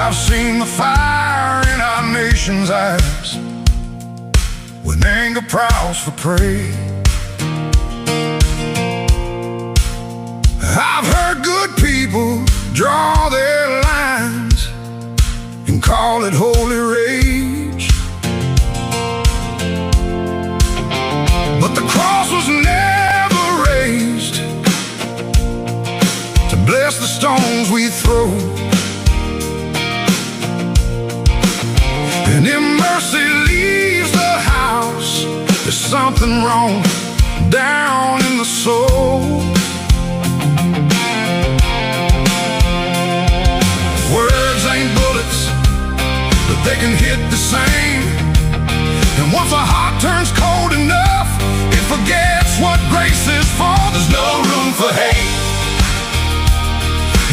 I've seen the fire in our nation's eyes when anger prowls for prey. I've heard good people draw their lines and call it holy rage. But the cross was never raised to bless the stones we throw. And if mercy leaves the house, there's something wrong down in the soul. Words ain't bullets, but they can hit the same. And once a heart turns cold enough, it forgets what grace is for. There's no room for hate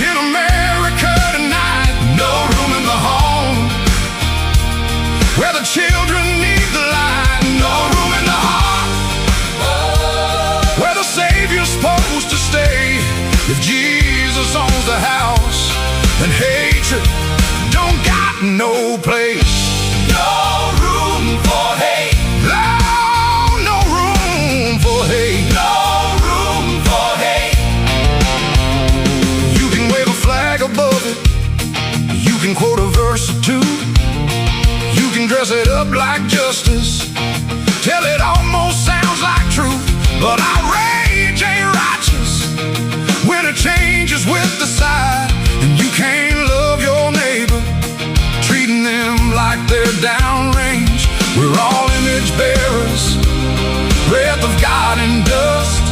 in America tonight. No room in the home where the children need the light. No room in the heart where the Savior's supposed to stay. If Jesus owns the house, then hatred don't got no place. No room for hate. No, no room for hate. No room for hate. You can wave a flag above it, you can quote a verse or two, you can dress it up like justice, till it almost sounds like truth. But outrage ain't righteous when it changes with the side. And you can't love your neighbor, treating them like they're downrange. We're all image bearers, breath of God and dust.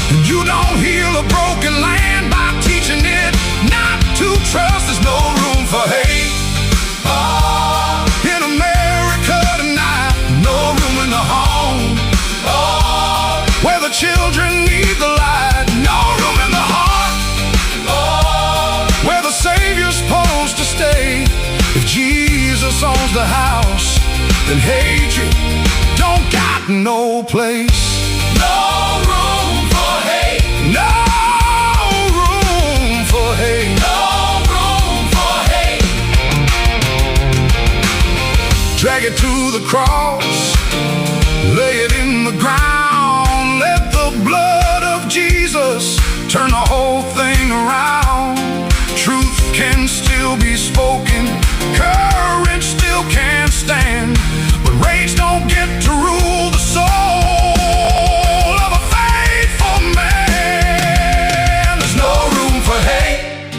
And you don't heal a broken land by teaching it not to trust. There's no room for hate in America tonight. No room in the home where the children need the light. No room in the heart where the Savior's supposed to stay. If Jesus owns the house, then hatred don't got no place. No room for hate. No room for hate. No room for hate. Drag it to the cross, lay it in the ground. Let the blood of Jesus turn the whole thing around. Truth can still be spoken, courage still can stand, but rage don't get to rule the soul of a faithful man. There's no room for hate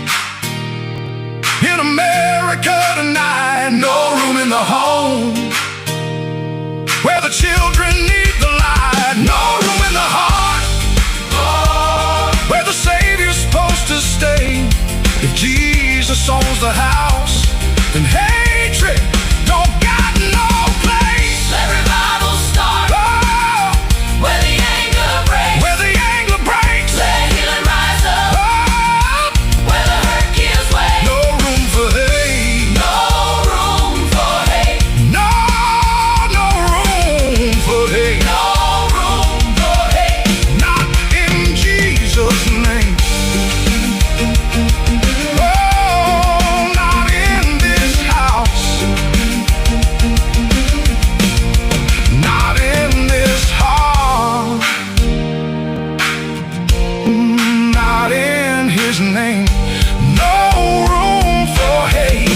in America tonight. No room in the home where the children need the light. No room in the heart where the Savior's supposed to stay. If Jesus owns the house, then hatred don't got no place. Let revival start where the anger breaks. Where the anger breaks. Let healing rise up where the hurt gives way. No room for hate. No room for hate. No, no room for hate. No room for hate. Not in Jesus' name. Oh, not in this house. Not in this heart. Not in His name. No room for hate.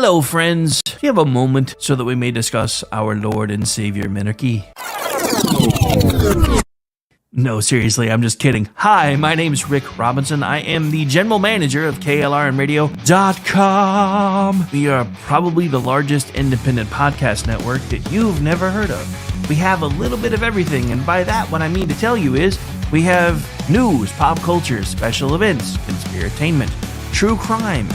Hello, friends. Do you have a moment so that we may discuss our Lord and Savior Minarchy? No, seriously, I'm just kidding. Hi, my name's Rick Robinson. I am the general manager of KLRNradio.com. We are probably the largest independent podcast network that you've never heard of. We have a little bit of everything, and by that, what I mean to tell you is we have news, pop culture, special events, conspiratainment, true crime,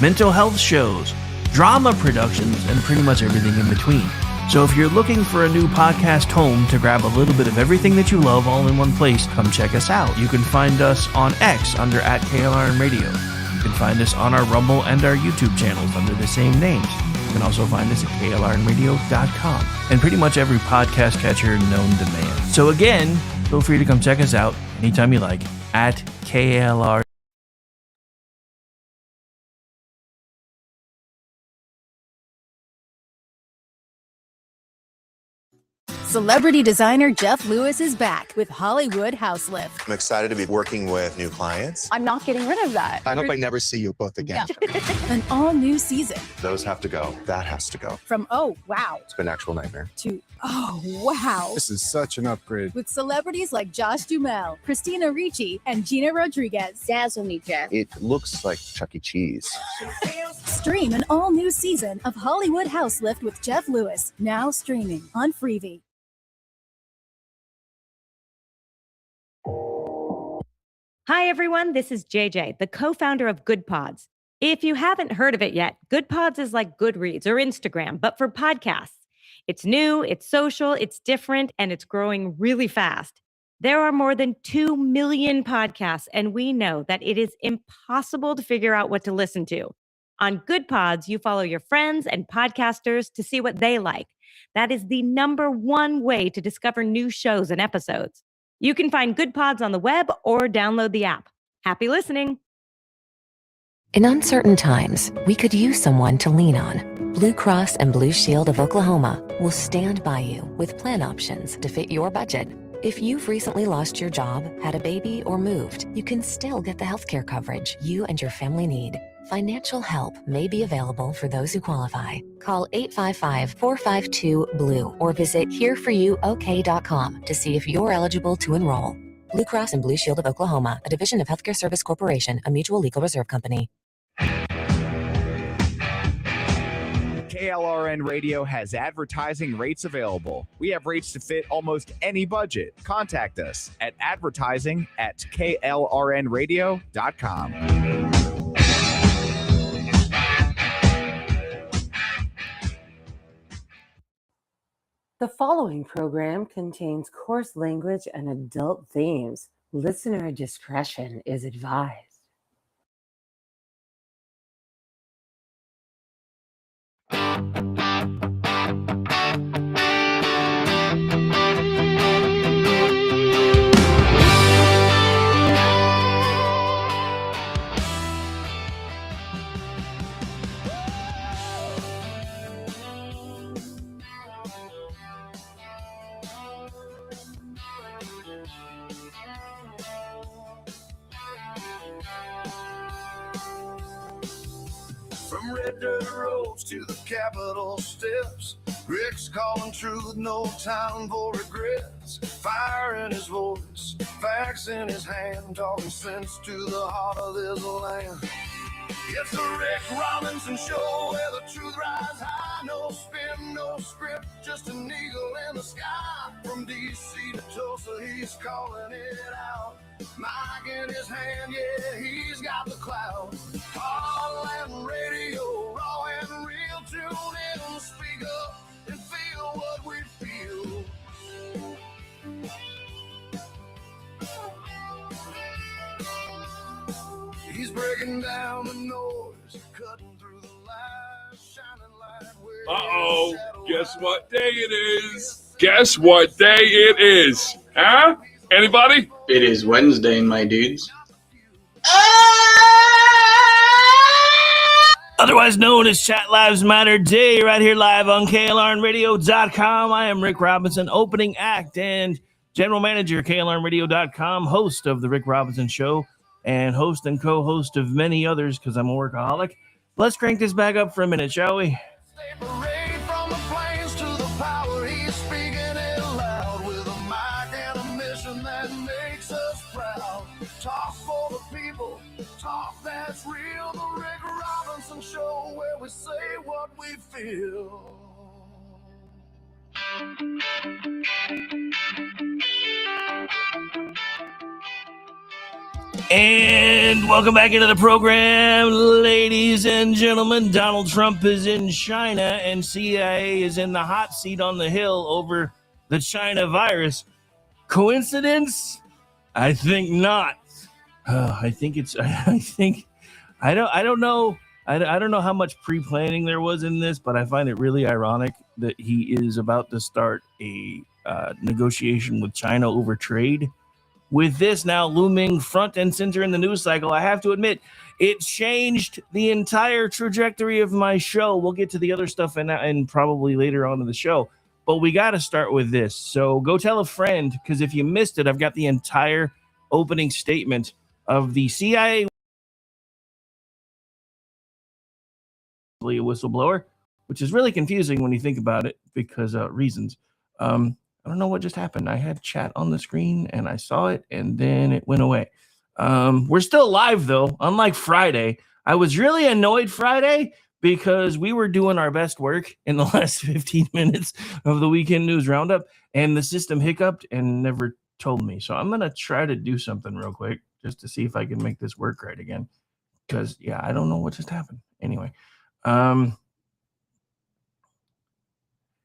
mental health shows, drama productions, and pretty much everything in between. So if you're looking for a new podcast home to grab a little bit of everything that you love all in one place, come check us out. You can find us on X under @KLRNradio. You can find us on our Rumble and our YouTube channels under the same names. You can also find us at KLRNradio.com and pretty much every podcast catcher known to man. So again, feel free to come check us out anytime you like at KLR. Celebrity designer Jeff Lewis is back with Hollywood House Lift. I'm excited to be working with new clients. I'm not getting rid of that. I hope I never see you both again. An all-new season. Those have to go. That has to go. From oh, wow, It's been an actual nightmare. to oh, wow. This is such an upgrade. With celebrities like Josh Duhamel, Christina Ricci, and Gina Rodriguez. Dazzle me, Jeff. It looks like Chuck E. Cheese. Stream an all-new season of Hollywood House Lift with Jeff Lewis, now streaming on Freevee. Hi, everyone. This is JJ, the co-founder of Good Pods. If you haven't heard of it yet, Good Pods is like Goodreads or Instagram, but for podcasts. It's new, it's social, it's different, and it's growing really fast. There are more than 2 million podcasts, and we know that it is impossible to figure out what to listen to. On Good Pods, you follow your friends and podcasters to see what they like. That is the #1 way to discover new shows and episodes. You can find Good Pods on the web or download the app. Happy listening. In uncertain times, we could use someone to lean on. Blue Cross and Blue Shield of Oklahoma will stand by you with plan options to fit your budget. If you've recently lost your job, had a baby, or moved, you can still get the healthcare coverage you and your family need. Financial help may be available for those who qualify. Call 855-452-BLUE or visit hereforyouok.com to see if you're eligible to enroll. Blue Cross and Blue Shield of Oklahoma, a division of Healthcare Service Corporation, a mutual legal reserve company. KLRN Radio has advertising rates available. We have rates to fit almost any budget. Contact us at advertising@klrnradio.com. The following program contains coarse language and adult themes. Listener discretion is advised. From red dirt roads to the Capitol steps, Rick's calling truth, no time for regrets. Fire in his voice, facts in his hand, talking sense to the heart of this land. It's the Rick Robinson Show, where the truth rides high. No spin, no script, just an eagle in the sky. From D.C. to Tulsa, he's calling it out. Mic in his hand, yeah, he's got the clout. Heartland Radio, raw and real. Tune in and speak up and feel what we feel. He's breaking down the noise, cutting through the lies, shining light where Uh-oh, guess what day it is? Guess what day it is? Huh? Anybody? It is Wednesday, my dudes. Otherwise known as Chat Lives Matter Day, right here live on KLRNradio.com. I am Rick Robinson, opening act and general manager, KLRNradio.com, host of The Rick Robinson Show, and host and co-host of many others because I'm a workaholic. Let's crank this back up for a minute, shall we? Parade from the plains to the power, he's speaking it loud with a mic and a mission that makes us proud. Talk for the people, talk that's real. The Rick Robinson Show, where we say what we feel. And welcome back into the program, ladies and gentlemen. Donald Trump is in China and CIA is in the hot seat on the Hill over the China virus. Coincidence? I think not. I don't know. I don't know how much pre-planning there was in this, but I find it really ironic that he is about to start a negotiation with China over trade. With this now looming front and center in the news cycle, I have to admit, it changed the entire trajectory of my show. We'll get to the other stuff and probably later on in the show, but we got to start with this. So go tell a friend, because if you missed it, I've got the entire opening statement of the CIA whistleblower, which is really confusing when you think about it because reasons. I don't know what just happened. I had chat on the screen and I saw it and then it went away. We're still live though, unlike Friday. I was really annoyed Friday because we were doing our best work in the last 15 minutes of the weekend news roundup and the system hiccuped and never told me. So I'm going to try to do something real quick just to see if I can make this work right again. Because, yeah, I don't know what just happened. Anyway.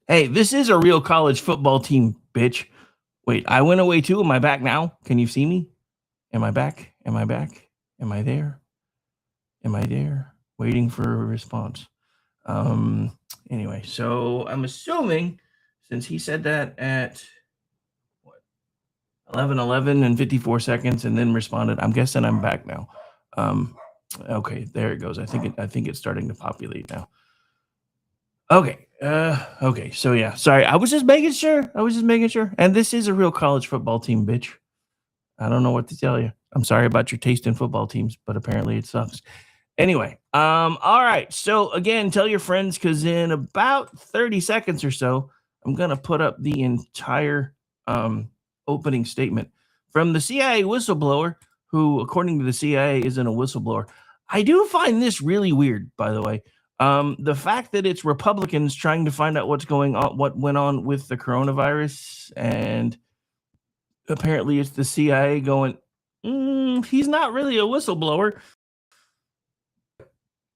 Hey, this is a real college football team, bitch. Wait, I went away too. Am I back now? Can you see me? Am I back? Am I back? Am I there? Am I there? Waiting for a response. Anyway, so I'm assuming since he said that at 11:11 and 54 seconds and then responded, I'm guessing I'm back now. Okay, there it goes. I think it's starting to populate now. Okay. Okay. So yeah, sorry. I was just making sure. And this is a real college football team, bitch. I don't know what to tell you. I'm sorry about your taste in football teams, but apparently it sucks. Anyway, all right. So again, tell your friends because in about 30 seconds or so, I'm gonna put up the entire opening statement from the CIA whistleblower, who, according to the CIA, isn't a whistleblower. I do find this really weird, by the way. The fact that it's Republicans trying to find out what's going on, what went on with the coronavirus, and apparently it's the CIA going, he's not really a whistleblower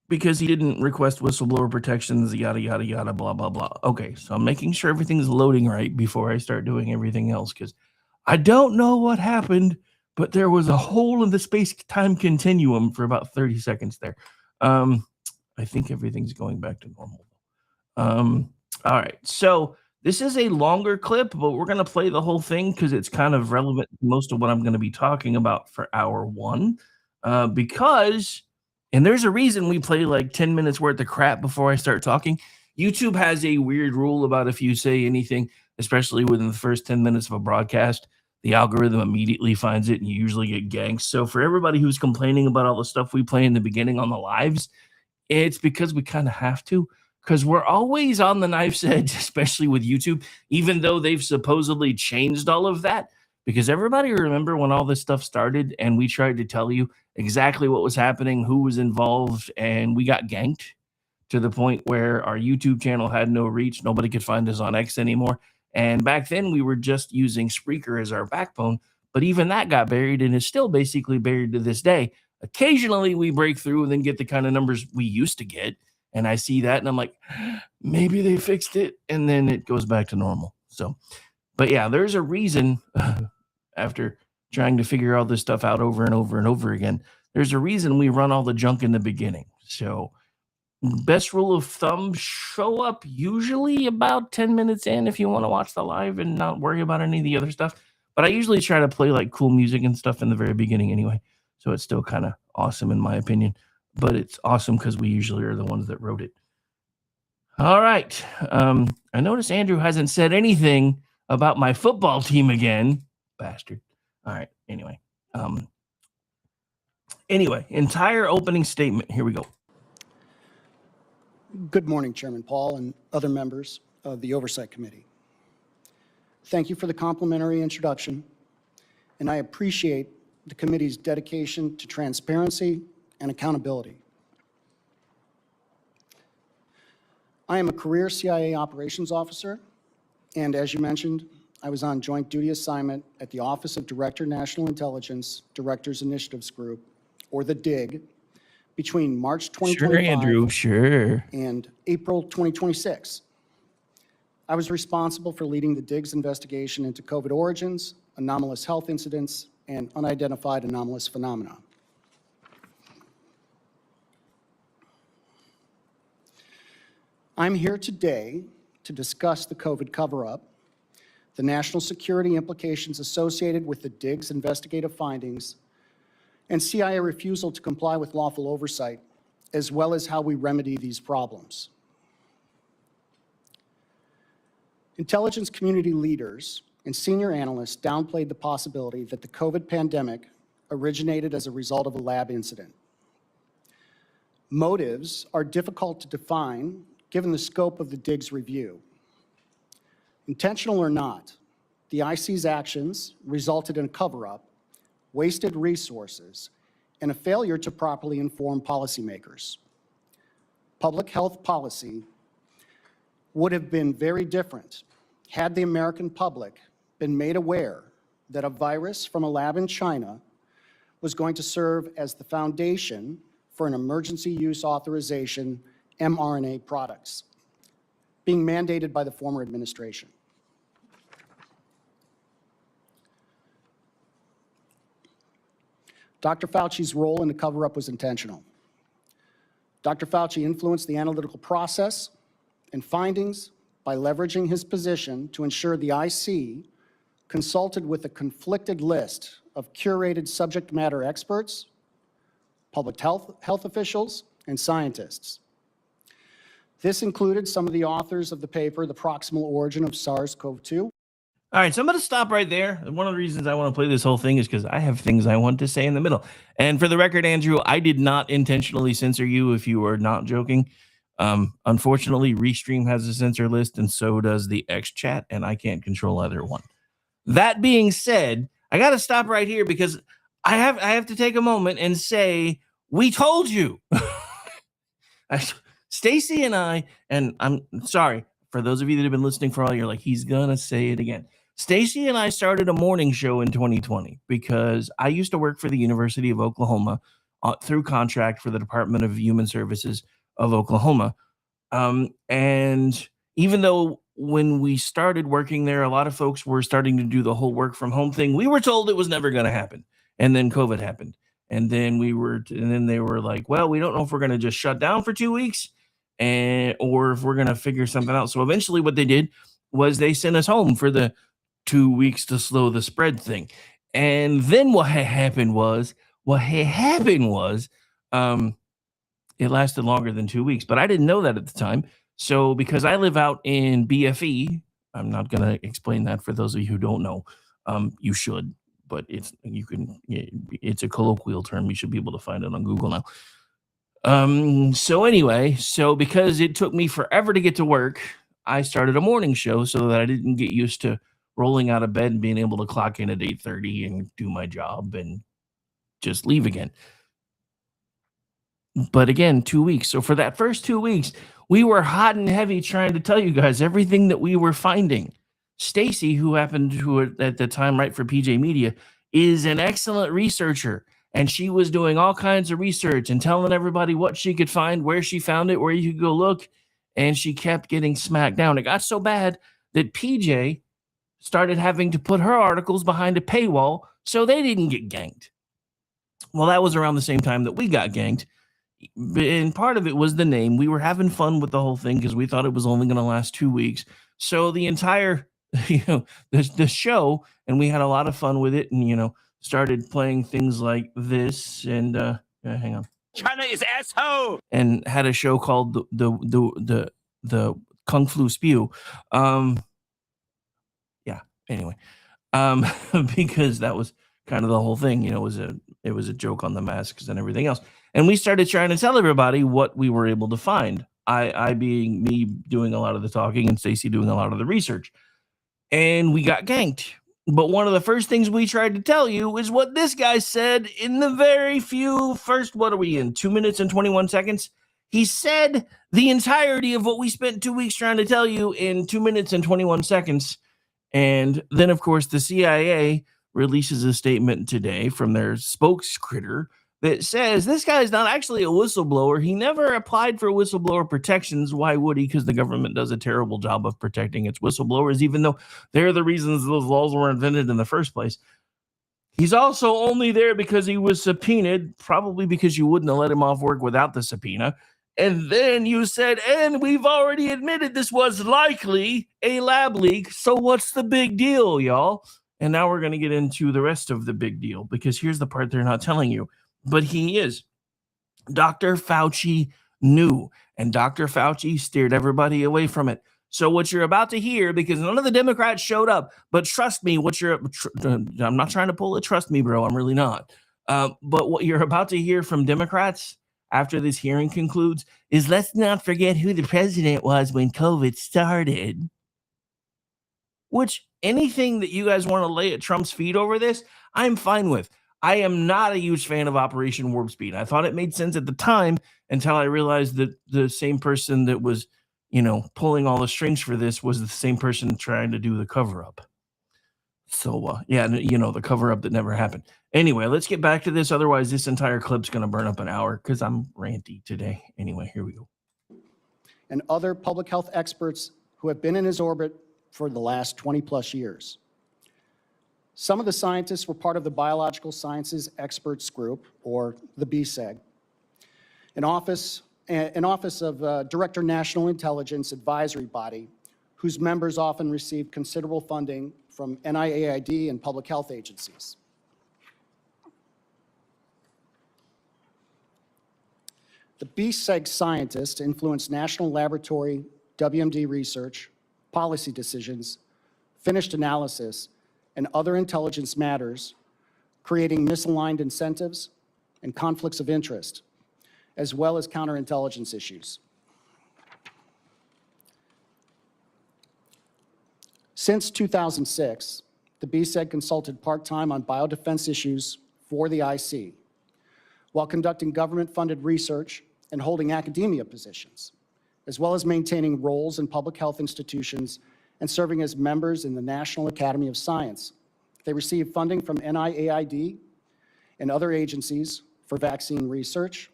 because he didn't request whistleblower protections, yada, yada, yada, blah, blah, blah. Okay, so I'm making sure everything's loading right before I start doing everything else because I don't know what happened, but there was a hole in the space-time continuum for about 30 seconds there. I think everything's going back to normal. All right. So this is a longer clip, but we're going to play the whole thing because it's kind of relevant to most of what I'm going to be talking about for hour one. Because, and there's a reason we play like 10 minutes worth of crap before I start talking. YouTube has a weird rule about if you say anything, especially within the first 10 minutes of a broadcast, the algorithm immediately finds it and you usually get ganked. So for everybody who's complaining about all the stuff we play in the beginning on the lives, it's because we kind of have to, because we're always on the knife's edge, especially with YouTube, even though they've supposedly changed all of that. Because everybody remember when all this stuff started and we tried to tell you exactly what was happening, who was involved, and we got ganked to the point where our YouTube channel had no reach. Nobody could find us on X anymore. And back then we were just using Spreaker as our backbone, but even that got buried and is still basically buried to this day. Occasionally we break through and then get the kind of numbers we used to get. And I see that and I'm like, maybe they fixed it. And then it goes back to normal. So, but yeah, there's a reason after trying to figure all this stuff out over and over and over again, there's a reason we run all the junk in the beginning. So best rule of thumb, show up usually about 10 minutes in if you want to watch the live and not worry about any of the other stuff. But I usually try to play like cool music and stuff in the very beginning anyway. So it's still kind of awesome in my opinion, but it's awesome because we usually are the ones that wrote it. All right. I notice Andrew hasn't said anything about my football team again. Bastard. All right. Anyway. Entire opening statement. Here we go. Good morning, Chairman Paul and other members of the Oversight Committee. Thank you for the complimentary introduction, and I appreciate the committee's dedication to transparency and accountability. I am a career CIA operations officer, and as you mentioned, I was on joint duty assignment at the Office of Director National Intelligence Directors Initiatives Group, or the DIG, between March 2025 Andrew, sure. and April 2026. I was responsible for leading the DIG's investigation into COVID origins, anomalous health incidents, and unidentified anomalous phenomena. I'm here today to discuss the COVID cover-up, the national security implications associated with the DIG's investigative findings, and CIA refusal to comply with lawful oversight, as well as how we remedy these problems. Intelligence community leaders and senior analysts downplayed the possibility that the COVID pandemic originated as a result of a lab incident. Motives are difficult to define given the scope of the DIG's review. Intentional or not, the IC's actions resulted in a cover-up, wasted resources, and a failure to properly inform policymakers. Public health policy would have been very different had the American public been made aware that a virus from a lab in China was going to serve as the foundation for an emergency use authorization mRNA products being mandated by the former administration. Dr. Fauci's role in the cover-up was intentional. Dr. Fauci influenced the analytical process and findings by leveraging his position to ensure the IC consulted with a conflicted list of curated subject matter experts, public health officials, and scientists. This included some of the authors of the paper, The Proximal Origin of SARS-CoV-2. All right, so I'm going to stop right there. One of the reasons I want to play this whole thing is because I have things I want to say in the middle. And for the record, Andrew, I did not intentionally censor you if you were not joking. Unfortunately, Restream has a censor list, and so does the XChat, and I can't control either one. That being said, I got to stop right here because I have to take a moment and say, we told you. Stacy and I'm sorry for those of you that have been listening for all, you're like, he's gonna say it again. Stacy and I started a morning show in 2020 because I used to work for the University of Oklahoma through contract for the Department of Human Services of Oklahoma. And even though when we started working there, a lot of folks were starting to do the whole work from home thing, we were told it was never going to happen. And then COVID happened. And then they were like, well, we don't know if we're going to just shut down for 2 weeks or if we're going to figure something out. So eventually what they did was they sent us home for the 2 weeks to slow the spread thing. And then what happened was it lasted longer than 2 weeks, but I didn't know that at the time. So because I live out in BFE, I'm not going to explain that for those of you who don't know. You should, but it's a colloquial term. You should be able to find it on Google now. So because it took me forever to get to work, I started a morning show so that I didn't get used to rolling out of bed and being able to clock in at 8:30 and do my job and just leave again. But again, 2 weeks. So for that first 2 weeks, we were hot and heavy trying to tell you guys everything that we were finding. Stacy, who happened to at the time write for PJ Media, is an excellent researcher. And she was doing all kinds of research and telling everybody what she could find, where she found it, where you could go look. And she kept getting smacked down. It got so bad that PJ started having to put her articles behind a paywall so they didn't get ganked. Well, that was around the same time that we got ganked. And part of it was the name. We were having fun with the whole thing because we thought it was only going to last 2 weeks. So the entire, the show, and we had a lot of fun with it, and, started playing things like this, and hang on. China is asshole. And had a show called the Kung Flu Spew. Anyway, because that was kind of the whole thing, it was a joke on the masks and everything else. And we started trying to tell everybody what we were able to find. I being me doing a lot of the talking and Stacy doing a lot of the research. And we got ganked. But one of the first things we tried to tell you is what this guy said in the very first, what are we in, 2 minutes and 21 seconds? He said the entirety of what we spent 2 weeks trying to tell you in 2 minutes and 21 seconds. And then, of course, the CIA releases a statement today from their spokescritter that says this guy is not actually a whistleblower. He never applied for whistleblower protections. Why would he? Because the government does a terrible job of protecting its whistleblowers, even though they're the reasons those laws were invented in the first place. He's also only there because he was subpoenaed, probably because you wouldn't have let him off work without the subpoena. And then you said, and we've already admitted this was likely a lab leak. So what's the big deal, y'all? And now we're going to get into the rest of the big deal, because here's the part they're not telling you. But he is. Dr. Fauci knew, and Dr. Fauci steered everybody away from it. So what you're about to hear, because none of the Democrats showed up, but trust me, I'm not trying to pull it, trust me, bro, I'm really not. But what you're about to hear from Democrats after this hearing concludes is, let's not forget who the president was when COVID started. Which, anything that you guys want to lay at Trump's feet over this, I'm fine with. I am not a huge fan of Operation Warp Speed. I thought it made sense at the time until I realized that the same person that was, pulling all the strings for this was the same person trying to do the cover-up. So, the cover-up that never happened. Anyway, let's get back to this. Otherwise, this entire clip's going to burn up an hour because I'm ranty today. Anyway, here we go. And other public health experts who have been in his orbit for the last 20-plus years. Some of the scientists were part of the Biological Sciences Experts Group, or the BSEG, an office of Director National Intelligence Advisory Body, whose members often receive considerable funding from NIAID and public health agencies. The BSEG scientists influence national laboratory, WMD research, policy decisions, finished analysis, and other intelligence matters, creating misaligned incentives and conflicts of interest, as well as counterintelligence issues. Since 2006, the BSEG consulted part-time on biodefense issues for the IC, while conducting government-funded research and holding academia positions, as well as maintaining roles in public health institutions and serving as members in the National Academy of Science. They receive funding from NIAID and other agencies for vaccine research,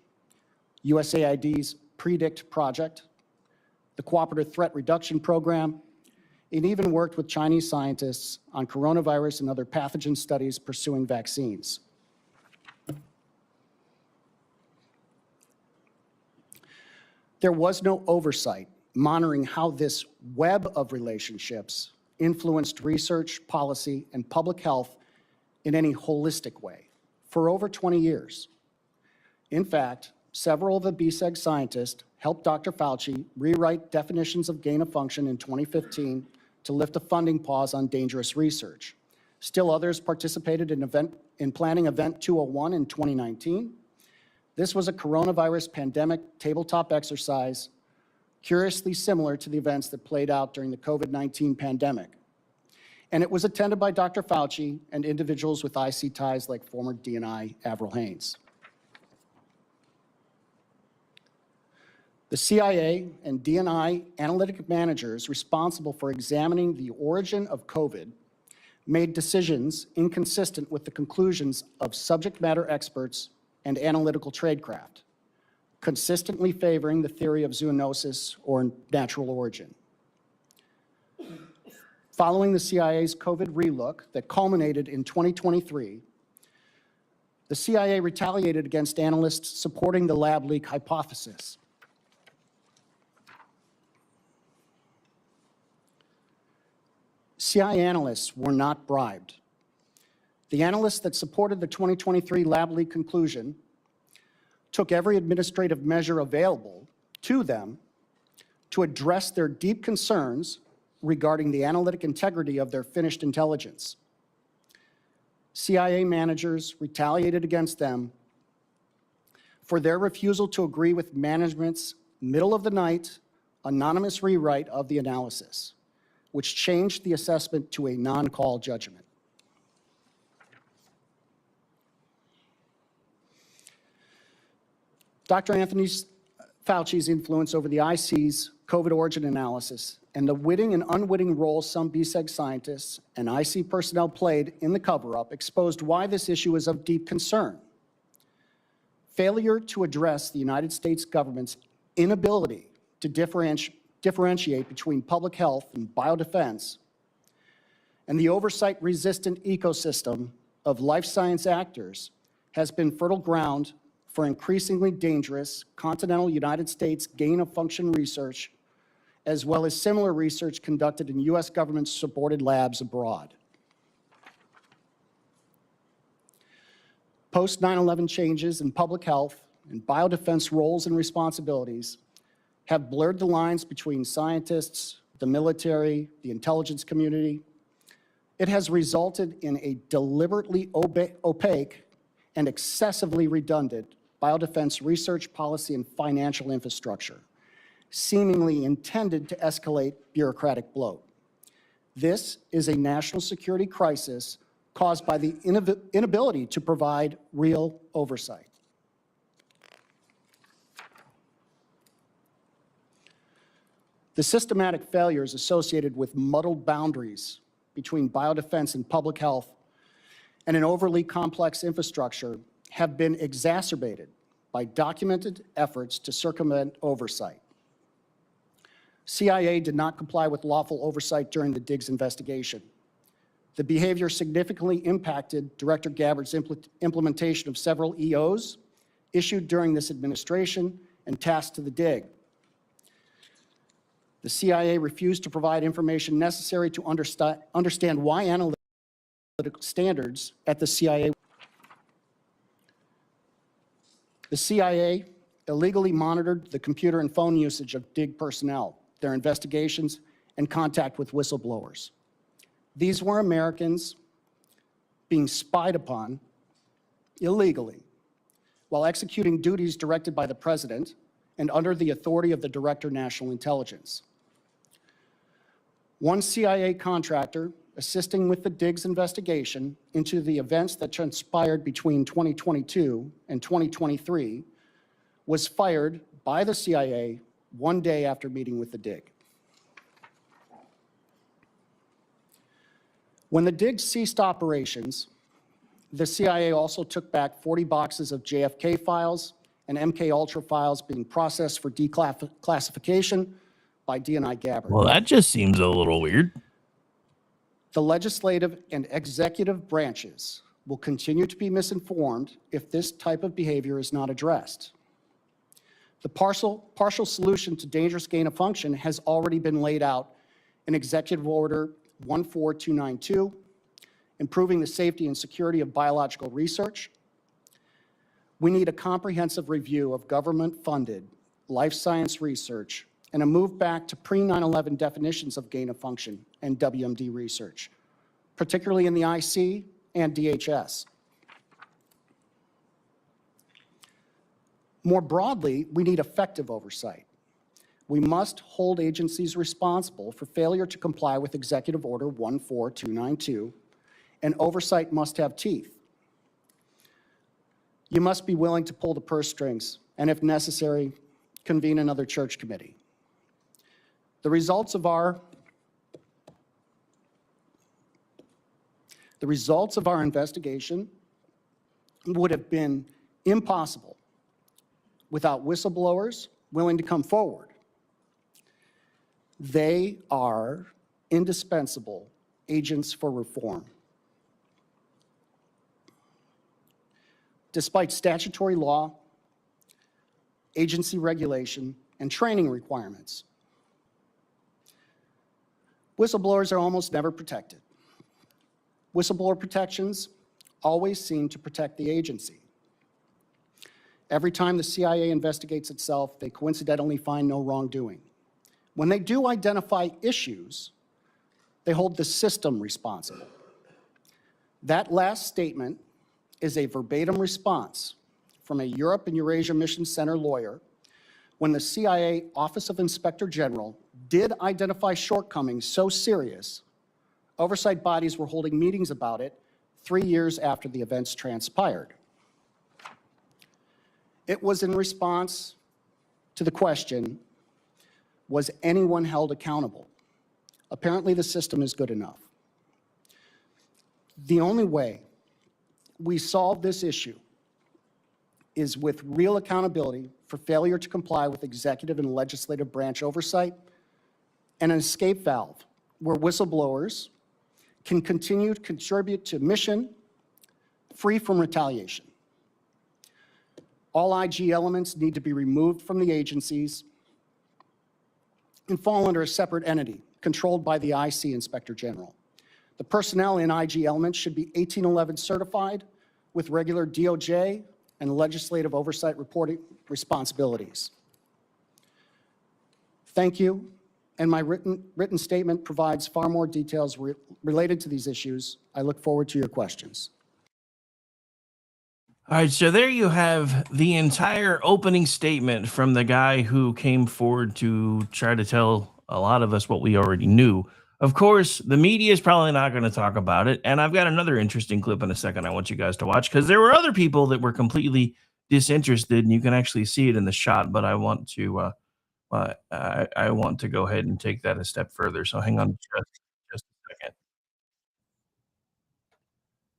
USAID's PREDICT project, the Cooperative Threat Reduction Program, and even worked with Chinese scientists on coronavirus and other pathogen studies pursuing vaccines. There was no oversight monitoring how this web of relationships influenced research, policy, and public health in any holistic way for over 20 years. In fact, several of the BSEG scientists helped Dr. Fauci rewrite definitions of gain of function in 2015 to lift a funding pause on dangerous research. Still others participated in planning Event 201 in 2019. This was a coronavirus pandemic tabletop exercise curiously similar to the events that played out during the COVID-19 pandemic. And it was attended by Dr. Fauci and individuals with IC ties like former DNI Avril Haines. The CIA and DNI analytic managers responsible for examining the origin of COVID made decisions inconsistent with the conclusions of subject matter experts and analytical tradecraft, consistently favoring the theory of zoonosis or natural origin. Following the CIA's COVID relook that culminated in 2023, the CIA retaliated against analysts supporting the lab leak hypothesis. CIA analysts were not bribed. The analysts that supported the 2023 lab leak conclusion took every administrative measure available to them to address their deep concerns regarding the analytic integrity of their finished intelligence. CIA managers retaliated against them for their refusal to agree with management's middle of the night, anonymous rewrite of the analysis, which changed the assessment to a non-call judgment. Dr. Anthony Fauci's influence over the IC's COVID origin analysis and the witting and unwitting role some BSEG scientists and IC personnel played in the cover-up exposed why this issue is of deep concern. Failure to address the United States government's inability to differentiate between public health and biodefense and the oversight-resistant ecosystem of life science actors has been fertile ground for increasingly dangerous continental United States gain-of-function research, as well as similar research conducted in U.S. government-supported labs abroad. Post-9/11 changes in public health and biodefense roles and responsibilities have blurred the lines between scientists, the military, the intelligence community. It has resulted in a deliberately opaque and excessively redundant biodefense research policy and financial infrastructure, seemingly intended to escalate bureaucratic bloat. This is a national security crisis caused by the inability to provide real oversight. The systematic failures associated with muddled boundaries between biodefense and public health and an overly complex infrastructure have been exacerbated by documented efforts to circumvent oversight. CIA did not comply with lawful oversight during the Diggs investigation. The behavior significantly impacted Director Gabbard's implementation of several EOs issued during this administration and tasked to the Dig. The CIA refused to provide information necessary to understand why analytical standards at the CIA. The CIA illegally monitored the computer and phone usage of Dig personnel, their investigations, and contact with whistleblowers. These were Americans being spied upon illegally while executing duties directed by the President and under the authority of the Director of National Intelligence. One CIA contractor assisting with the Diggs investigation into the events that transpired between 2022 and 2023 was fired by the CIA one day after meeting with the Dig. When the Dig ceased operations, the CIA also took back 40 boxes of JFK files and MK Ultra files being processed for declassification by D&I Gabbard. Well, that just seems a little weird. The legislative and executive branches will continue to be misinformed if this type of behavior is not addressed. The partial solution to dangerous gain of function has already been laid out in Executive Order 14292, improving the safety and security of biological research. We need a comprehensive review of government-funded life science research and a move back to pre-9/11 definitions of gain of function and WMD research, particularly in the IC and DHS. More broadly, we need effective oversight. We must hold agencies responsible for failure to comply with Executive Order 14292, and oversight must have teeth. You must be willing to pull the purse strings, and if necessary, convene another church committee. The results of our investigation would have been impossible without whistleblowers willing to come forward. They are indispensable agents for reform. Despite statutory law, agency regulation, and training requirements, whistleblowers are almost never protected. Whistleblower protections always seem to protect the agency. Every time the CIA investigates itself, they coincidentally find no wrongdoing. When they do identify issues, they hold the system responsible. That last statement is a verbatim response from a Europe and Eurasia Mission Center lawyer when the CIA Office of Inspector General did identify shortcomings so serious, oversight bodies were holding meetings about it 3 years after the events transpired. It was in response to the question, was anyone held accountable? Apparently, the system is good enough. The only way we solve this issue is with real accountability for failure to comply with executive and legislative branch oversight and an escape valve where whistleblowers can continue to contribute to mission free from retaliation. All IG elements need to be removed from the agencies and fall under a separate entity controlled by the IC Inspector General. The personnel in IG elements should be 1811 certified with regular DOJ and legislative oversight reporting responsibilities. Thank you, and my written statement provides far more details related to these issues. I look forward to your questions. All right, so there you have the entire opening statement from the guy who came forward to try to tell a lot of us what we already knew. Of course, the media is probably not going to talk about it, and I've got another interesting clip in a second I want you guys to watch, because there were other people that were completely disinterested, and you can actually see it in the shot, but I want to I want to go ahead and take that a step further, so hang on just a second.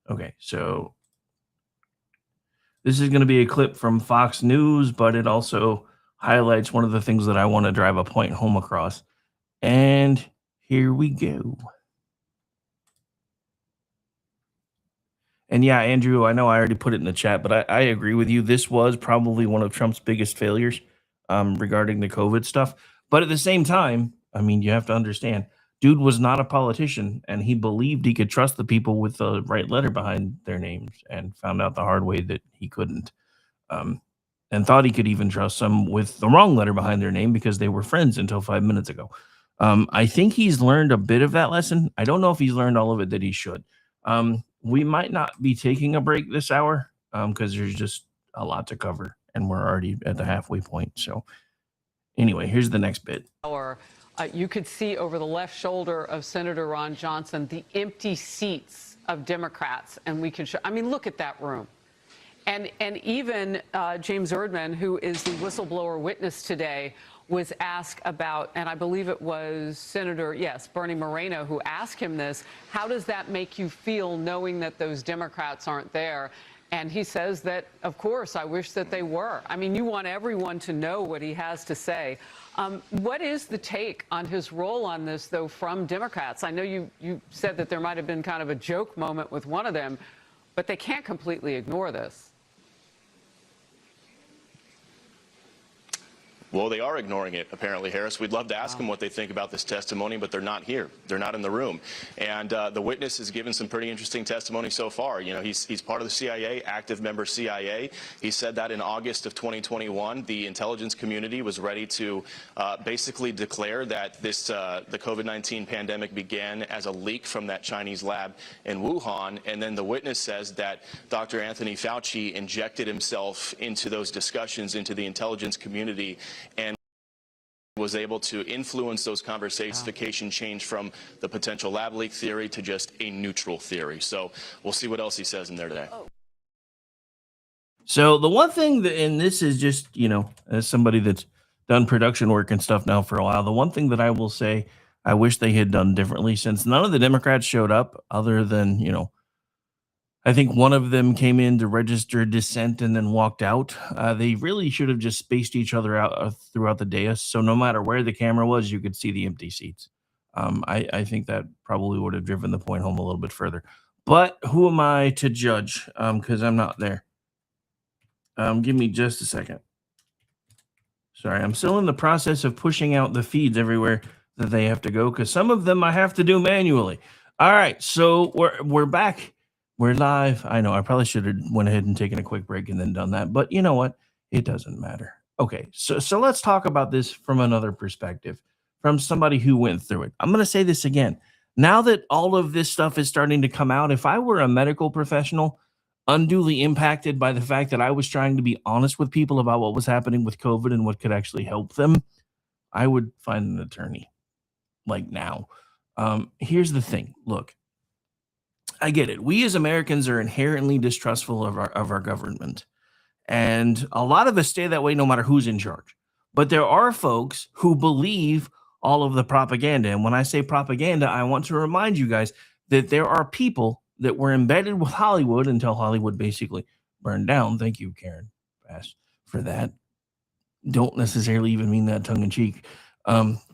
Okay, so this is going to be a clip from Fox News, but it also highlights one of the things that I want to drive a point home across. And here we go. And yeah, Andrew, I know I already put it in the chat, but I agree with you. This was probably one of Trump's biggest failures regarding the COVID stuff. But at the same time, I mean, you have to understand, dude was not a politician, and he believed he could trust the people with the right letter behind their names, and found out the hard way that he couldn't. And thought he could even trust some with the wrong letter behind their name because they were friends until 5 minutes ago. I think he's learned a bit of that lesson. I don't know if he's learned all of it that he should. We might not be taking a break this hour because there's just a lot to cover, and we're already at the halfway point. So anyway, here's the next bit. You could see over the left shoulder of Senator Ron Johnson the empty seats of Democrats, and we can show. I mean, look at that room. And even James Erdman, who is the whistleblower witness today, was asked about, and I believe it was Senator, yes, Bernie Moreno, who asked him this, how does that make you feel knowing that those Democrats aren't there? And he says that, of course, I wish that they were. I mean, you want everyone to know what he has to say. What is the take on his role on this, though, from Democrats? I know you said that there might have been kind of a joke moment with one of them, but they can't completely ignore this. Well, they are ignoring it, apparently, Harris. We'd love to ask them what they think about this testimony, but they're not here. They're not in the room. And the witness has given some pretty interesting testimony so far. You know, he's part of the CIA, active member CIA. He said that in August of 2021, the intelligence community was ready to basically declare that this the COVID-19 pandemic began as a leak from that Chinese lab in Wuhan. And then the witness says that Dr. Anthony Fauci injected himself into those discussions, into the intelligence community, and was able to influence those conversations. Wow. Change from the potential lab leak theory to just a neutral theory. So we'll see what else he says in there today. So the one thing that, and this is just, you know, as somebody that's done production work and stuff now for a while, the one thing that I will say I wish they had done differently, since none of the Democrats showed up other than, you know, I think one of them came in to register dissent and then walked out. They really should have just spaced each other out throughout the dais, so no matter where the camera was, you could see the empty seats. I think that probably would have driven the point home a little bit further. But who am I to judge? Because I'm not there. Give me just a second. Sorry, I'm still in the process of pushing out the feeds everywhere that they have to go, because some of them I have to do manually. All right, so we're back. We're live. I know I probably should have went ahead and taken a quick break and then done that, but you know what? It doesn't matter. Okay, so let's talk about this from another perspective, from somebody who went through it. I'm going to say this again. Now that all of this stuff is starting to come out, if I were a medical professional, unduly impacted by the fact that I was trying to be honest with people about what was happening with COVID and what could actually help them, I would find an attorney like now. Here's the thing. Look, I get it. We as Americans are inherently distrustful of our government. And a lot of us stay that way no matter who's in charge. But there are folks who believe all of the propaganda. And when I say propaganda, I want to remind you guys that there are people that were embedded with Hollywood until Hollywood basically burned down. Thank you, Karen Bass, for that. Don't necessarily even mean that tongue in cheek.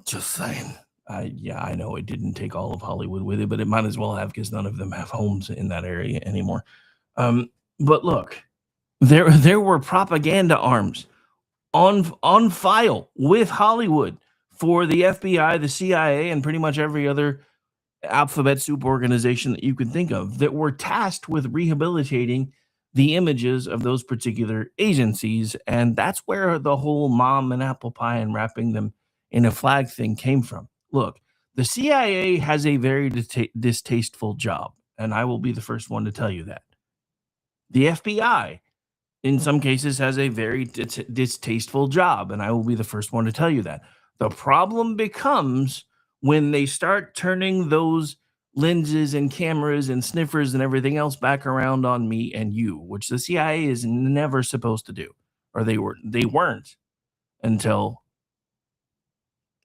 Just saying. I know it didn't take all of Hollywood with it, but it might as well have, because none of them have homes in that area anymore. But look, there were propaganda arms on file with Hollywood for the FBI, the CIA, and pretty much every other alphabet soup organization that you can think of that were tasked with rehabilitating the images of those particular agencies. And that's where the whole mom and apple pie and wrapping them in a flag thing came from. Look, the CIA has a very distasteful job, and I will be the first one to tell you that. The FBI, in some cases, has a very distasteful job, and I will be the first one to tell you that. The problem becomes when they start turning those lenses and cameras and sniffers and everything else back around on me and you, which the CIA is never supposed to do, or they weren't until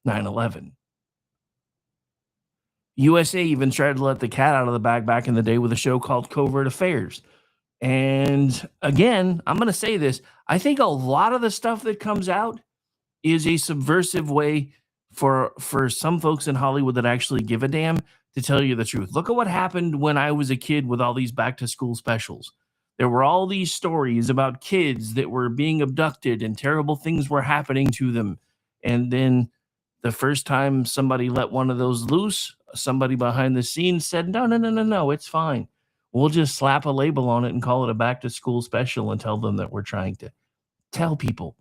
9/11. USA even tried to let the cat out of the bag back in the day with a show called Covert Affairs. And again, I'm going to say this. I think a lot of the stuff that comes out is a subversive way for some folks in Hollywood that actually give a damn to tell you the truth. Look at what happened when I was a kid with all these back to school specials. There were all these stories about kids that were being abducted and terrible things were happening to them. And then the first time somebody let one of those loose, somebody behind the scenes said, no, it's fine. We'll just slap a label on it and call it a back to school special and tell them that we're trying to tell people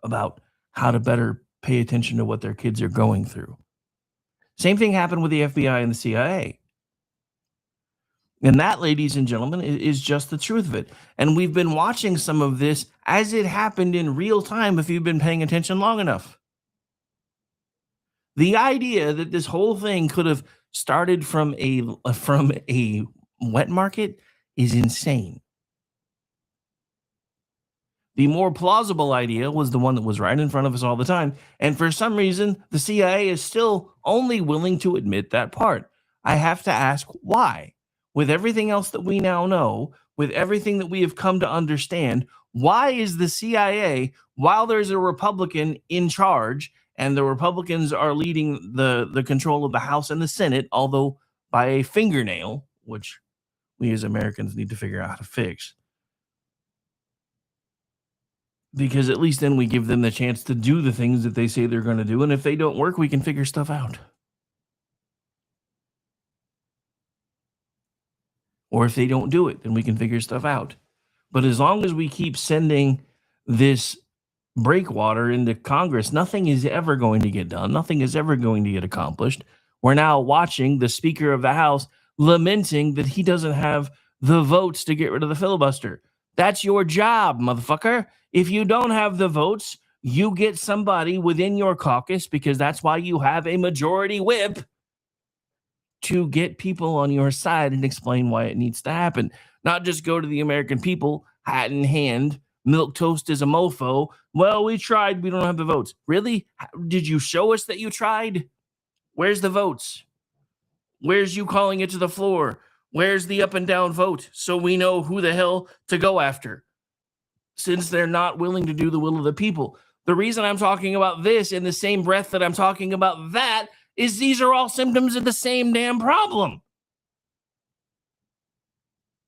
about how to better pay attention to what their kids are going through. Same thing happened with the FBI and the CIA. And that, ladies and gentlemen, is just the truth of it. And we've been watching some of this as it happened in real time if you've been paying attention long enough. The idea that this whole thing could have started from a wet market is insane. The more plausible idea was the one that was right in front of us all the time. And for some reason, the CIA is still only willing to admit that part. I have to ask why. With everything else that we now know, with everything that we have come to understand, why is the CIA, while there's a Republican in charge, and the Republicans are leading the control of the House and the Senate, although by a fingernail, which we as Americans need to figure out how to fix. Because at least then we give them the chance to do the things that they say they're going to do. And if they don't work, we can figure stuff out. Or if they don't do it, then we can figure stuff out. But as long as we keep sending this breakwater into Congress, nothing is ever going to get done. Nothing is ever going to get accomplished. We're now watching the Speaker of the House lamenting that he doesn't have the votes to get rid of the filibuster. That's your job, motherfucker. If you don't have the votes, you get somebody within your caucus, because that's why you have a majority whip, to get people on your side and explain why it needs to happen. Not just go to the American people, hat in hand, milk toast is a mofo. Well, we tried, we don't have the votes. Really? Did you show us that you tried? Where's the votes? Where's you calling it to the floor? Where's the up and down vote so we know who the hell to go after? Since they're not willing to do the will of the people. The reason I'm talking about this in the same breath that I'm talking about that is these are all symptoms of the same damn problem.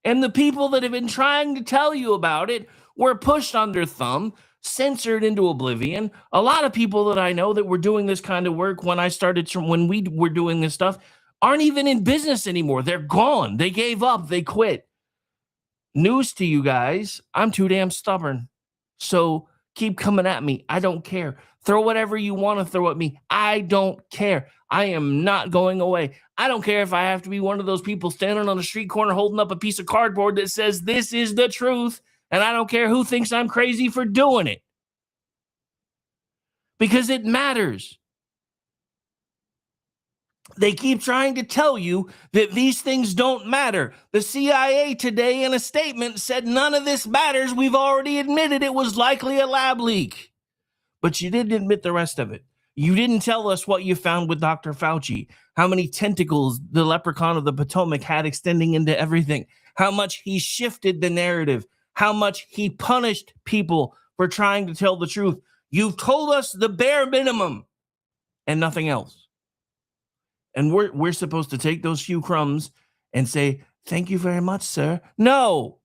And the people that have been trying to tell you about it were pushed under thumb, censored into oblivion. A lot of people that I know that were doing this kind of work when we were doing this stuff aren't even in business anymore. They're gone. They gave up. They quit. News to you guys, I'm too damn stubborn. So keep coming at me. I don't care. Throw whatever you want to throw at me. I don't care. I am not going away. I don't care if I have to be one of those people standing on the street corner holding up a piece of cardboard that says this is the truth. And I don't care who thinks I'm crazy for doing it. Because it matters. They keep trying to tell you that these things don't matter. The CIA today in a statement said none of this matters. We've already admitted it was likely a lab leak. But you didn't admit the rest of it. You didn't tell us what you found with Dr. Fauci, how many tentacles the leprechaun of the Potomac had extending into everything, how much he shifted the narrative, how much he punished people for trying to tell the truth. You've told us the bare minimum and nothing else. And we're supposed to take those few crumbs and say, thank you very much, sir. No.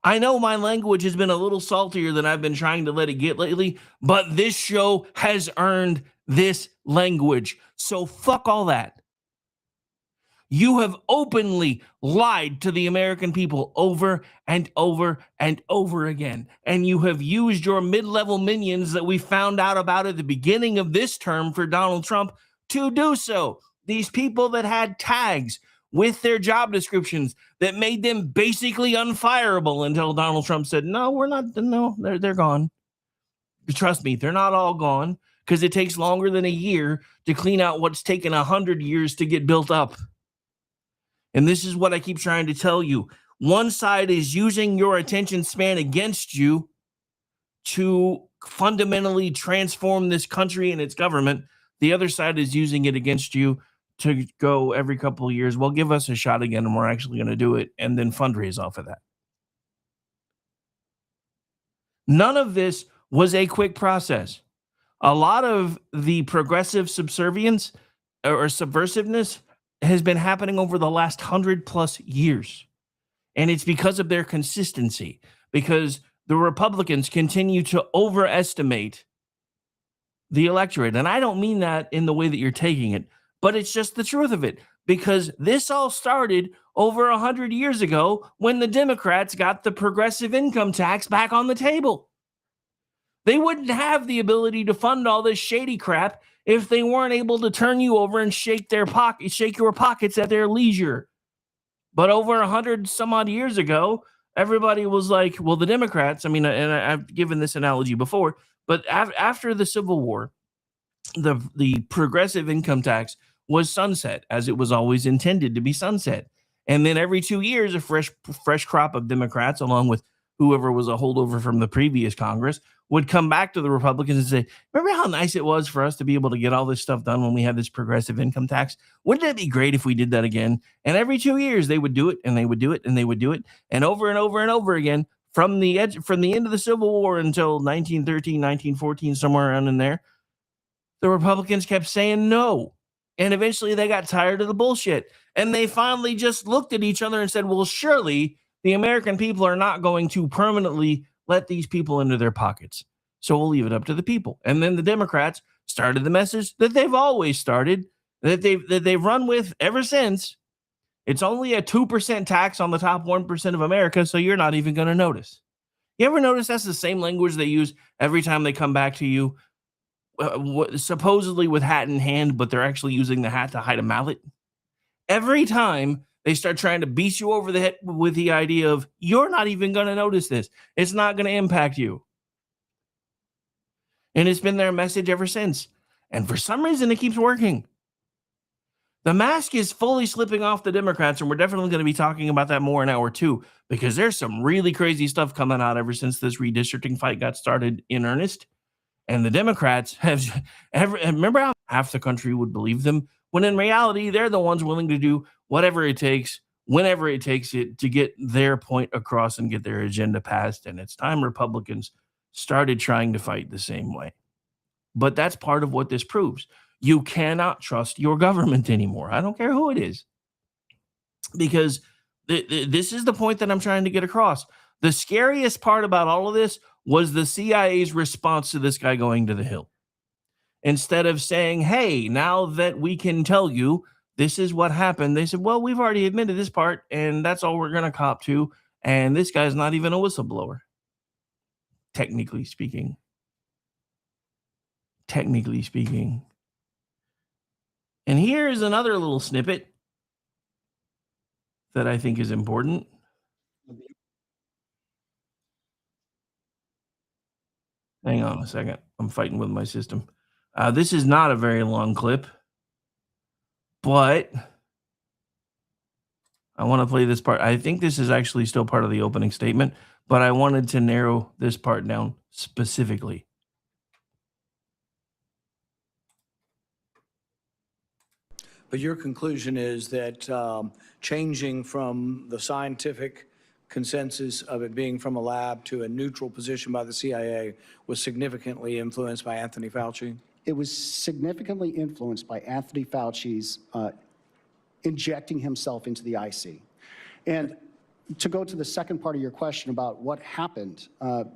I know my language has been a little saltier than I've been trying to let it get lately, but this show has earned this language. So fuck all that. You have openly lied to the American people over and over and over again. And you have used your mid-level minions that we found out about at the beginning of this term for Donald Trump to do so. These people that had tags with their job descriptions that made them basically unfireable until Donald Trump said, no, we're not, no, they're gone. Trust me, they're not all gone because it takes longer than a year to clean out what's taken 100 years to get built up. And this is what I keep trying to tell you. One side is using your attention span against you to fundamentally transform this country and its government. The other side is using it against you to go every couple of years, well, give us a shot again and we're actually going to do it, and then fundraise off of that. None of this was a quick process. A lot of the progressive subservience or subversiveness has been happening over the last 100+ years. And it's because of their consistency, because the Republicans continue to overestimate the electorate. And I don't mean that in the way that you're taking it, but it's just the truth of it, because this all started over 100 years ago when the Democrats got the progressive income tax back on the table. They wouldn't have the ability to fund all this shady crap if they weren't able to turn you over and shake your pockets at their leisure. But over 100 some odd years ago, everybody was like, well, the Democrats, I mean, and I've given this analogy before, but after the Civil War, the progressive income tax was sunset, as it was always intended to be sunset. And then every 2 years, a fresh crop of Democrats, along with whoever was a holdover from the previous Congress, would come back to the Republicans and say, remember how nice it was for us to be able to get all this stuff done when we had this progressive income tax? Wouldn't it be great if we did that again? And every 2 years they would do it, and they would do it, and they would do it. And over and over and over again, from the end of the Civil War until 1913, 1914, somewhere around in there, the Republicans kept saying no. And eventually they got tired of the bullshit. And they finally just looked at each other and said, well, surely the American people are not going to permanently let these people into their pockets. So we'll leave it up to the people. And then the Democrats started the message that they've always started, that they've run with ever since. It's only a 2% tax on the top 1% of America, so you're not even going to notice. You ever notice that's the same language they use every time they come back to you, supposedly with hat in hand, but they're actually using the hat to hide a mallet? Every time they start trying to beat you over the head with the idea of, you're not even going to notice this. It's not going to impact you. And it's been their message ever since. And for some reason, it keeps working. The mask is fully slipping off the Democrats, and we're definitely going to be talking about that more in hour 2, because there's some really crazy stuff coming out ever since this redistricting fight got started in earnest. And the Democrats remember how half the country would believe them, when in reality, they're the ones willing to do whatever it takes, whenever it takes it, to get their point across and get their agenda passed. And it's time Republicans started trying to fight the same way. But that's part of what this proves. You cannot trust your government anymore. I don't care who it is. Because this is the point that I'm trying to get across. The scariest part about all of this was the CIA's response to this guy going to the Hill. Instead of saying, hey, now that we can tell you this is what happened, they said, well, we've already admitted this part, and that's all we're going to cop to. And this guy's not even a whistleblower, technically speaking. technically speaking. And here's another little snippet that I think is important. Hang on a second. I'm fighting with my system. This is not a very long clip, but I want to play this part. I think this is actually still part of the opening statement, but I wanted to narrow this part down specifically. But your conclusion is that changing from the scientific consensus of it being from a lab to a neutral position by the CIA was significantly influenced by Anthony Fauci? It was significantly influenced by Anthony Fauci's injecting himself into the IC. And to go to the second part of your question about what happened,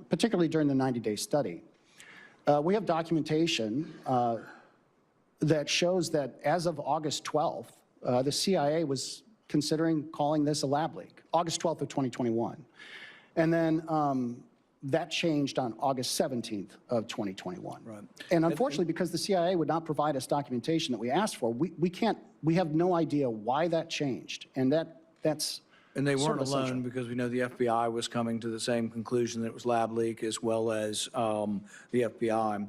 particularly during the 90-day study, we have documentation that shows that as of August 12th, the CIA was considering calling this a lab leak, August 12th of 2021. And then that changed on August 17th of 2021. Right. And unfortunately, because the CIA would not provide us documentation that we asked for, we have no idea why that changed. And that's And they sort weren't of essential. alone, because we know the FBI was coming to the same conclusion that it was lab leak, as well as the FBI.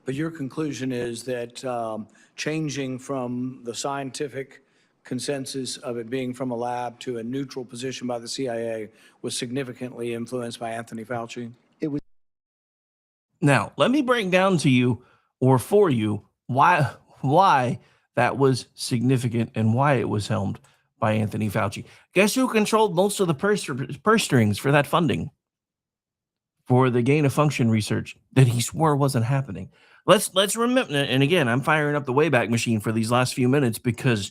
But your conclusion is that changing from the scientific consensus of it being from a lab to a neutral position by the CIA was significantly influenced by Anthony Fauci? It was. Now, let me break down to you, or for you, why that was significant and why it was helmed by Anthony Fauci. Guess who controlled most of the purse strings for that funding? For the gain of function research that he swore wasn't happening. Let's remember, and again, I'm firing up the Wayback Machine for these last few minutes because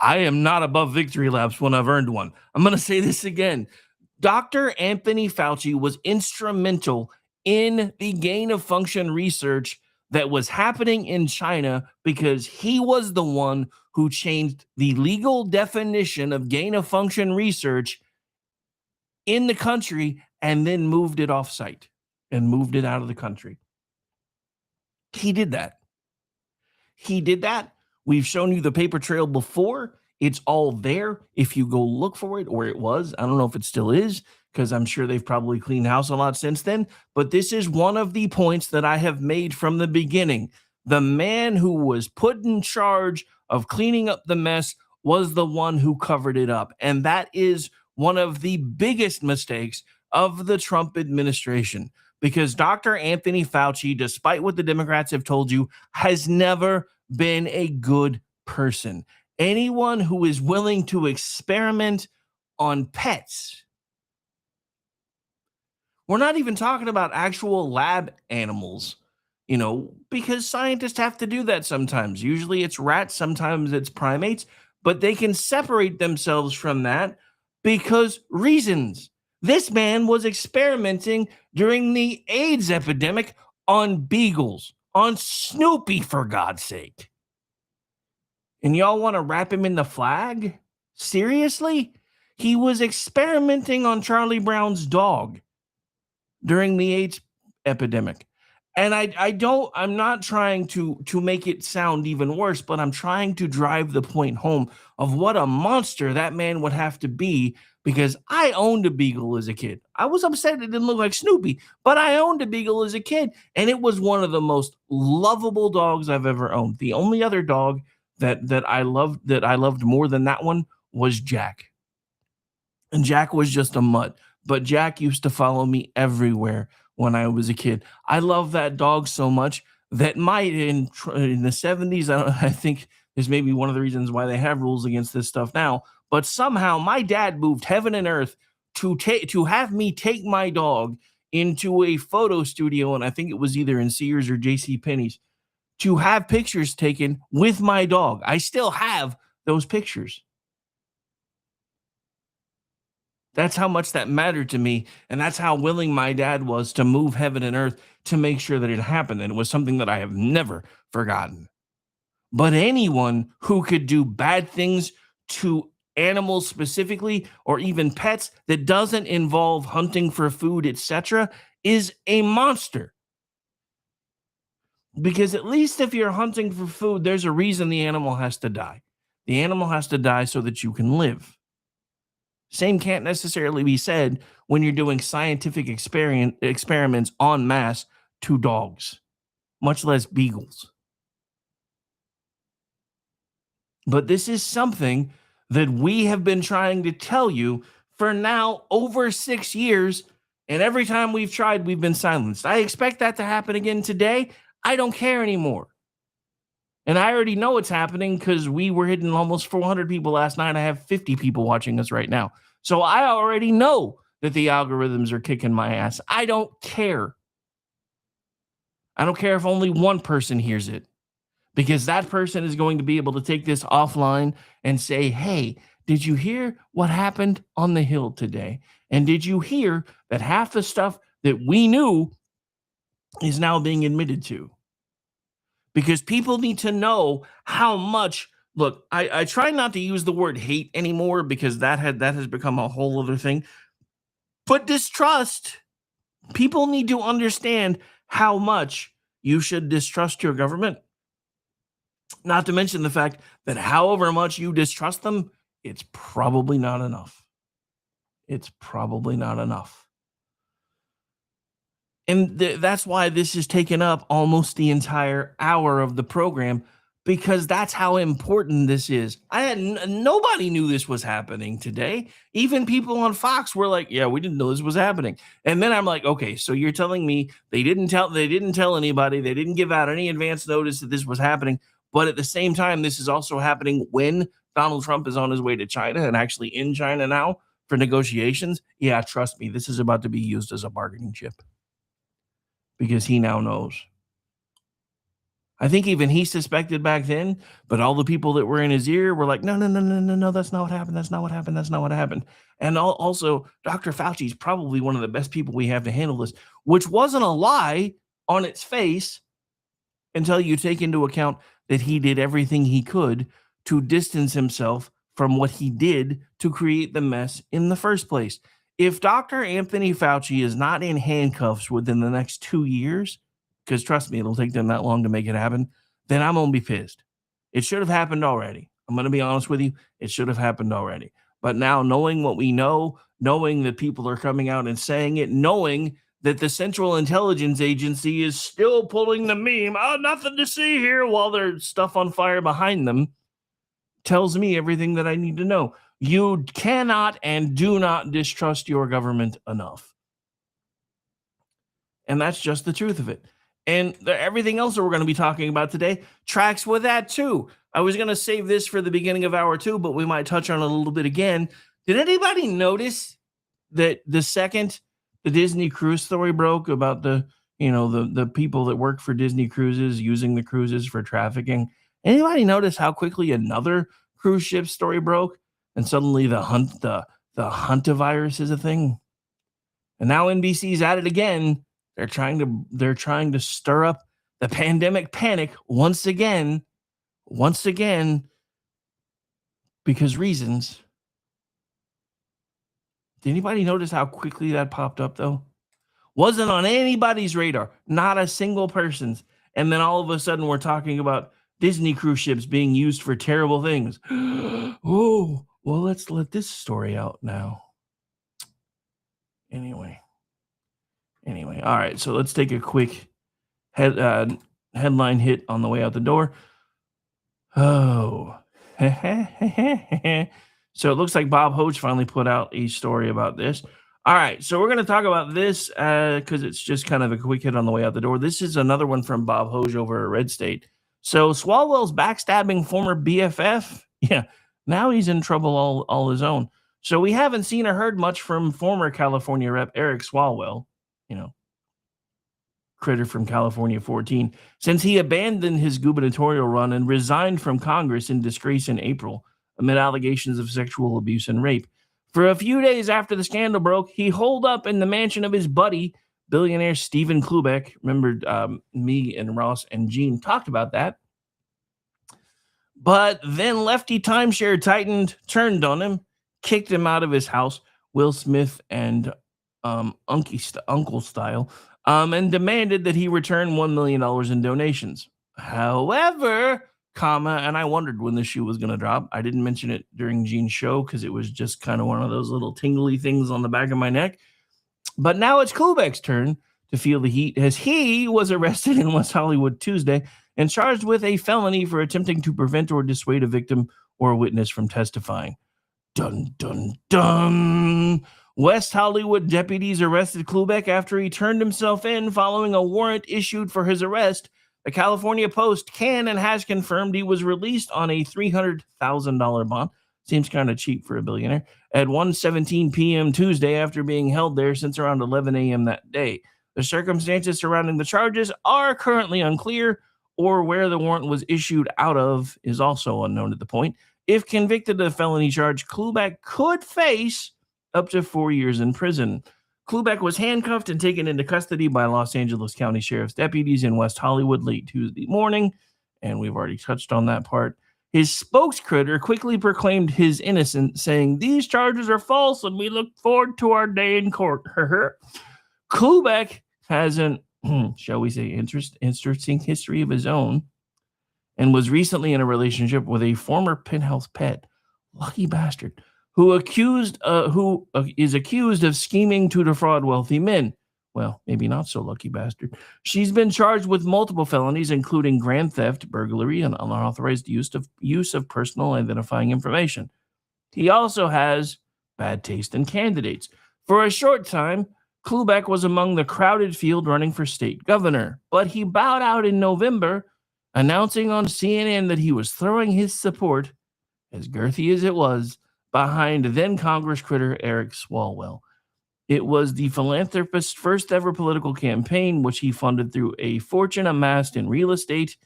I am not above victory laps when I've earned one. I'm going to say this again. Dr. Anthony Fauci was instrumental in the gain of function research that was happening in China because he was the one who changed the legal definition of gain of function research in the country and then moved it off-site and moved it out of the country. He did that. He did that. We've shown you the paper trail before. It's all there if you go look for it, or it was. I don't know if it still is, because I'm sure they've probably cleaned house a lot since then. But this is one of the points that I have made from the beginning. The man who was put in charge of cleaning up the mess was the one who covered it up. And that is one of the biggest mistakes of the Trump administration, because Dr. Anthony Fauci, despite what the Democrats have told you, has never been a good person. Anyone who is willing to experiment on pets, we're not even talking about actual lab animals, because scientists have to do that sometimes. Usually it's rats, sometimes it's primates, but they can separate themselves from that because reasons. This man was experimenting during the AIDS epidemic on beagles, on Snoopy, for God's sake. And y'all want to wrap him in the flag? Seriously? He was experimenting on Charlie Brown's dog during the AIDS epidemic. And I'm not trying to make it sound even worse, but I'm trying to drive the point home of what a monster that man would have to be, because I owned a beagle as a kid. I was upset it didn't look like Snoopy, but I owned a beagle as a kid, and it was one of the most lovable dogs I've ever owned. The only other dog that I loved more than that one was Jack. And Jack was just a mutt, but Jack used to follow me everywhere when I was a kid. I love that dog so much that in the 70s, I think is maybe one of the reasons why they have rules against this stuff now. But somehow my dad moved heaven and earth to have me take my dog into a photo studio, and I think it was either in Sears or J.C. Penney's, to have pictures taken with my dog. I still have those pictures. That's how much that mattered to me, and that's how willing my dad was to move heaven and earth to make sure that it happened, and it was something that I have never forgotten. But anyone who could do bad things to animals specifically, or even pets, that doesn't involve hunting for food, etc., is a monster. Because at least if you're hunting for food, there's a reason the animal has to die. The animal has to die so that you can live. Same can't necessarily be said when you're doing scientific experiments en masse to dogs, much less beagles. But this is something that we have been trying to tell you for now over 6 years, and every time we've tried, we've been silenced. I expect that to happen again today. I don't care anymore. And I already know it's happening because we were hitting almost 400 people last night. I have 50 people watching us right now. So I already know that the algorithms are kicking my ass. I don't care. I don't care if only one person hears it, because that person is going to be able to take this offline and say, hey, did you hear what happened on the Hill today? And did you hear that half the stuff that we knew is now being admitted to? Because people need to know how much. Look, I try not to use the word hate anymore because that has become a whole other thing. But distrust. People need to understand how much you should distrust your government. Not to mention the fact that however much you distrust them, it's probably not enough. It's probably not enough. And that's why this has taken up almost the entire hour of the program, because that's how important this is. Nobody knew this was happening today. Even people on Fox were like, yeah, we didn't know this was happening. And then I'm like, okay, so you're telling me they didn't tell anybody, they didn't give out any advance notice that this was happening. But at the same time, this is also happening when Donald Trump is on his way to China and actually in China now for negotiations. Yeah, trust me, this is about to be used as a bargaining chip, because he now knows. I think even he suspected back then, but all the people that were in his ear were like, no, that's not what happened. That's not what happened. That's not what happened. And also, Dr. Fauci is probably one of the best people we have to handle this, which wasn't a lie on its face until you take into account that he did everything he could to distance himself from what he did to create the mess in the first place. If Dr. Anthony Fauci is not in handcuffs within the next 2 years, because trust me, it'll take them that long to make it happen, then I'm going to be pissed. It should have happened already. I'm going to be honest with you. It should have happened already. But now, knowing what we know, knowing that people are coming out and saying it, knowing that the Central Intelligence Agency is still pulling the meme, oh, nothing to see here, while there's stuff on fire behind them, tells me everything that I need to know. You cannot and do not distrust your government enough. And that's just the truth of it. And everything else that we're going to be talking about today tracks with that too. I was going to save this for the beginning of hour 2, but we might touch on it a little bit again. Did anybody notice that the second the Disney cruise story broke about the people that work for Disney Cruises using the cruises for trafficking, anybody notice how quickly another cruise ship story broke, and suddenly the hantavirus is a thing? And now NBC's at it again. They're trying to stir up the pandemic panic once again, because reasons. Did anybody notice how quickly that popped up though? Wasn't on anybody's radar, not a single person's. And then all of a sudden we're talking about Disney cruise ships being used for terrible things. Oh, well, let's let this story out now. Anyway, all right, so let's take a quick headline hit on the way out the door. Oh, so it looks like Bob Hoge finally put out a story about this. All right, so we're going to talk about this because it's just kind of a quick hit on the way out the door. This is another one from Bob Hoge over at Red State. So Swalwell's backstabbing former BFF. Yeah, now he's in trouble all his own. So we haven't seen or heard much from former California Rep Eric Swalwell, critter from California 14, since he abandoned his gubernatorial run and resigned from Congress in disgrace in April amid allegations of sexual abuse and rape. For a few days after the scandal broke, he holed up in the mansion of his buddy, billionaire Stephen Klubeck. Remember, me and Ross and Gene talked about that. But then lefty timeshare titan turned on him, kicked him out of his house, Will Smith and uncle style. and demanded that he return $1 million in donations. However, and I wondered when the shoe was going to drop. I didn't mention it during Gene's show because it was just kind of one of those little tingly things on the back of my neck. But now it's Klubeck's turn to feel the heat, as he was arrested in West Hollywood Tuesday and charged with a felony for attempting to prevent or dissuade a victim or a witness from testifying. Dun, dun, dun. West Hollywood deputies arrested Klubeck after he turned himself in following a warrant issued for his arrest. The California Post can and has confirmed he was released on a $300,000 bond. Seems kind of cheap for a billionaire. At 1:17 p.m. Tuesday after being held there since around 11 a.m. that day. The circumstances surrounding the charges are currently unclear, or where the warrant was issued out of is also unknown at the point. If convicted of the felony charge, Klubeck could face up to 4 years in prison. Klubeck was handcuffed and taken into custody by Los Angeles County Sheriff's deputies in West Hollywood late Tuesday morning, and we've already touched on that part. His spokescritter quickly proclaimed his innocence, saying, "These charges are false, and we look forward to our day in court." Klubeck has an, shall we say, interesting history of his own, and was recently in a relationship with a former Penthouse pet, lucky bastard, who is accused of scheming to defraud wealthy men. Well, maybe not so lucky bastard. She's been charged with multiple felonies, including grand theft, burglary, and unauthorized use of personal identifying information. He also has bad taste in candidates. For a short time, Klubeck was among the crowded field running for state governor, but he bowed out in November, announcing on CNN that he was throwing his support, as girthy as it was, behind then Congress critter Eric Swalwell. It was the philanthropist's first ever political campaign, which he funded through a fortune amassed in real estate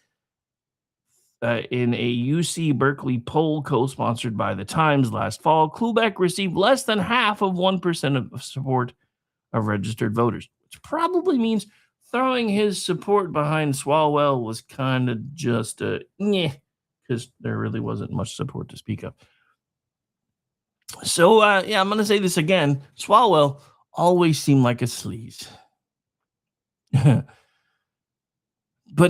in a UC Berkeley poll co-sponsored by The Times last fall. Klubeck received less than half of 1% of support of registered voters, which probably means throwing his support behind Swalwell was kind of just a because there really wasn't much support to speak of. So, I'm going to say this again. Swalwell always seemed like a sleaze. But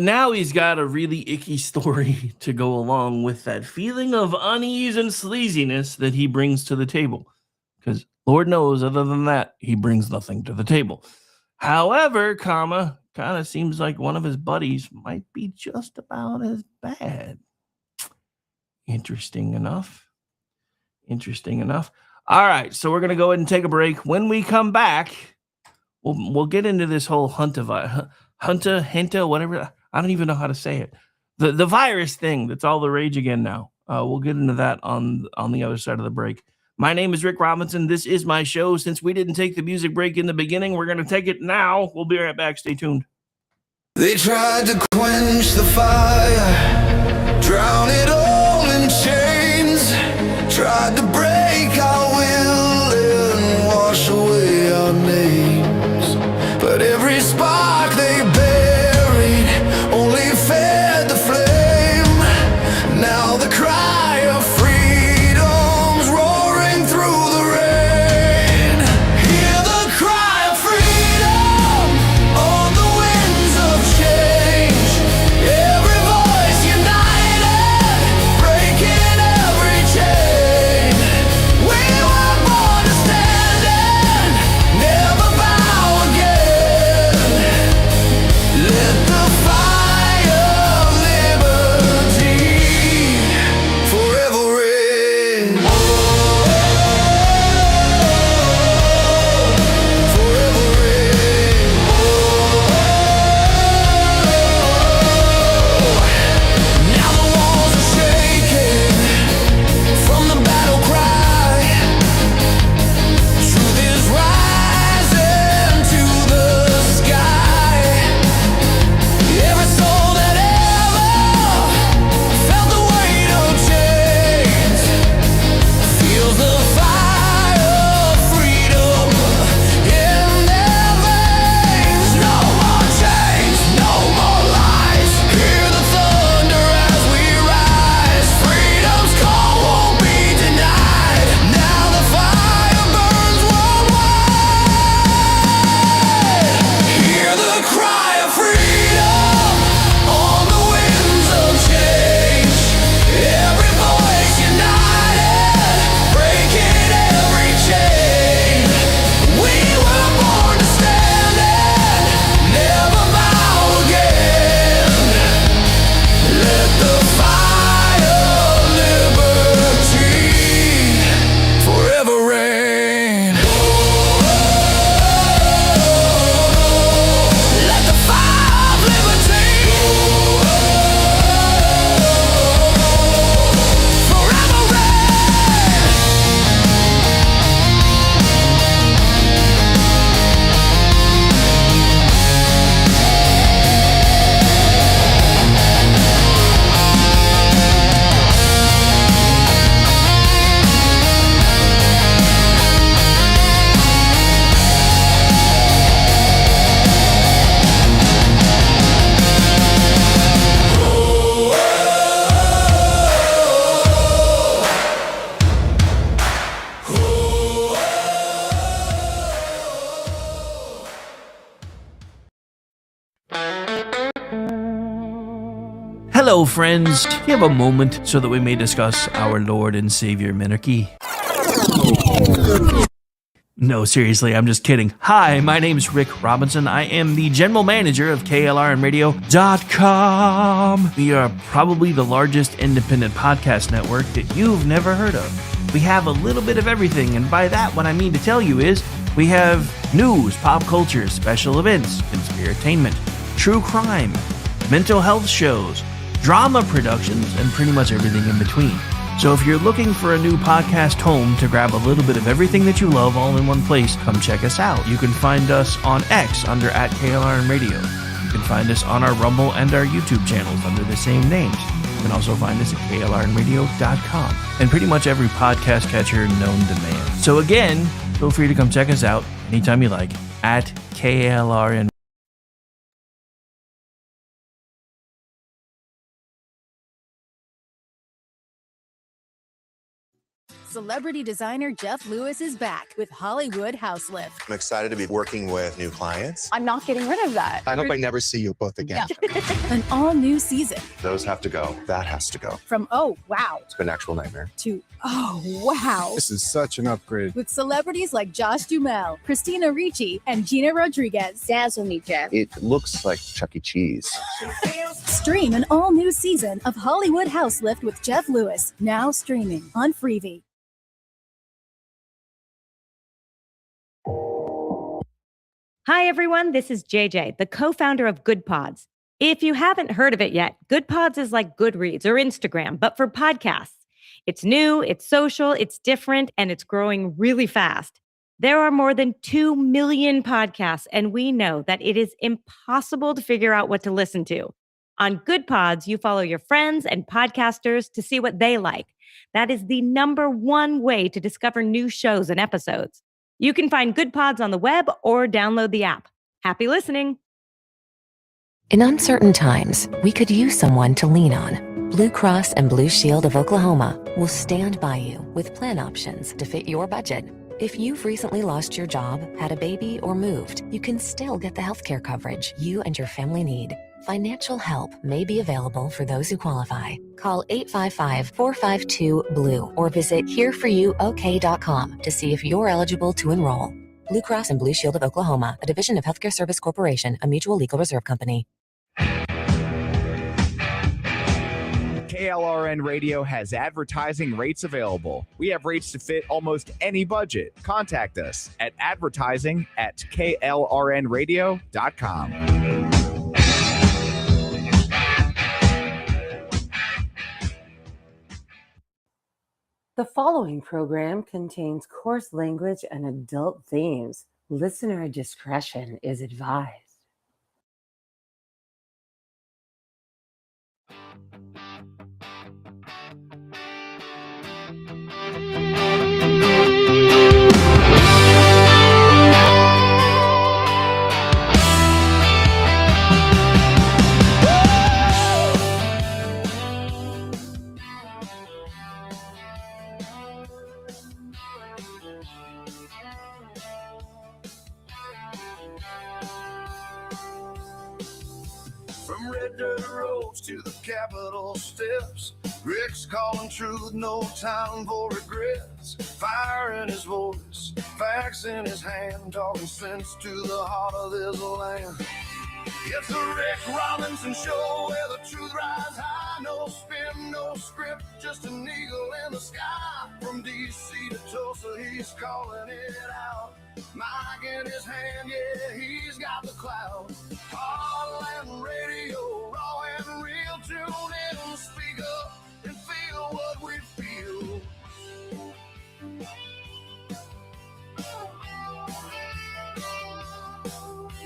now he's got a really icky story to go along with that feeling of unease and sleaziness that he brings to the table. Because Lord knows, other than that, he brings nothing to the table. However, kind of seems like one of his buddies might be just about as bad. Interesting enough. All right, so we're going to go ahead and take a break. When we come back, we'll get into this whole Hunta, whatever. I don't even know how to say it. The virus thing that's all the rage again now. We'll get into that on the other side of the break. My name is Rick Robinson. This is my show. Since we didn't take the music break in the beginning, we're going to take it now. We'll be right back. Stay tuned. They tried to quench the fire, drown it all in chains, tried to break our will and wash away our names. But every spark they buried only fed the flame. Now the cry of freedom's roaring through the rain. Hear the cry of freedom on the winds of change. Every voice united. Hello, friends. Do you have a moment so that we may discuss our Lord and Savior Minarchy? No, seriously, I'm just kidding. Hi, my name's Rick Robinson. I am the general manager of KLRNradio.com. We are probably the largest independent podcast network that you've never heard of. We have a little bit of everything, and by that, what I mean to tell you is we have news, pop culture, special events, conspiratainment, true crime, mental health shows, drama productions, and pretty much everything in between. So if you're looking for a new podcast home to grab a little bit of everything that you love all in one place, come check us out. You can find us on X under @KLRNradio. You can find us on our Rumble and our YouTube channels under the same names. You can also find us at KLRNradio.com and pretty much every podcast catcher known to man. So again, feel free to come check us out anytime you like at KLRN. Celebrity designer Jeff Lewis is back with Hollywood House Lift. I'm excited to be working with new clients. I'm not getting rid of that. I hope I never see you both again. An all-new season. Those have to go. That has to go. From oh, wow, It's been an actual nightmare. to oh, wow. This is such an upgrade. With celebrities like Josh Duhamel, Christina Ricci, and Gina Rodriguez. Dance with me, Jeff. It looks like Chuck E. Cheese. Stream an all-new season of Hollywood House Lift with Jeff Lewis, now streaming on Freevee. Hi, everyone. This is JJ, the co-founder of Good Pods. If you haven't heard of it yet, Good Pods is like Goodreads or Instagram, but for podcasts. It's new, it's social, it's different, and it's growing really fast. There are more than 2 million podcasts, and we know that it is impossible to figure out what to listen to. On Good Pods, you follow your friends and podcasters to see what they like. That is the #1 way to discover new shows and episodes. You can find Good Pods on the web or download the app. Happy listening. In uncertain times, we could use someone to lean on. Blue Cross and Blue Shield of Oklahoma will stand by you with plan options to fit your budget. If you've recently lost your job, had a baby, or moved, you can still get the healthcare coverage you and your family need. Financial help may be available for those who qualify. Call 855-452-BLUE or visit hereforyouok.com to see if you're eligible to enroll. Blue Cross and Blue Shield of Oklahoma, a division of Healthcare Service Corporation, a mutual legal reserve company. KLRN Radio has advertising rates available. We have rates to fit almost any budget. Contact us at advertising@klrnradio.com. The following program contains coarse language and adult themes. Listener discretion is advised. From red dirt roads to the Capitol steps, Rick's calling truth, no time for regrets. Fire in his voice, facts in his hand, talking sense to the heart of this land. It's the Rick Robinson Show where the truth rides high. No spin, no script, just an eagle in the sky. From D.C. to Tulsa, he's calling it out. Mic in his hand, yeah, he's got the clout. Heartland Radio, raw and real. Tune in, speak up, and feel what we feel.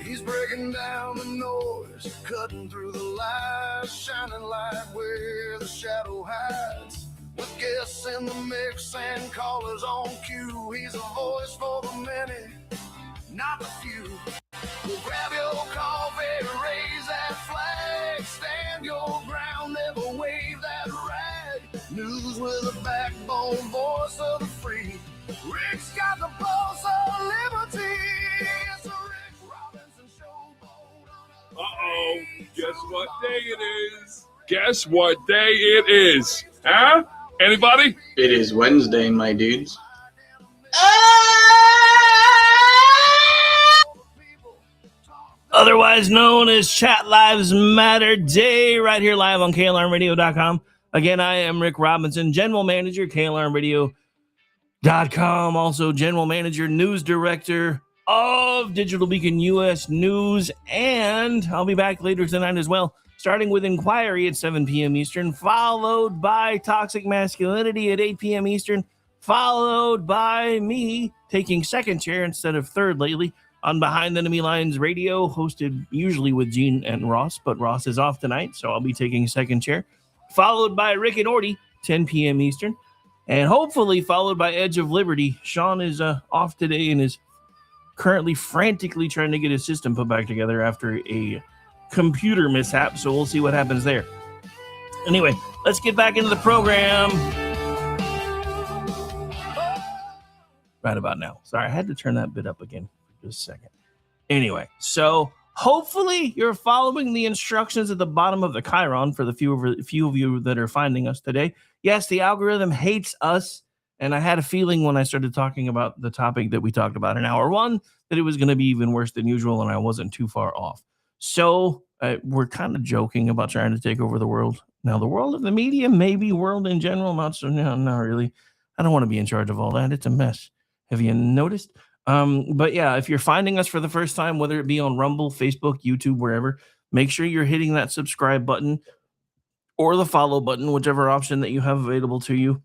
He's breaking down the noise, cutting through the lies, shining light where the shadow hides. With guests in the mix and callers on cue, he's a voice for the many, not the few. Well, grab your coffee, raise that flag, stand your ground, never wave that rag. News with a backbone, voice of the free. Rick's got the pulse of liberty. It's a Rick Robinson Show. Uh-oh, guess what day it is? Guess what day it is? Huh? Anybody? It is Wednesday, my dudes. Otherwise known as Chat Lives Matter Day, right here live on KLRMradio.com. Again, I am Rick Robinson, General Manager, KLRMradio.com, also General Manager, News Director of Digital Beacon US News, and I'll be back later tonight as well, starting with Inquiry at 7 p.m. Eastern, followed by Toxic Masculinity at 8 p.m. Eastern, followed by me taking second chair instead of third lately on Behind Enemy Lines Radio, hosted usually with Gene and Ross, but Ross is off tonight, so I'll be taking second chair, followed by Rick and Orty, 10 p.m. Eastern, and hopefully followed by Edge of Liberty. Sean is off today and is currently frantically trying to get his system put back together after a computer mishap, so we'll see what happens there. Anyway, let's get back into the program right about now. Sorry, I had to turn that bit up again for just a second. Anyway, so hopefully you're following the instructions at the bottom of the Chiron for the few of you that are finding us today. Yes, the algorithm hates us, and I had a feeling when I started talking about the topic that we talked about in hour one that it was going to be even worse than usual, and I wasn't too far off. So we're kind of joking about trying to take over the world. Now, the world of the media, maybe world in general, not so, no, not really. I don't want to be in charge of all that. It's a mess. Have you noticed? But yeah, if you're finding us for the first time, whether it be on Rumble, Facebook, YouTube, wherever, make sure you're hitting that subscribe button or the follow button, whichever option that you have available to you.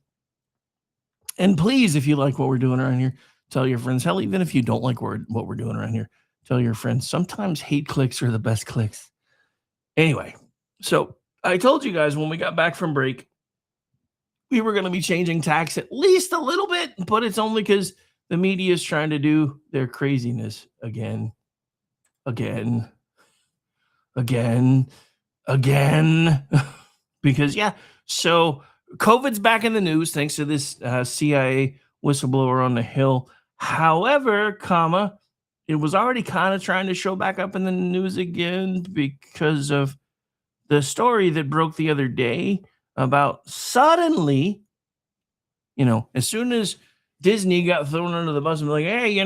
And please, if you like what we're doing around here, tell your friends. Hell, even if you don't like what we're doing around here, tell your friends. Sometimes hate clicks are the best clicks. Anyway, so I told you guys when we got back from break, we were going to be changing tax at least a little bit, but it's only because the media is trying to do their craziness again. Because, yeah, so COVID's back in the news thanks to this CIA whistleblower on the Hill. However, it was already kind of trying to show back up in the news again because of the story that broke the other day about suddenly, as soon as Disney got thrown under the bus and like, hey,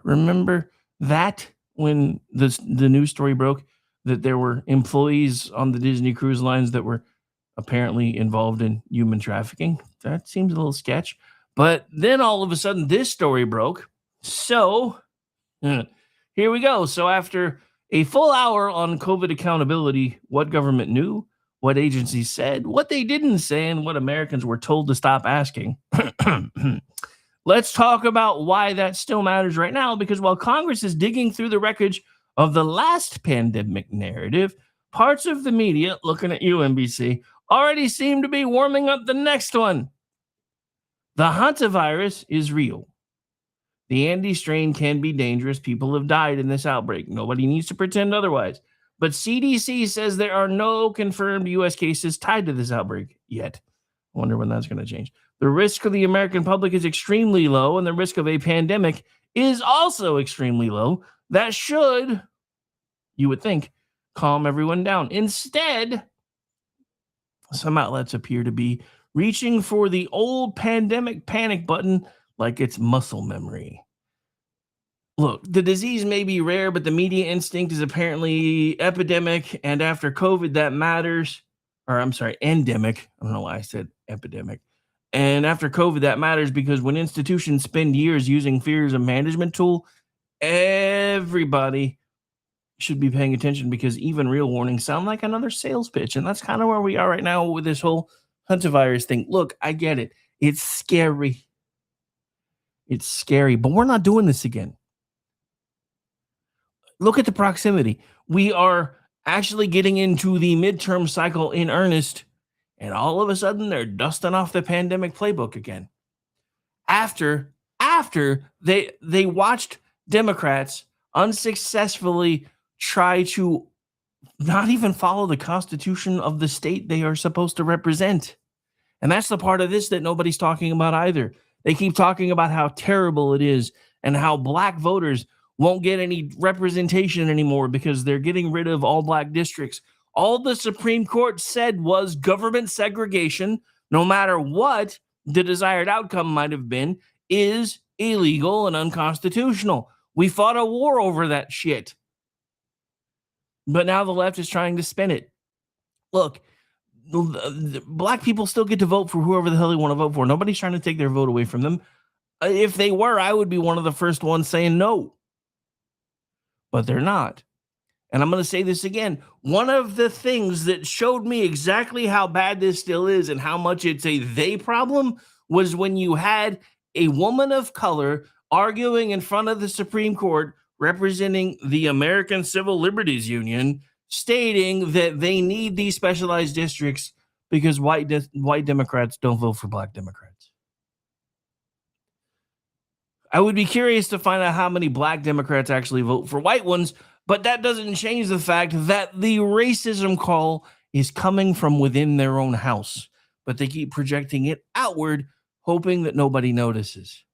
remember that when the news story broke that there were employees on the Disney cruise lines that were apparently involved in human trafficking? That seems a little sketch. But then all of a sudden this story broke. So here we go. So after a full hour on COVID accountability, what government knew, what agencies said, what they didn't say, and what Americans were told to stop asking. Let's talk about why that still matters right now, because while Congress is digging through the wreckage of the last pandemic narrative, parts of the media, looking at you, NBC, already seem to be warming up the next one. The hantavirus is real. The Andes strain can be dangerous. People have died in this outbreak. Nobody needs to pretend otherwise. But CDC says there are no confirmed U.S. cases tied to this outbreak yet. I wonder when that's going to change. The risk of the American public is extremely low, and the risk of a pandemic is also extremely low. That should, you would think, calm everyone down. Instead, some outlets appear to be reaching for the old pandemic panic button like it's muscle memory. Look, the disease may be rare, but the media instinct is apparently epidemic, and after COVID, that matters. Or I'm sorry, endemic. I don't know why I said epidemic. And after COVID, that matters because when institutions spend years using fear as a management tool, everybody should be paying attention because even real warnings sound like another sales pitch. And that's kind of where we are right now with this whole hantavirus thing. Look, I get it. It's scary. It's scary, but we're not doing this again. Look at the proximity. We are actually getting into the midterm cycle in earnest, and all of a sudden they're dusting off the pandemic playbook again. After they watched Democrats unsuccessfully try to not even follow the Constitution of the state they are supposed to represent. And that's the part of this that nobody's talking about either. They keep talking about how terrible it is and how black voters won't get any representation anymore because they're getting rid of all black districts. All the Supreme Court said was government segregation, no matter what the desired outcome might have been, is illegal and unconstitutional. We fought a war over that shit. But now the left is trying to spin it. Look, the black people still get to vote for whoever the hell they want to vote for. Nobody's trying to take their vote away from them. If they were, I would be one of the first ones saying no. But they're not. And I'm going to say this again. One of the things that showed me exactly how bad this still is and how much it's a they problem was when you had a woman of color arguing in front of the Supreme Court representing the American Civil Liberties Union, stating that they need these specialized districts because white Democrats don't vote for black Democrats. I would be curious to find out how many black Democrats actually vote for white ones, but that doesn't change the fact that the racism call is coming from within their own house, but they keep projecting it outward, hoping that nobody notices.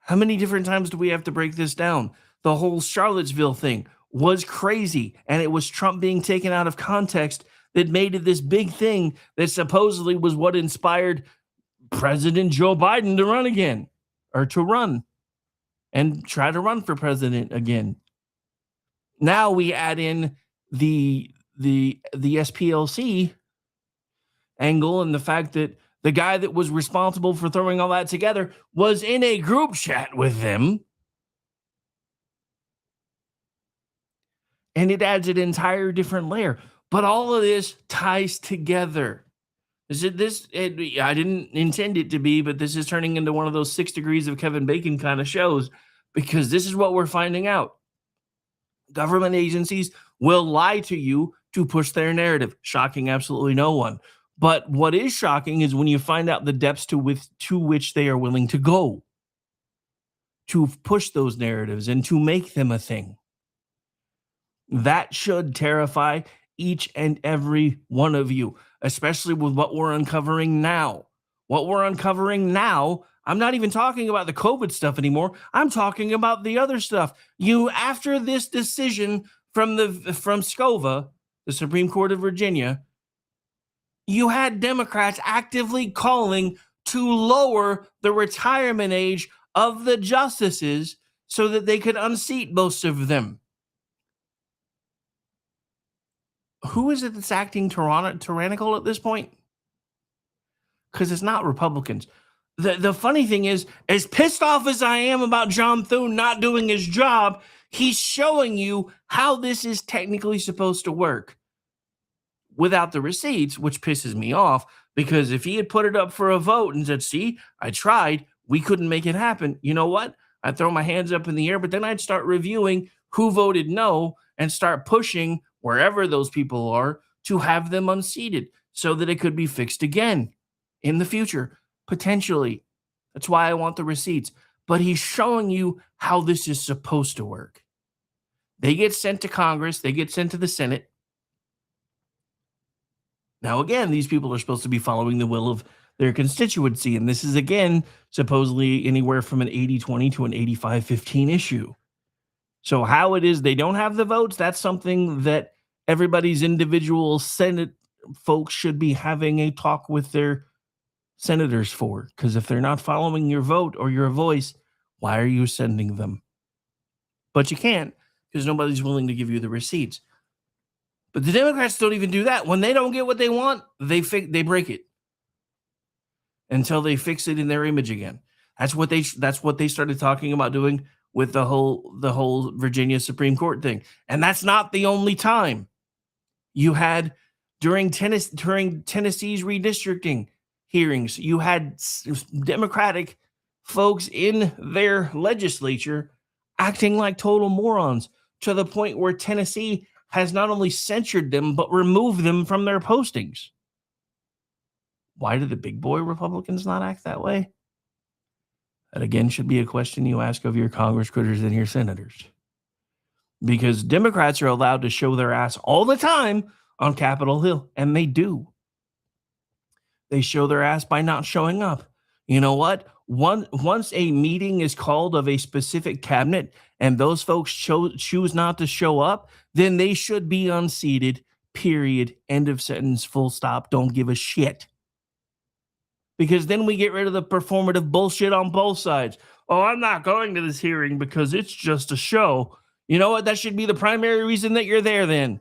How many different times do we have to break this down? The whole Charlottesville thing was crazy, and it was Trump being taken out of context that made it this big thing that supposedly was what inspired President Joe Biden to run again, or to run and try to run for president again. Now we add in the SPLC angle and the fact that the guy that was responsible for throwing all that together was in a group chat with them. And it adds an entire different layer. But all of this ties together. I didn't intend it to be, but this is turning into one of those 6 degrees of Kevin Bacon kind of shows, because this is what we're finding out. Government agencies will lie to you to push their narrative. Shocking absolutely no one. But what is shocking is when you find out the depths to which they are willing to go to push those narratives and to make them a thing. That should terrify each and every one of you, especially with what we're uncovering now. What we're uncovering now, I'm not even talking about the COVID stuff anymore. I'm talking about the other stuff. After this decision from SCOVA, the Supreme Court of Virginia, you had Democrats actively calling to lower the retirement age of the justices so that they could unseat most of them. Who is it that's acting tyrannical at this point? Because it's not Republicans. The funny thing is, as pissed off as I am about John Thune not doing his job, he's showing you how this is technically supposed to work without the receipts, which pisses me off, because if he had put it up for a vote and said, see, I tried, we couldn't make it happen, you know what? I'd throw my hands up in the air, but then I'd start reviewing who voted no and start pushing wherever those people are to have them unseated so that it could be fixed again in the future, potentially. That's why I want the receipts. But he's showing you how this is supposed to work. They get sent to Congress. They get sent to the Senate. Now, again, these people are supposed to be following the will of their constituency. And this is, again, supposedly anywhere from an 80-20 to an 85-15 issue. So how it is they don't have the votes, that's something that everybody's individual Senate folks should be having a talk with their senators for. Because if they're not following your vote or your voice, why are you sending them? But you can't, because nobody's willing to give you the receipts. But the Democrats don't even do that. When they don't get what they want, they break it until they fix it in their image again. That's what they started talking about doing with the whole Virginia Supreme Court thing. And that's not the only time. You had during Tennessee's redistricting hearings, you had Democratic folks in their legislature acting like total morons to the point where Tennessee has not only censured them, but removed them from their postings. Why do the big boy Republicans not act that way? That, again, should be a question you ask of your Congress critters and your senators. Because Democrats are allowed to show their ass all the time on Capitol Hill, and they do. They show their ass by not showing up. You know what? Once a meeting is called of a specific cabinet and those folks choose not to show up, then they should be unseated, period, end of sentence, full stop, don't give a shit. Because then we get rid of the performative bullshit on both sides. Oh, I'm not going to this hearing because it's just a show. You know what? That should be the primary reason that you're there then.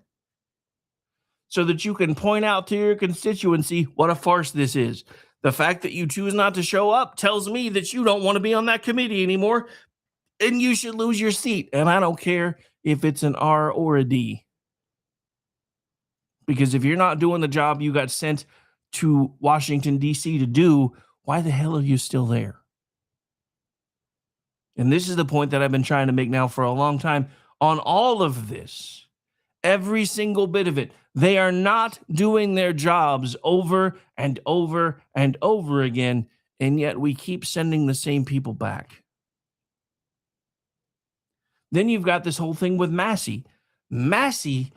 So that you can point out to your constituency what a farce this is. The fact that you choose not to show up tells me that you don't want to be on that committee anymore, and you should lose your seat. And I don't care if it's an R or a D. Because if you're not doing the job you got sent to Washington, D.C. to do, why the hell are you still there? And this is the point that I've been trying to make now for a long time on all of this. Every single bit of it. They are not doing their jobs over and over and over again, and yet we keep sending the same people back. Then you've got this whole thing with Massey. Massey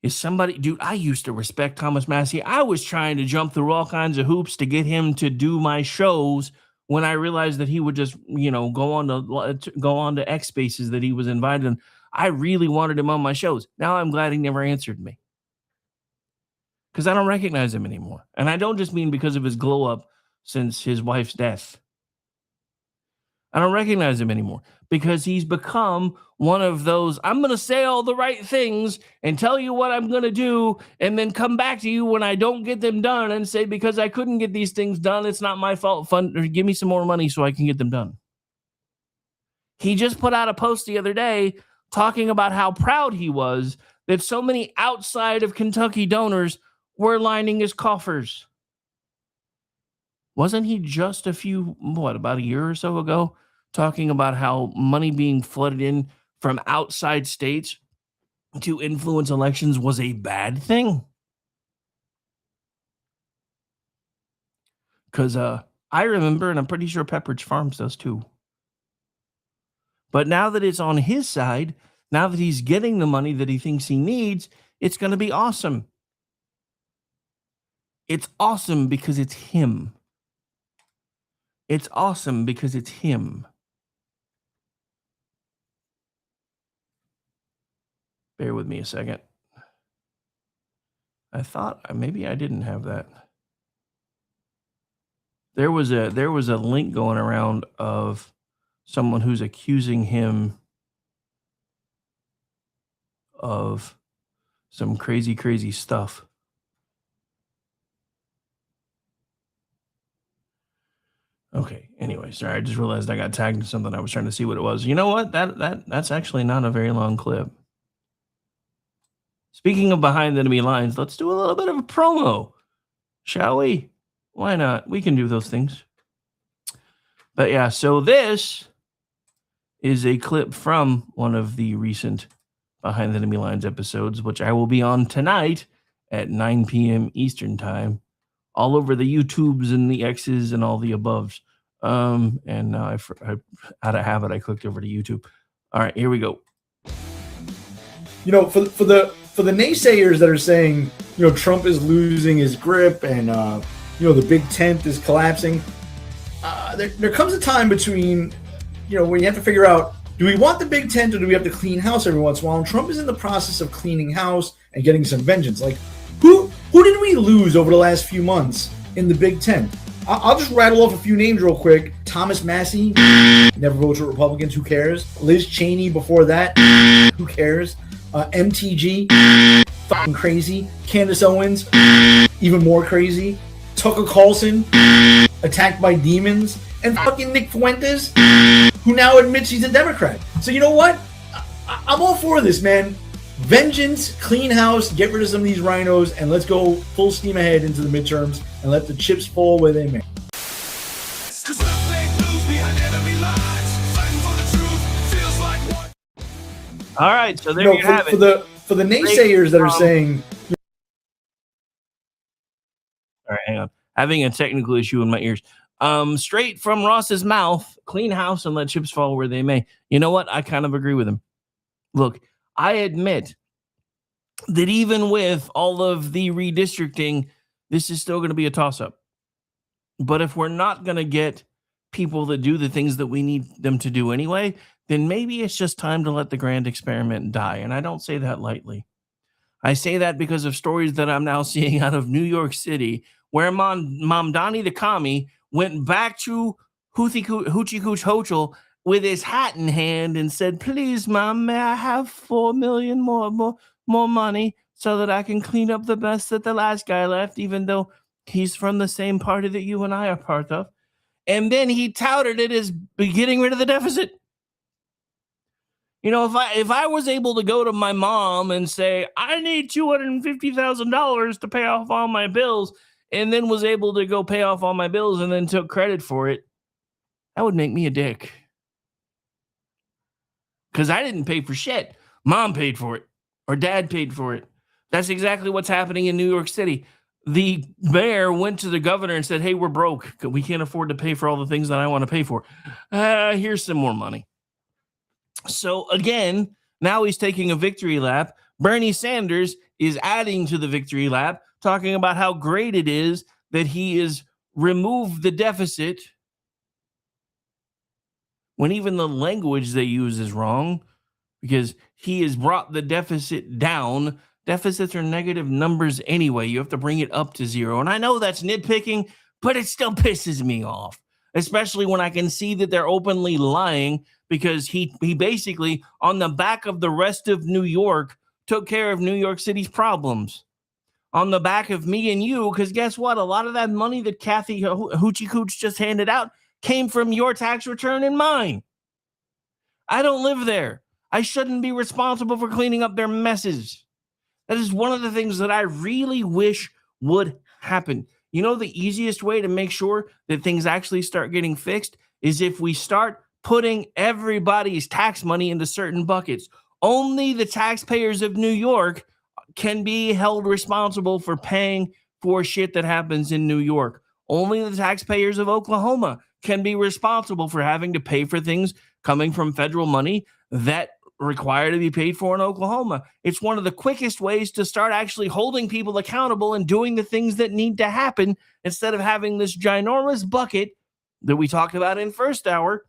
is somebody, dude, I used to respect Thomas Massey. I was trying to jump through all kinds of hoops to get him to do my shows when I realized that he would just, go on to X Spaces that he was invited in. I really wanted him on my shows. Now I'm glad he never answered me. Because I don't recognize him anymore. And I don't just mean because of his glow up since his wife's death. I don't recognize him anymore because he's become one of those, I'm going to say all the right things and tell you what I'm going to do and then come back to you when I don't get them done and say, because I couldn't get these things done, it's not my fault. Or give me some more money so I can get them done. He just put out a post the other day talking about how proud he was that so many outside of Kentucky donors were lining his coffers. Wasn't he just about a year or so ago, talking about how money being flooded in from outside states to influence elections was a bad thing? Because I remember, and I'm pretty sure Pepperidge Farms does too. But now that it's on his side, now that he's getting the money that he thinks he needs, it's going to be awesome. It's awesome because it's him. It's awesome because it's him. Bear with me a second. I thought maybe I didn't have that. There was a link going around of someone who's accusing him of some crazy, crazy stuff. Okay, anyway, sorry, I just realized I got tagged in something. I was trying to see what it was. You know what? That's actually not a very long clip. Speaking of behind enemy lines, let's do a little bit of a promo, shall we? Why not? We can do those things. But yeah, so this is a clip from one of the recent Behind the Enemy Lines episodes, which I will be on tonight at 9 p.m. Eastern time, all over the YouTubes and the X's and all the aboves. And now I out of habit, I clicked over to YouTube. All right, here we go. For the naysayers that are saying, Trump is losing his grip and, the big tent is collapsing, there comes a time between, when you have to figure out, do we want the big tent or do we have to clean house every once in a while? And Trump is in the process of cleaning house and getting some vengeance. Like, who did we lose over the last few months in the big tent? I'll just rattle off a few names real quick. Thomas Massey, never votes for Republicans, who cares? Liz Cheney before that, who cares? MTG, fucking crazy. Candace Owens, even more crazy. Tucker Carlson, attacked by demons. And fucking Nick Fuentes, who now admits he's a Democrat. So you know what? I'm all for this, man. Vengeance, clean house, get rid of some of these rhinos, and let's go full steam ahead into the midterms and let the chips fall where they may. All right, so there you have it. For the naysayers that are saying... All right, hang on. Having a technical issue in my ears. Straight from Ross's mouth, clean house and let chips fall where they may. You know what? I kind of agree with him. Look, I admit that even with all of the redistricting, this is still going to be a toss-up. But if we're not going to get people that do the things that we need them to do anyway, then maybe it's just time to let the grand experiment die. And I don't say that lightly. I say that because of stories that I'm now seeing out of New York City, where Mamdani the commie went back to Hoochie Cooch Hochul with his hat in hand and said, "Please, Mom, may I have 4 million more money so that I can clean up the mess that the last guy left, even though he's from the same party that you and I are part of." And then he touted it as getting rid of the deficit. You know, if I was able to go to my mom and say, "I need $250,000 to pay off all my bills," and then was able to go pay off all my bills and then took credit for it, that would make me a dick. Because I didn't pay for shit. Mom paid for it, or dad paid for it. That's exactly what's happening in New York City. The mayor went to the governor and said, "Hey, we're broke. We can't afford to pay for all the things that I want to pay for. Here's some more money." So again, now he's taking a victory lap. Bernie Sanders is adding to the victory lap, talking about how great it is that he has removed the deficit when even the language they use is wrong, because he has brought the deficit down. Deficits are negative numbers anyway. You have to bring it up to zero. And I know that's nitpicking, but it still pisses me off, especially when I can see that they're openly lying, because he basically, on the back of the rest of New York, took care of New York City's problems. On the back of me and you, because guess what? A lot of that money that Kathy Hoochie Cooch just handed out came from your tax return and mine. I don't live there. I shouldn't be responsible for cleaning up their messes. That is one of the things that I really wish would happen. You know, the easiest way to make sure that things actually start getting fixed is if we start putting everybody's tax money into certain buckets. Only the taxpayers of New York can be held responsible for paying for shit that happens in New York. Only the taxpayers of Oklahoma can be responsible for having to pay for things coming from federal money that require to be paid for in Oklahoma. It's one of the quickest ways to start actually holding people accountable and doing the things that need to happen, instead of having this ginormous bucket that we talked about in first hour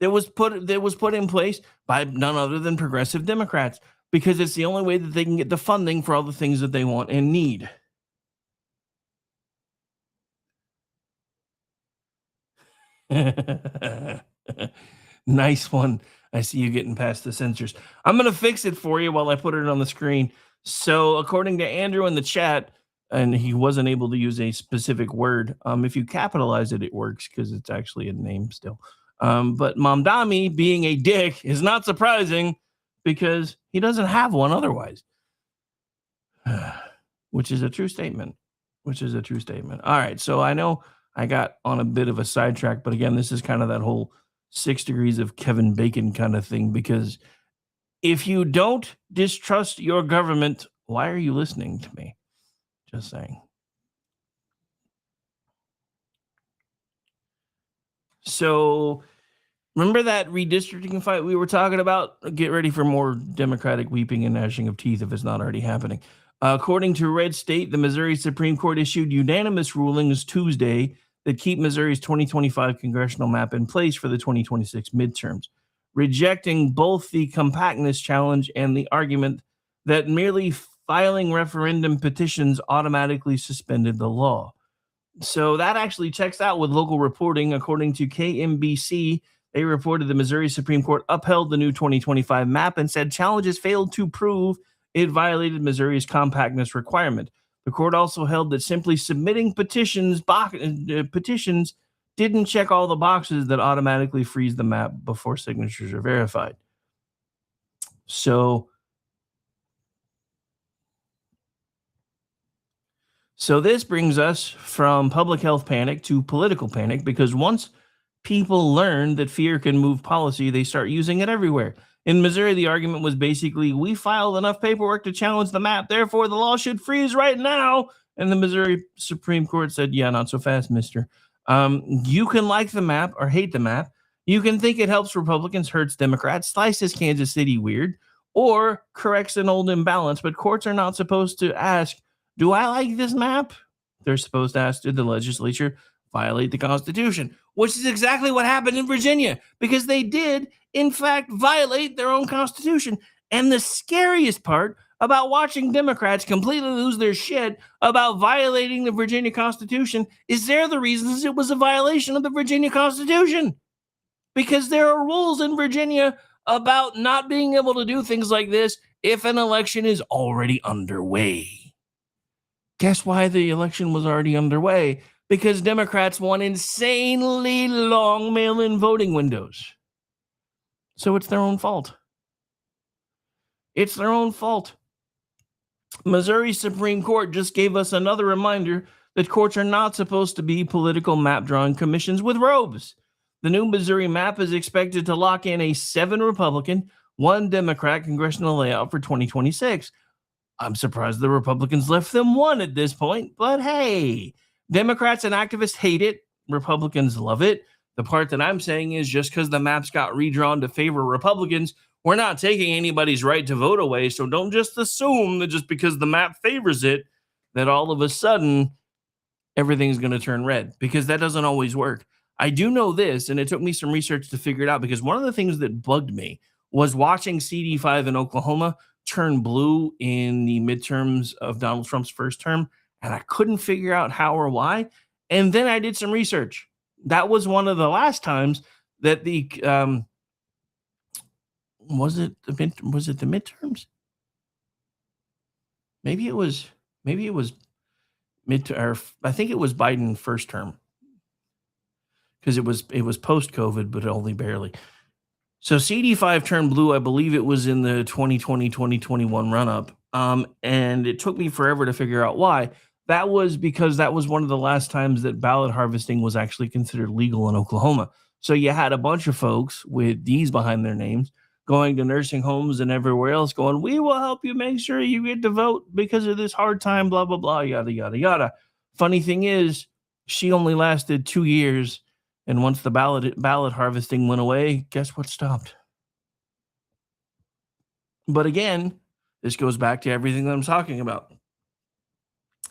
that was put in place by none other than progressive Democrats, because it's the only way that they can get the funding for all the things that they want and need. Nice one. I see you getting past the censors. I'm going to fix it for you while I put it on the screen. So according to Andrew in the chat, and he wasn't able to use a specific word, if you capitalize it, it works because it's actually a name still. But Mamdani being a dick is not surprising, because he doesn't have one otherwise. Which is a true statement. All right, so I know I got on a bit of a sidetrack, but again, this is kind of that whole 6 degrees of Kevin Bacon kind of thing, because if you don't distrust your government, why are you listening to me? Just saying. So remember that redistricting fight we were talking about? Get ready for more Democratic weeping and gnashing of teeth if it's not already happening. According to Red State, the Missouri Supreme Court issued unanimous rulings Tuesday that keep Missouri's 2025 congressional map in place for the 2026 midterms, rejecting both the compactness challenge and the argument that merely filing referendum petitions automatically suspended the law. So that actually checks out with local reporting. According to KMBC, they reported the Missouri Supreme Court upheld the new 2025 map and said challenges failed to prove it violated Missouri's compactness requirement. The court also held that simply submitting petitions didn't check all the boxes that automatically freeze the map before signatures are verified. So this brings us from public health panic to political panic, because once people learn that fear can move policy, they start using it everywhere. In Missouri, the argument was basically, we filed enough paperwork to challenge the map, therefore the law should freeze right now. And the Missouri Supreme Court said, yeah, not so fast, mister. You can like the map or hate the map. You can think it helps Republicans, hurts Democrats, slices Kansas City weird, or corrects an old imbalance. But courts are not supposed to ask, do I like this map? They're supposed to ask, did the legislature violate the Constitution? which is exactly what happened in Virginia, because they did, in fact, violate their own constitution. And the scariest part about watching Democrats completely lose their shit about violating the Virginia Constitution is they're the reasons it was a violation of the Virginia Constitution. Because there are rules in Virginia about not being able to do things like this if an election is already underway. Guess why the election was already underway? Because Democrats won insanely long mail-in voting windows. So it's their own fault. It's their own fault. Missouri Supreme Court just gave us another reminder that courts are not supposed to be political map drawing commissions with robes. The new Missouri map is expected to lock in a 7 Republican, 1 Democrat congressional layout for 2026. I'm surprised the Republicans left them 1 at this point, but hey, Democrats and activists hate it. Republicans love it. The part that I'm saying is just because the maps got redrawn to favor Republicans, we're not taking anybody's right to vote away. So don't just assume that just because the map favors it, that all of a sudden everything's going to turn red, because that doesn't always work. I do know this, and it took me some research to figure it out, because one of the things that bugged me was watching CD5 in Oklahoma turn blue in the midterms of Donald Trump's first term, and I couldn't figure out how or why. And then I did some research. That was one of the last times that the was it the midterms? Maybe it was or I think it was Biden first term, because it was post COVID, but only barely. So CD5 turned blue. I believe it was in the 2020-2021 run up. And it took me forever to figure out why. That was because that was one of the last times that ballot harvesting was actually considered legal in Oklahoma. So you had a bunch of folks with D's behind their names going to nursing homes and everywhere else going, we will help you make sure you get to vote because of this hard time, blah, blah, blah, yada, yada, yada. Funny thing is, she only lasted 2 years. And once the ballot harvesting went away, guess what stopped? But again, this goes back to everything that I'm talking about.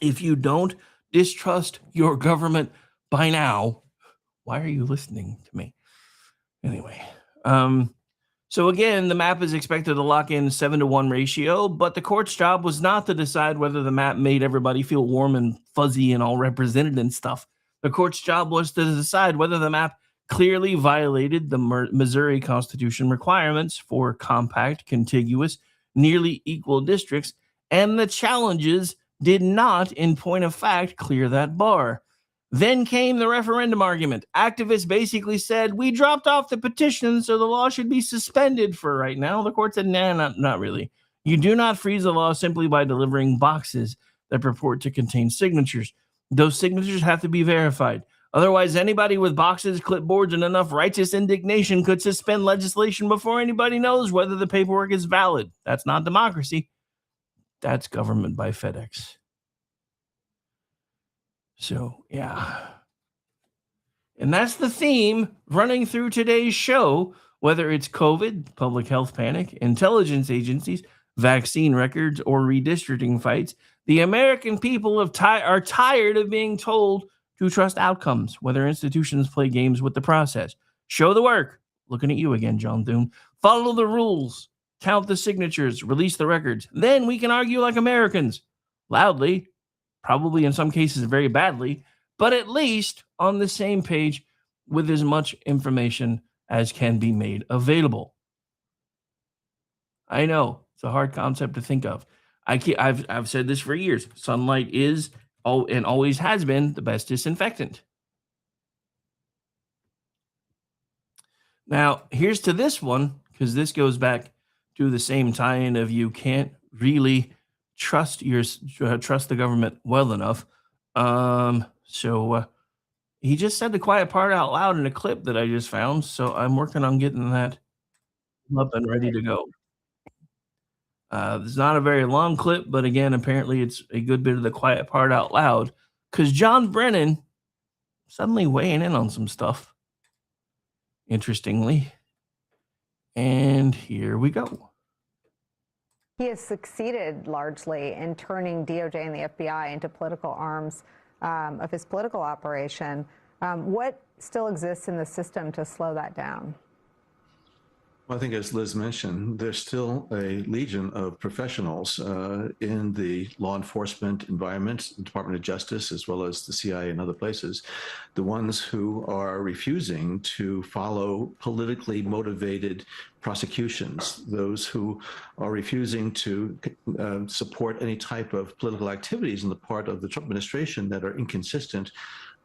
If you don't distrust your government by now, why are you listening to me? Anyway, so again, the map is expected to lock in 7-to-1 ratio, but the court's job was not to decide whether the map made everybody feel warm and fuzzy and all represented and stuff. The court's job was to decide whether the map clearly violated the Missouri Constitution requirements for compact, contiguous, nearly equal districts, and the challenges did not, in point of fact, clear that bar. Then came the referendum argument. Activists basically said, we dropped off the petition, so the law should be suspended for right now. The court said, nah, not really. You do not freeze the law simply by delivering boxes that purport to contain signatures. Those signatures have to be verified. Otherwise, anybody with boxes, clipboards, and enough righteous indignation could suspend legislation before anybody knows whether the paperwork is valid. That's not democracy. That's government by FedEx. So, yeah. And that's the theme running through today's show, whether it's COVID, public health panic, intelligence agencies, vaccine records, or redistricting fights. The American people are tired of being told to trust outcomes, whether institutions play games with the process. Show the work. Looking at you again, John Thune. Follow the rules. Count the signatures. Release the records. Then we can argue like Americans. Loudly, probably in some cases very badly, but at least on the same page with as much information as can be made available. I know it's a hard concept to think of. I've said this for years. Sunlight is and always has been the best disinfectant. Now, here's to this one, because this goes back to the same tie-in of you can't really trust the government well enough. So he just said the quiet part out loud in a clip that I just found. So I'm working on getting that up and ready to go. It's not a very long clip, but again, apparently it's a good bit of the quiet part out loud, because John Brennan suddenly weighing in on some stuff, interestingly. And here we go. He has succeeded largely in turning DOJ and the FBI into political arms of his political operation. What still exists in the system to slow that down? Well, I think as Liz mentioned, there's still a legion of professionals in the law enforcement environment, the Department of Justice, as well as the CIA and other places, the ones who are refusing to follow politically motivated prosecutions, those who are refusing to support any type of political activities on the part of the Trump administration that are inconsistent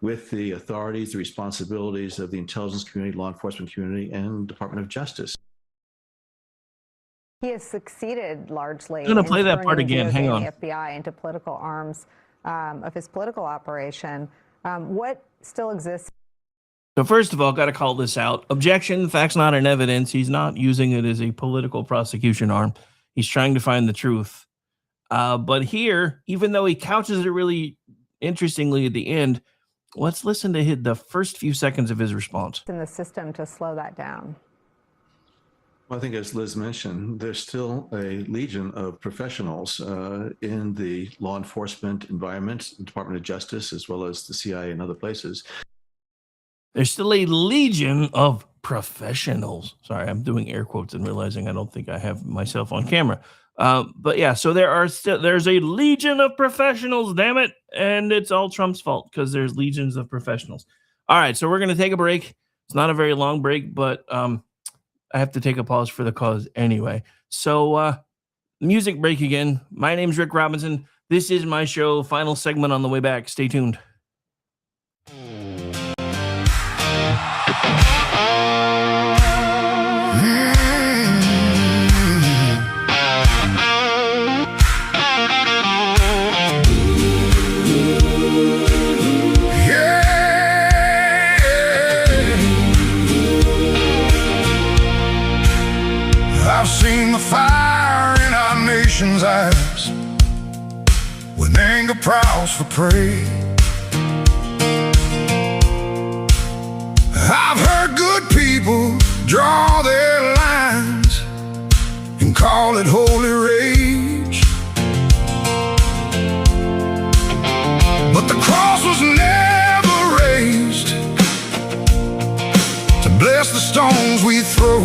with the authorities, the responsibilities of the intelligence community, law enforcement community, and Department of Justice. He has succeeded largely I'm gonna play that part turning again. DOJ Hang and on. the FBI into political arms of his political operation. What still exists? So first of all, got to call this out. Objection, facts not in evidence. He's not using it as a political prosecution arm. He's trying to find the truth. But here, even though he couches it really interestingly at the end, let's listen to the first few seconds of his response. In the system to slow that down? Well, I think as Liz mentioned, there's still a legion of professionals in the law enforcement environment, the Department of Justice, as well as the CIA and other places. There's still a legion of professionals. Sorry, I'm doing air quotes and realizing I don't think I have myself on camera. But yeah, so there's a legion of professionals, damn it. And it's all Trump's fault because there's legions of professionals. All right, so we're going to take a break. It's not a very long break, but I have to take a pause for the cause anyway. So music break again. My name's Rick Robinson. This is my show. Final segment on the way back. Stay tuned. I've seen the fire in our nation's eyes when anger prowls for prey. I've heard good people draw their lines and call it holy rage. But the cross was never raised to bless the stones we throw.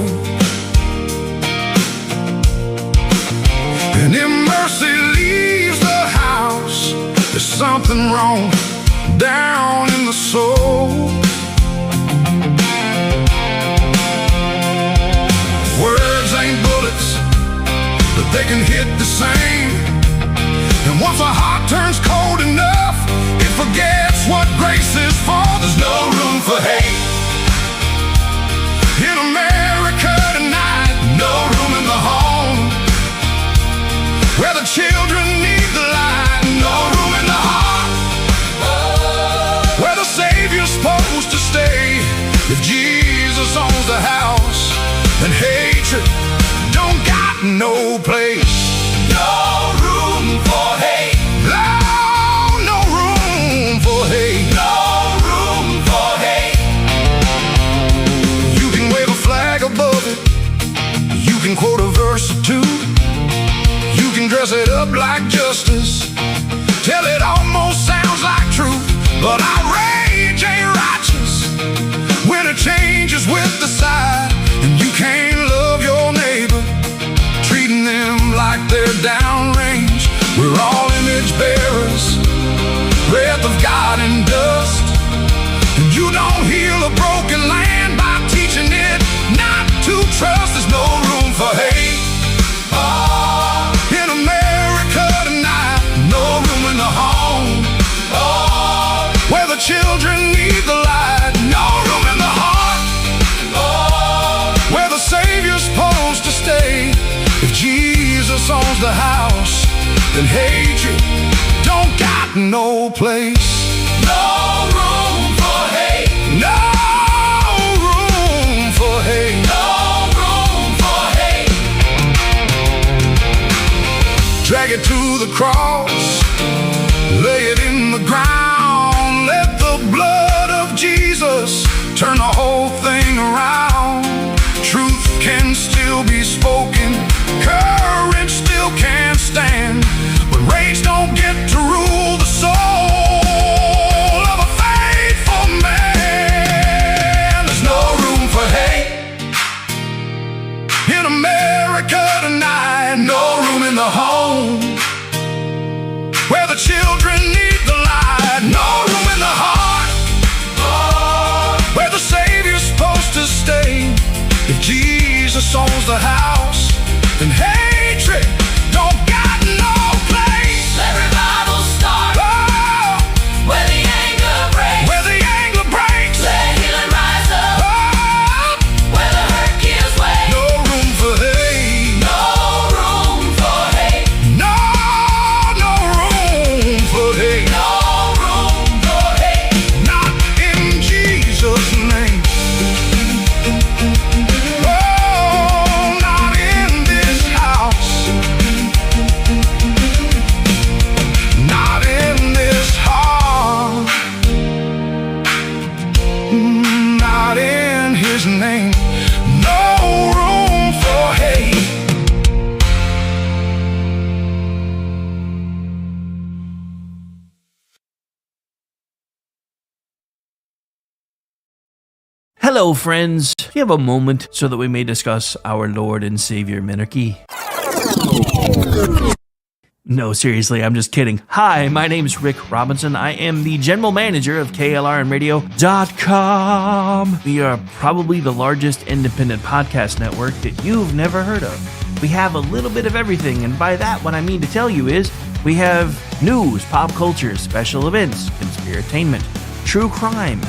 And if mercy leaves the house, there's something wrong down in the soul. Words ain't bullets, but they can hit the same. And once a heart turns cold enough, it forgets what grace is for. There's no room for hate in America tonight. No room in the home where the children need the light. No room in the heart where the Savior's supposed to stay. If Jesus owns the house, then hatred don't got no place. No room for hate. No room for hate. No room for hate. You can wave a flag above it. You can quote a verse or two. You can dress it up like justice till it almost sounds like truth. But outrage ain't righteous when it changes with the side. And you can't love your neighbor, treating them like they're downrange. We're all image bearers, breath of God and dust. And you don't heal a broken land by teaching it not to trust. There's no room for hate in America tonight. No room in the home where the children need the light. No room in the heart where the Savior's supposed to stay. If Jesus owns the house, then hatred don't got no place. No room for hate. No room for hate. No room for hate. Drag it to the cross, lay it in the ground. Let the blood of Jesus turn the whole thing around. Truth can still be spoken, courage still can stand, but rage don't get to rule the soul of a faithful man. the children need the light. No room in the heart, where the Savior's supposed to stay. If Jesus owns the house, then hatred don't got no place. Let revival start. Where the anger breaks. Where the anger breaks. Let healing rise up. Where the hurt gives way. No room for hate. No room for hate. No room for hate. No room for hate. Not in Jesus' name. Oh, not in this house. Not in this heart. Not in his name. No room for hate. Hello, friends. Do you have a moment so that we may discuss our Lord and Savior Minarchy? No, seriously, I'm just kidding. Hi, my name's Rick Robinson. I am the general manager of KLRNradio.com. We are probably the largest independent podcast network that you've never heard of. We have a little bit of everything, and by that, what I mean to tell you is we have news, pop culture, special events, conspiratainment, true crime,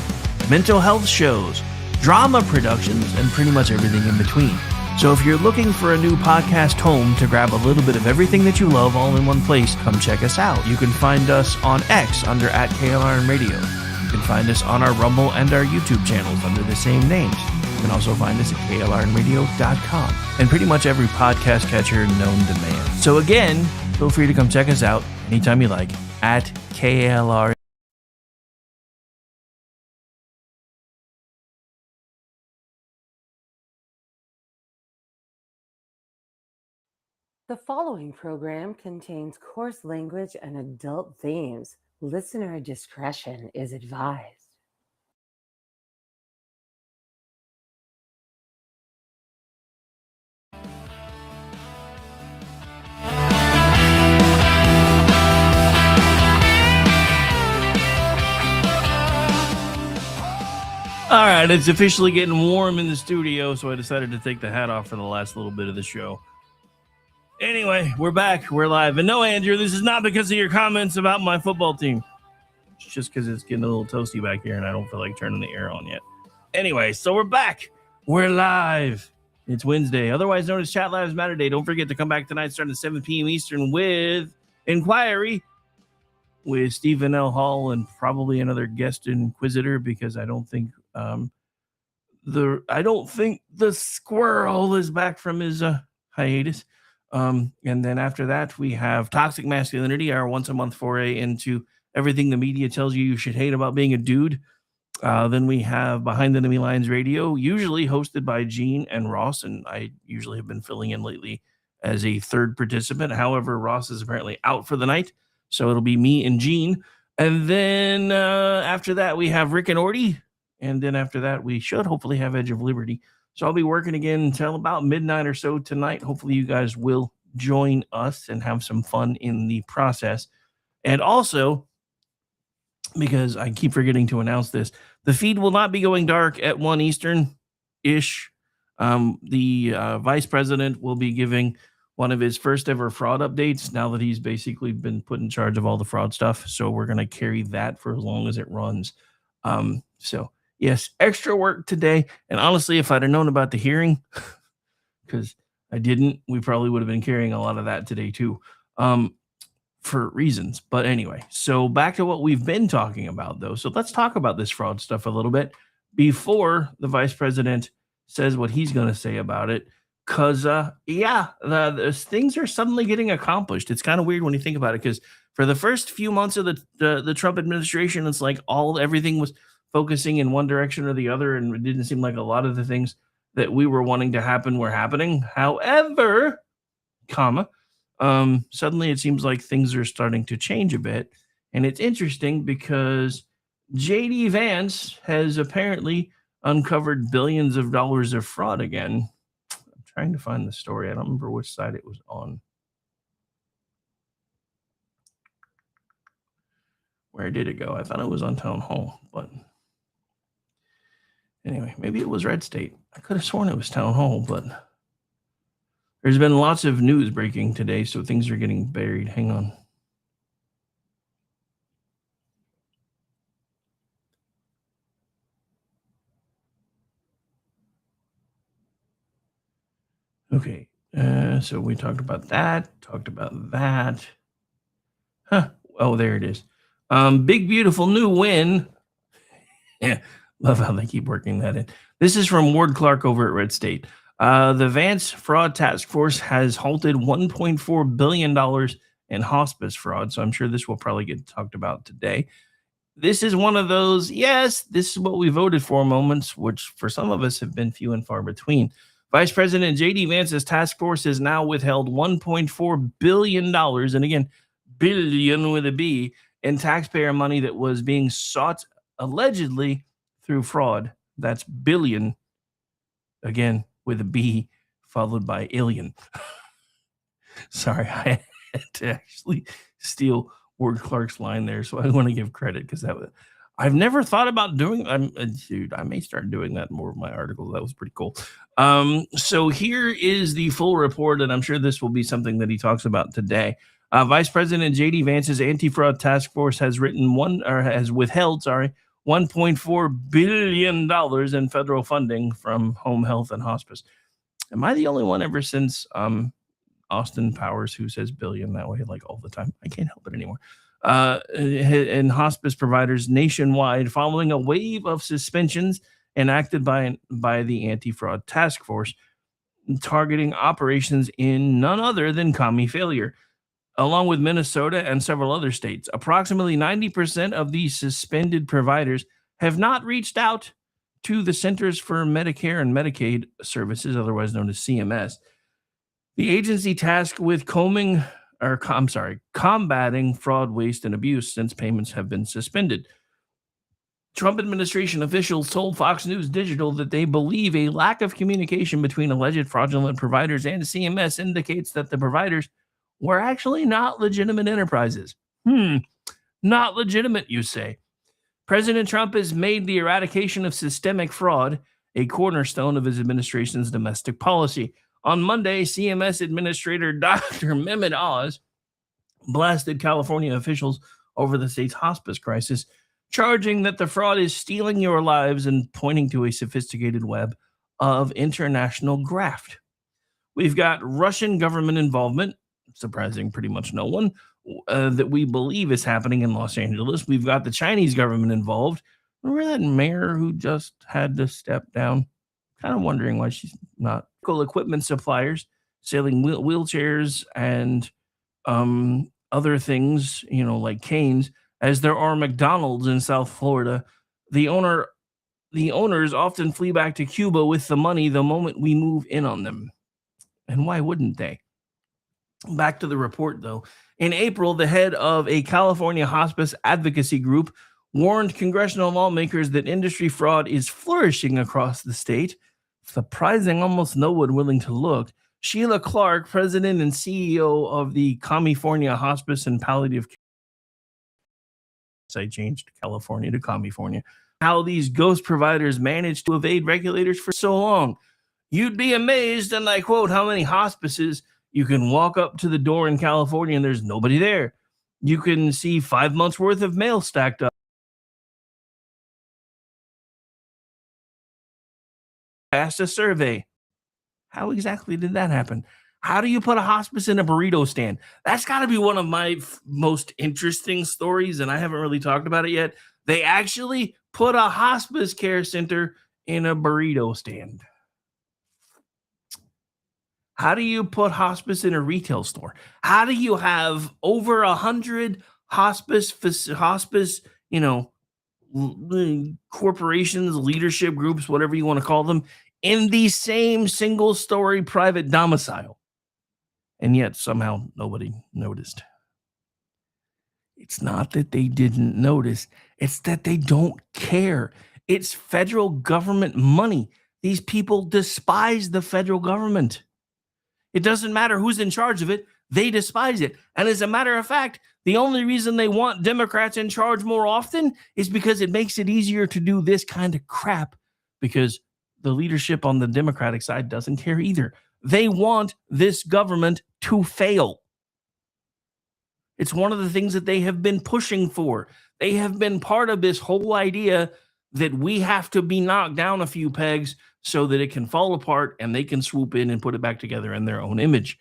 mental health shows, drama productions, and pretty much everything in between. So if you're looking for a new podcast home to grab a little bit of everything that you love all in one place, come check us out. You can find us on X under @KLRNradio. You can find us on our Rumble and our YouTube channels under the same names. You can also find us at KLRNradio.com and pretty much every podcast catcher known to man. So again, feel free to come check us out anytime you like at KLR. The following program contains coarse language and adult themes. Listener discretion is advised. All right, it's officially getting warm in the studio, so I decided to take the hat off for the last little bit of the show. Anyway, we're back. We're live. And no, Andrew, this is not because of your comments about my football team. It's just because it's getting a little toasty back here and I don't feel like turning the air on yet. Anyway, so we're back. We're live. It's Wednesday, otherwise known as Chat Lives Matter Day. Don't forget to come back tonight starting at 7 p.m. Eastern with Inquiry with Stephen L. Hall and probably another guest inquisitor because I don't think the squirrel is back from his hiatus. And then after that, we have Toxic Masculinity, our once a month foray into everything the media tells you should hate about being a dude. Then we have Behind the Enemy Lines Radio, usually hosted by Gene and Ross, and I usually have been filling in lately as a third participant. However, Ross is apparently out for the night, so it'll be me and Gene. And then after that, we have Rick and Orty. And then after that, we should hopefully have Edge of Liberty. So I'll be working again until about midnight or so tonight. Hopefully you guys will join us and have some fun in the process. And also, because I keep forgetting to announce this, the feed will not be going dark at 1 Eastern-ish. The vice president will be giving one of his first ever fraud updates now that he's basically been put in charge of all the fraud stuff. So we're going to carry that for as long as it runs. So yes, extra work today. And honestly, if I'd have known about the hearing, because I didn't, we probably would have been carrying a lot of that today too, for reasons. But anyway, so back to what we've been talking about though. So let's talk about this fraud stuff a little bit before the vice president says what he's going to say about it. Because, the things are suddenly getting accomplished. It's kind of weird when you think about it, because for the first few months of the Trump administration, it's like everything was focusing in one direction or the other, and it didn't seem like a lot of the things that we were wanting to happen were happening. However, suddenly it seems like things are starting to change a bit, and it's interesting because J.D. Vance has apparently uncovered billions of dollars of fraud again. I'm trying to find the story. I don't remember which side it was on. Where did it go? I thought it was on Town Hall, but anyway, maybe it was Red State. I could have sworn it was Town Hall, but there's been lots of news breaking today, so things are getting buried. Hang on. Okay, so we talked about that. Huh. Oh, there it is. Big, beautiful new win. Yeah, love how they keep working that in. This is from Ward Clark over at Red State. The Vance Fraud Task Force has halted $1.4 billion in hospice fraud, so I'm sure this will probably get talked about today. This is one of those, yes, this is what we voted for moments, which for some of us have been few and far between. Vice President J.D. Vance's task force has now withheld $1.4 billion, and again, billion with a B, in taxpayer money that was being sought allegedly through fraud. That's billion, again, with a B, followed by alien. Sorry, I had to actually steal Ward Clark's line there, so I want to give credit because I've never thought about doing. Dude, I may start doing that in more of my articles. That was pretty cool. So here is the full report, and I'm sure this will be something that he talks about today. Vice President J.D. Vance's anti-fraud task force has withheld $1.4 billion in federal funding from home health and hospice. Am I the only one ever since Austin Powers who says billion that way like all the time? I can't help it anymore. And hospice providers nationwide following a wave of suspensions enacted by the anti-fraud task force targeting operations in none other than commie failure, along with Minnesota and several other states. Approximately 90% of these suspended providers have not reached out to the Centers for Medicare and Medicaid Services, otherwise known as CMS, the agency tasked with combating fraud, waste, and abuse since payments have been suspended. Trump administration officials told Fox News Digital that they believe a lack of communication between alleged fraudulent providers and CMS indicates that the providers were actually not legitimate enterprises. Not legitimate, you say. President Trump has made the eradication of systemic fraud a cornerstone of his administration's domestic policy. On Monday, CMS Administrator Dr. Mehmet Oz blasted California officials over the state's hospice crisis, charging that the fraud is stealing your lives and pointing to a sophisticated web of international graft. We've got Russian government involvement, surprising pretty much no one, that we believe is happening in Los Angeles. We've got the Chinese government involved. Remember that mayor who just had to step down? Kind of wondering why she's not. Equipment suppliers selling wheelchairs and other things, like canes, as there are McDonald's in South Florida. The owners often flee back to Cuba with the money the moment we move in on them. And why wouldn't they? Back to the report, though. In April, the head of a California hospice advocacy group warned congressional lawmakers that industry fraud is flourishing across the state, surprising almost no one willing to look. Sheila Clark, president and CEO of the California Hospice and Palliative Care. I changed California to California. How these ghost providers managed to evade regulators for so long. You'd be amazed, and I quote, how many hospices you can walk up to the door in California and there's nobody there. You can see 5 months worth of mail stacked up. Passed a survey. How exactly did that happen? How do you put a hospice in a burrito stand? That's got to be one of my most interesting stories, and I haven't really talked about it yet. They actually put a hospice care center in a burrito stand. How do you put hospice in a retail store? How do you have over 100 hospice, corporations, leadership groups, whatever you want to call them, in the same single-story private domicile? And yet somehow nobody noticed. It's not that they didn't notice. It's that they don't care. It's federal government money. These people despise the federal government. It doesn't matter who's in charge of it. They despise it. And as a matter of fact, The only reason they want Democrats in charge more often is because it makes it easier to do this kind of crap, because the leadership on the Democratic side doesn't care either. They want this government to fail. It's one of the things that they have been pushing for. They have been part of this whole idea that we have to be knocked down a few pegs so that it can fall apart and they can swoop in and put it back together in their own image.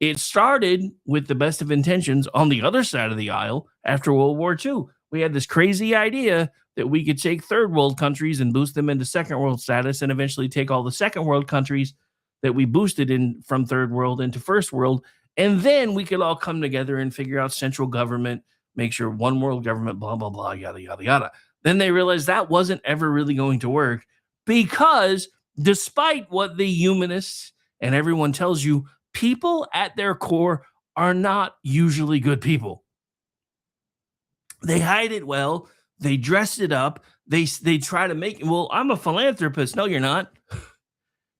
It started with the best of intentions on the other side of the aisle after World War II. We had this crazy idea that we could take third world countries and boost them into second world status, and eventually take all the second world countries that we boosted in from third world into first world. And then we could all come together and figure out central government, make sure one world government, blah, blah, blah, yada, yada, yada. Then they realized that wasn't ever really going to work, because despite what the humanists and everyone tells you, people at their core are not usually good people. They hide it well. They dress it up. They try to make, well, I'm a philanthropist. No, you're not.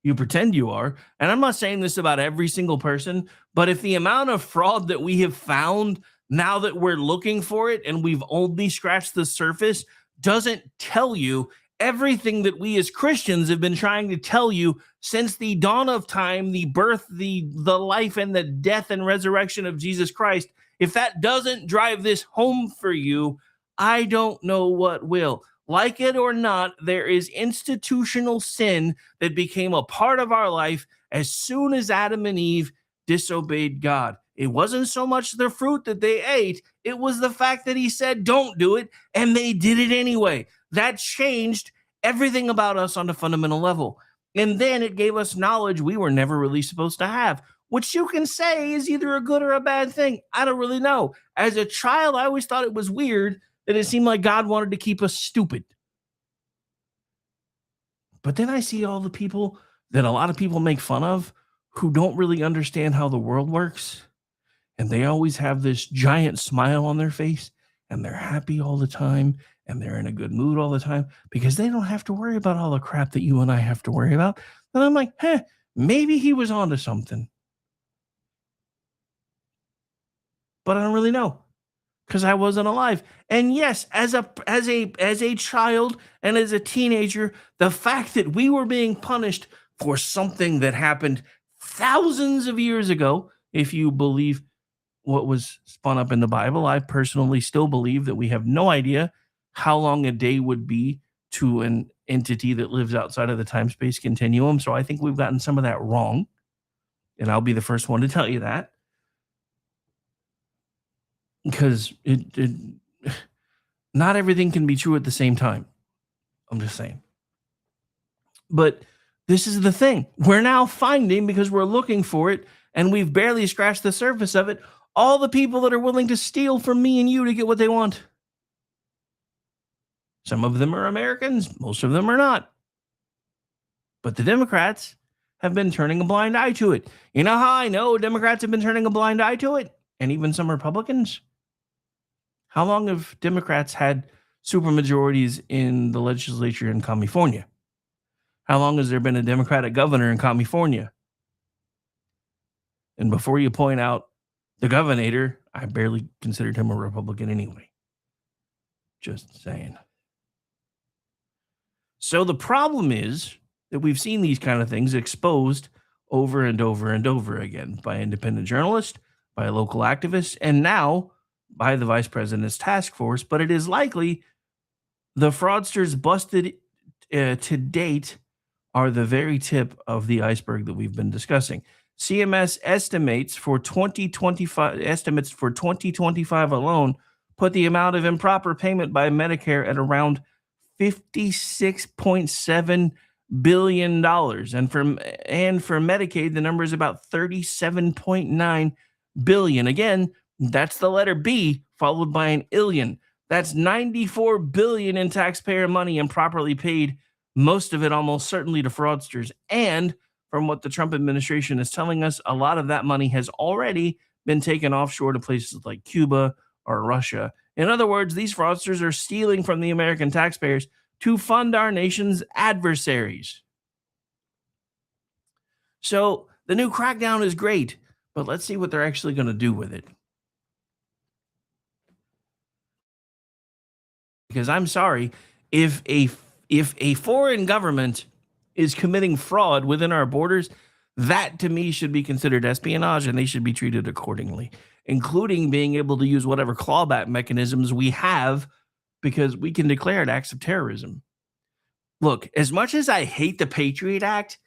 You pretend you are. And I'm not saying this about every single person, but if the amount of fraud that we have found now that we're looking for it and we've only scratched the surface doesn't tell you everything that we as Christians have been trying to tell you since the dawn of time, the birth, the life and the death and resurrection of Jesus Christ, if that doesn't drive this home for you, I don't know what will. Like it or not, there is institutional sin that became a part of our life as soon as Adam and Eve disobeyed God. It wasn't so much the fruit that they ate, it was the fact that he said, don't do it, and they did it anyway. That changed everything about us on a fundamental level. And then it gave us knowledge we were never really supposed to have, which you can say is either a good or a bad thing. I don't really know. As a child, I always thought it was weird that it seemed like God wanted to keep us stupid. But then I see all the people that a lot of people make fun of who don't really understand how the world works. And they always have this giant smile on their face, and they're happy all the time, and they're in a good mood all the time because they don't have to worry about all the crap that you and I have to worry about. And I'm like, maybe he was onto something. But I don't really know, because I wasn't alive. And yes, as a child and as a teenager, the fact that we were being punished for something that happened thousands of years ago, if you believe what was spun up in the Bible, I personally still believe that we have no idea how long a day would be to an entity that lives outside of the time-space continuum. So I think we've gotten some of that wrong, and I'll be the first one to tell you that. Because not everything can be true at the same time. I'm just saying. But this is the thing. We're now finding, because we're looking for it, and we've barely scratched the surface of it, all the people that are willing to steal from me and you to get what they want. Some of them are Americans. Most of them are not. But the Democrats have been turning a blind eye to it. You know how I know Democrats have been turning a blind eye to it? And even some Republicans? How long have Democrats had supermajorities in the legislature in California? How long has there been a Democratic governor in California? And before you point out the governor, I barely considered him a Republican anyway. Just saying. So the problem is that we've seen these kind of things exposed over and over and over again by independent journalists, by local activists, and now by the vice president's task force. But it is likely the fraudsters busted to date are the very tip of the iceberg that we've been discussing. CMS estimates for 2025 alone put the amount of improper payment by Medicare at around $56.7 billion. And for Medicaid, the number is about $37.9 billion. Again, that's the letter B followed by an illion. That's $94 billion in taxpayer money improperly paid, most of it almost certainly to fraudsters. And from what the Trump administration is telling us, a lot of that money has already been taken offshore to places like Cuba or Russia. In other words, these fraudsters are stealing from the American taxpayers to fund our nation's adversaries. So the new crackdown is great, but let's see what they're actually going to do with it. Because I'm sorry, if a foreign government is committing fraud within our borders, that to me should be considered espionage and they should be treated accordingly, including being able to use whatever clawback mechanisms we have because we can declare it acts of terrorism. Look, as much as I hate the Patriot Act,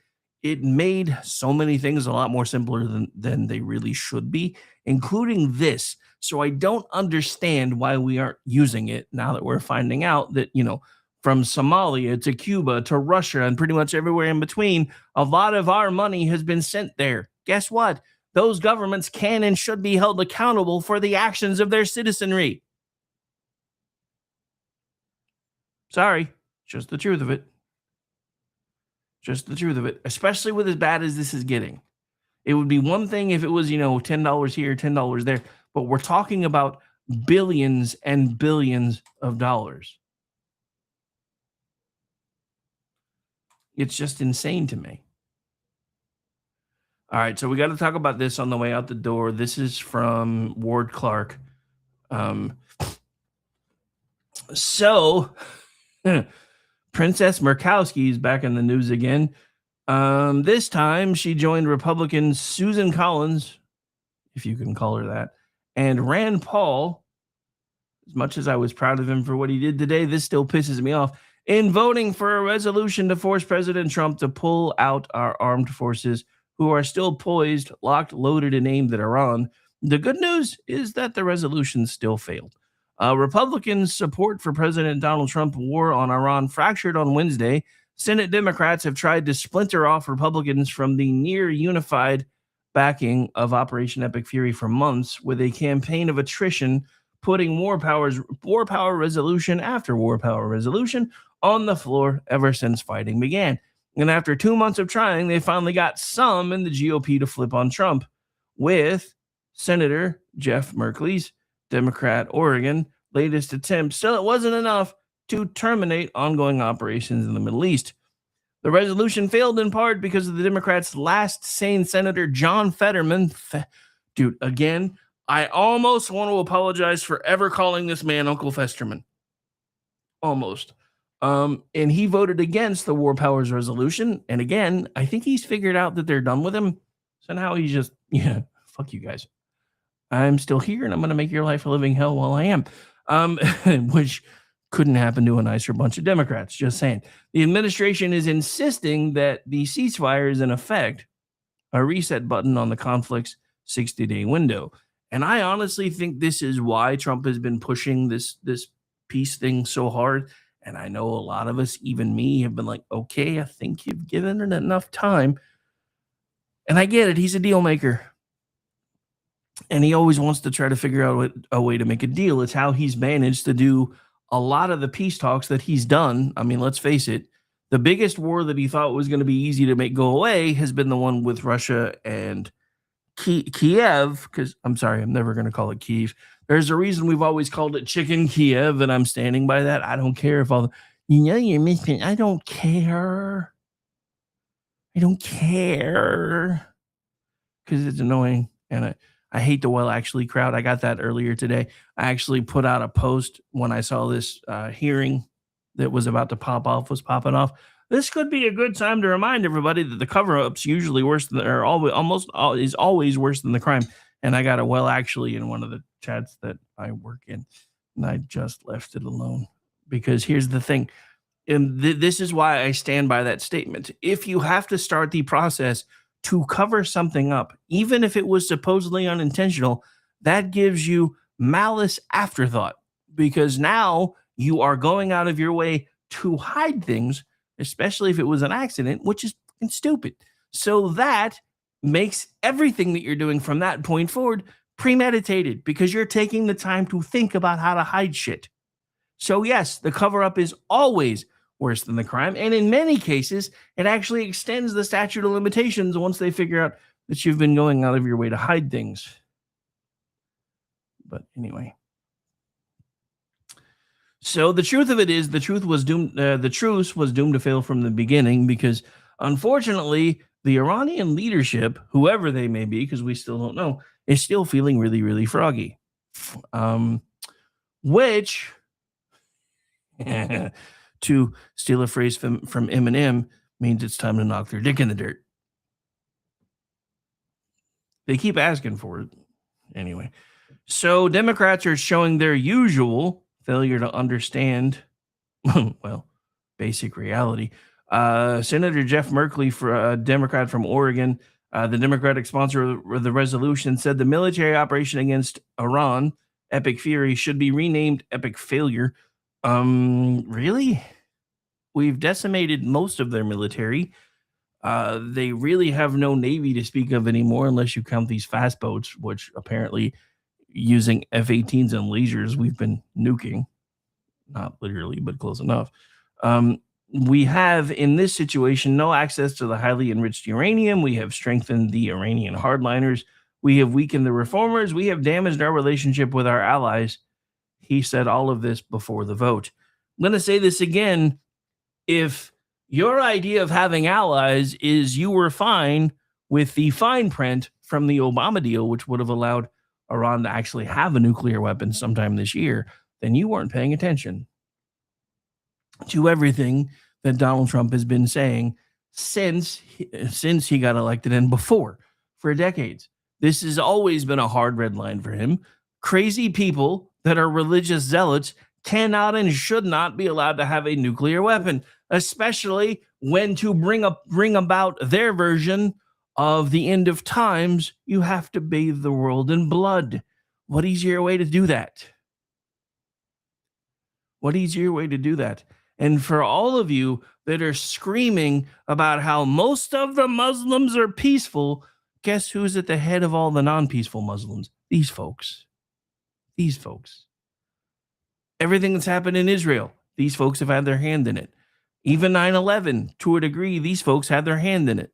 it made so many things a lot more simpler than they really should be, including this. So I don't understand why we aren't using it now that we're finding out that, from Somalia to Cuba to Russia and pretty much everywhere in between, a lot of our money has been sent there. Guess what? Those governments can and should be held accountable for the actions of their citizenry. Sorry, just the truth of it. Just the truth of it, especially with as bad as this is getting. It would be one thing if it was, $10 here, $10 there, but we're talking about billions and billions of dollars. It's just insane to me. All right, so we got to talk about this on the way out the door. This is from Ward Clark. Princess Murkowski is back in the news again. This time she joined Republican Susan Collins, if you can call her that, and Rand Paul. As much as I was proud of him for what he did today, this still pisses me off, in voting for a resolution to force President Trump to pull out our armed forces, who are still poised, locked, loaded, and aimed at Iran. The good news is that the resolution still failed. Republicans' support for President Donald Trump's war on Iran fractured on Wednesday. Senate Democrats have tried to splinter off Republicans from the near unified backing of Operation Epic Fury for months, with a campaign of attrition putting war power resolution after war power resolution on the floor ever since fighting began. And after 2 months of trying, they finally got some in the GOP to flip on Trump, with Senator Jeff Merkley's Democrat Oregon latest attempt. Still, it wasn't enough to terminate ongoing operations in the Middle East. The resolution failed in part because of the Democrats' last sane senator, John Fetterman. Dude, again, I almost want to apologize for ever calling this man Uncle Festerman. Almost. And he voted against the War Powers resolution. And again, I think he's figured out that they're done with him. So now he's just, fuck you guys. I'm still here and I'm going to make your life a living hell while I am. Which couldn't happen to a nicer bunch of Democrats. Just saying. The administration is insisting that the ceasefire is in effect, a reset button on the conflict's 60-day window. And I honestly think this is why Trump has been pushing this peace thing so hard. And I know a lot of us, even me, have been like, okay, I think you've given it enough time. And I get it. He's a deal maker. And he always wants to try to figure out a way to make a deal. It's how he's managed to do a lot of the peace talks that he's done. I mean, let's face it. The biggest war that he thought was going to be easy to make go away has been the one with Russia and Kiev. Because I'm sorry, I'm never going to call it Kiev. There's a reason we've always called it Chicken Kiev, and I'm standing by that. I don't care if you're missing. I don't care. I don't care. Because it's annoying. And I hate the well actually crowd. I got that earlier today. I actually put out a post when I saw this hearing that was about to pop off was popping off. This could be a good time to remind everybody that the cover-up's usually worse than, or is always worse than the crime. And I got a well actually in one of the chats that I work in, and I just left it alone because here's the thing. And this is why I stand by that statement. If you have to start the process to cover something up, even if it was supposedly unintentional, that gives you malice afterthought, because now you are going out of your way to hide things, especially if it was an accident, which is fucking stupid. So that makes everything that you're doing from that point forward premeditated, because you're taking the time to think about how to hide shit. So yes, the cover-up is always worse than the crime. And in many cases, it actually extends the statute of limitations once they figure out that you've been going out of your way to hide things. But anyway. So the truth of it is, the truce was doomed to fail from the beginning, because unfortunately, the Iranian leadership, whoever they may be, because we still don't know, is still feeling really, really froggy. Which To steal a phrase from Eminem means it's time to knock their dick in the dirt. They keep asking for it. Anyway, so Democrats are showing their usual failure to understand, well, basic reality. Senator Jeff Merkley, for a Democrat from Oregon, the Democratic sponsor of the resolution, said the military operation against Iran, Epic Fury, should be renamed Epic Failure. Really? We've decimated most of their military. They really have no navy to speak of anymore, unless you count these fast boats, which apparently using F-18s and lasers we've been nuking. Not literally, but close enough. We have, in this situation, no access to the highly enriched uranium. We have strengthened the Iranian hardliners. We have weakened the reformers. We have damaged our relationship with our allies. He said all of this before the vote. I'm going to say this again. If your idea of having allies is you were fine with the fine print from the Obama deal, which would have allowed Iran to actually have a nuclear weapon sometime this year, then you weren't paying attention to everything that Donald Trump has been saying since he got elected and before, for decades. This has always been a hard red line for him. Crazy people that are religious zealots cannot and should not be allowed to have a nuclear weapon, especially when to bring about their version of the end of times, you have to bathe the world in blood. What easier way to do that? What easier way to do that? And for all of you that are screaming about how most of the Muslims are peaceful, guess who's at the head of all the non-peaceful Muslims? These folks. These folks. Everything that's happened in Israel, these folks have had their hand in it. Even 9/11, to a degree, these folks had their hand in it.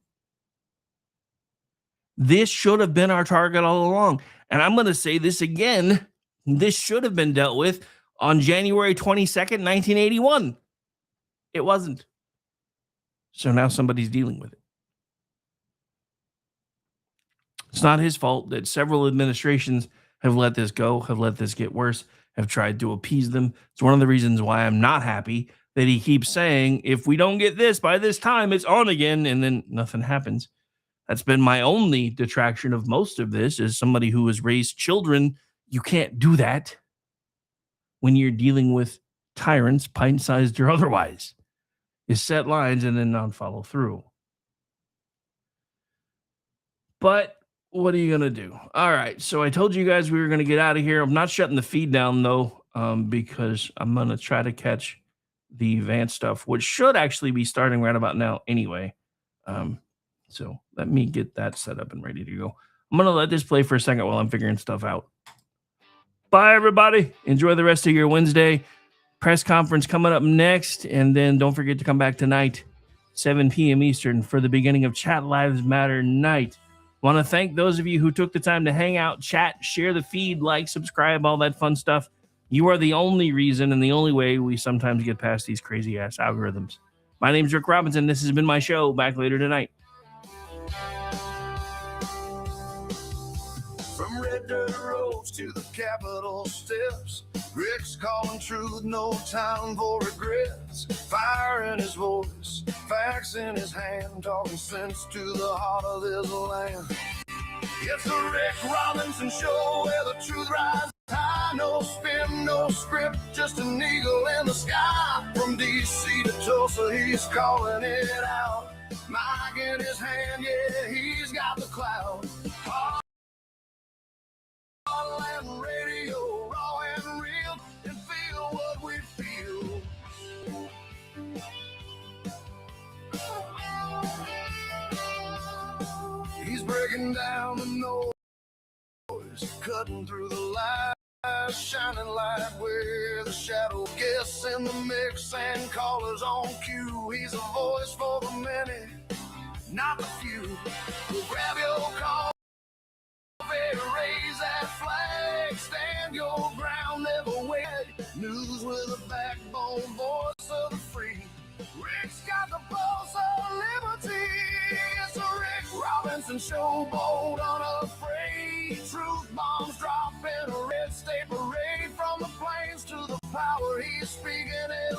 This should have been our target all along. And I'm going to say this again. This should have been dealt with on January 22nd, 1981. It wasn't. So now somebody's dealing with it. It's not his fault that several administrations have let this go, have let this get worse, have tried to appease them. It's one of the reasons why I'm not happy that he keeps saying, if we don't get this by this time, it's on again, and then nothing happens. That's been my only detraction of most of this. As somebody who has raised children, you can't do that when you're dealing with tyrants, pint-sized or otherwise. You set lines and then not follow through. But what are you going to do? All right, so I told you guys we were going to get out of here. I'm not shutting the feed down, though, because I'm going to try to catch the Vance stuff, which should actually be starting right about now anyway. So let me get that set up and ready to go. I'm going to let this play for a second while I'm figuring stuff out. Bye, everybody. Enjoy the rest of your Wednesday. Press conference coming up next. And then don't forget to come back tonight, 7 p.m. Eastern, for the beginning of Chat Lives Matter night. Want to thank those of you who took the time to hang out, chat, share the feed, like, subscribe, all that fun stuff. You are the only reason and the only way we sometimes get past these crazy-ass algorithms. My name's Rick Robinson. This has been my show. Back later tonight. From red dirt roads to the Capitol steps, Rick's calling truth, no time for regrets. Fire in his voice, facts in his hand, talking sense to the heart of this land. It's the Rick Robinson Show, where the truth rises high. No spin, no script, just an eagle in the sky. From D.C. to Tulsa, he's calling it out. Mic in his hand, yeah, he's got the clout. And radio, raw and real, and feel what we feel. He's breaking down the noise, cutting through the lies, shining light where the shadow gets in the mix and callers on cue. He's a voice for the many, not the few. We'll grab your call, raise that flag, stand your ground, never wait. News with a backbone, voice of the free. Rick's got the pulse of liberty. It's a Rick Robinson Show, bold, unafraid. Truth bombs drop in a red state parade. From the plains to the power, he's speaking it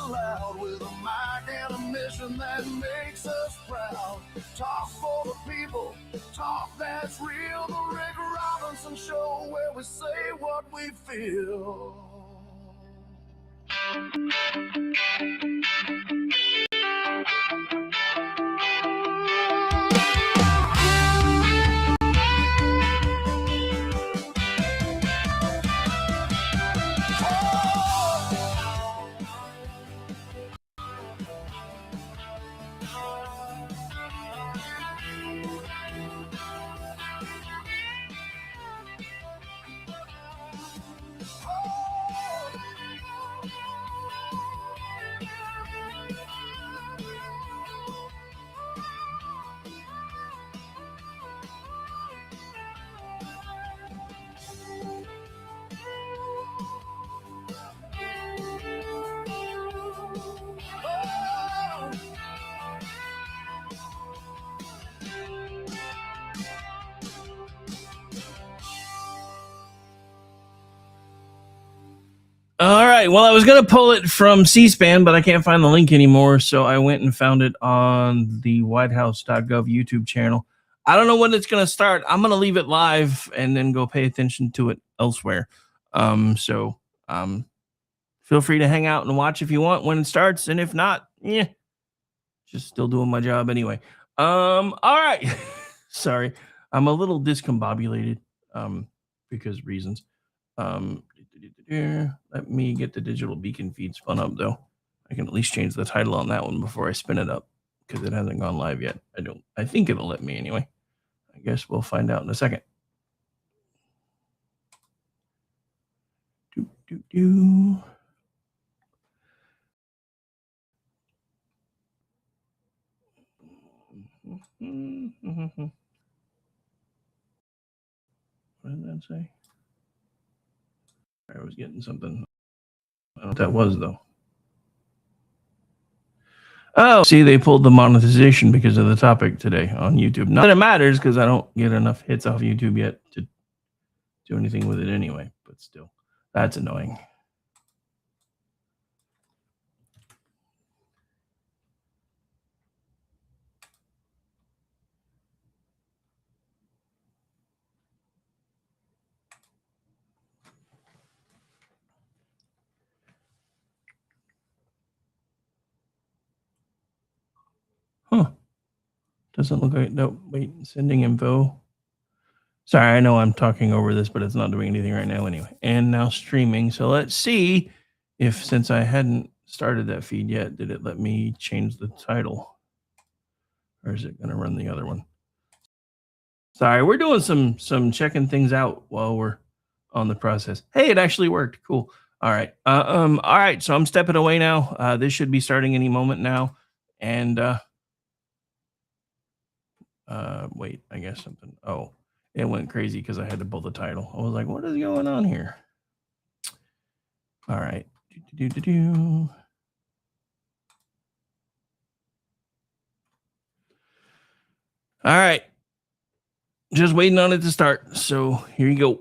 what we feel. All right. Well, I was going to pull it from C-SPAN, but I can't find the link anymore. So I went and found it on the whitehouse.gov YouTube channel. I don't know when it's going to start. I'm going to leave it live and then go pay attention to it elsewhere. So feel free to hang out and watch if you want when it starts. And if not, just still doing my job anyway. All right. Sorry. I'm a little discombobulated because reasons. Let me get the digital beacon feed spun up, though. I can at least change the title on that one before I spin it up because it hasn't gone live yet. I think it'll let me anyway. I guess we'll find out in a second. What did that say? I was getting something. I don't know what that was, though. Oh, see, they pulled the monetization because of the topic today on YouTube. Not that it matters because I don't get enough hits off YouTube yet to do anything with it anyway, but still, that's annoying. Huh. Doesn't look like, nope, wait, sending info. Sorry, I know I'm talking over this, but it's not doing anything right now anyway. And now streaming. So let's see if, since I hadn't started that feed yet, did it let me change the title? Or is it going to run the other one? Sorry, we're doing some checking things out while we're on the process. Hey, it actually worked. Cool. All right. All right. So I'm stepping away now. This should be starting any moment now. And wait, I guess something. Oh, it went crazy because I had to pull the title. I was like, what is going on here? All right. All right. Just waiting on it to start. So here you go.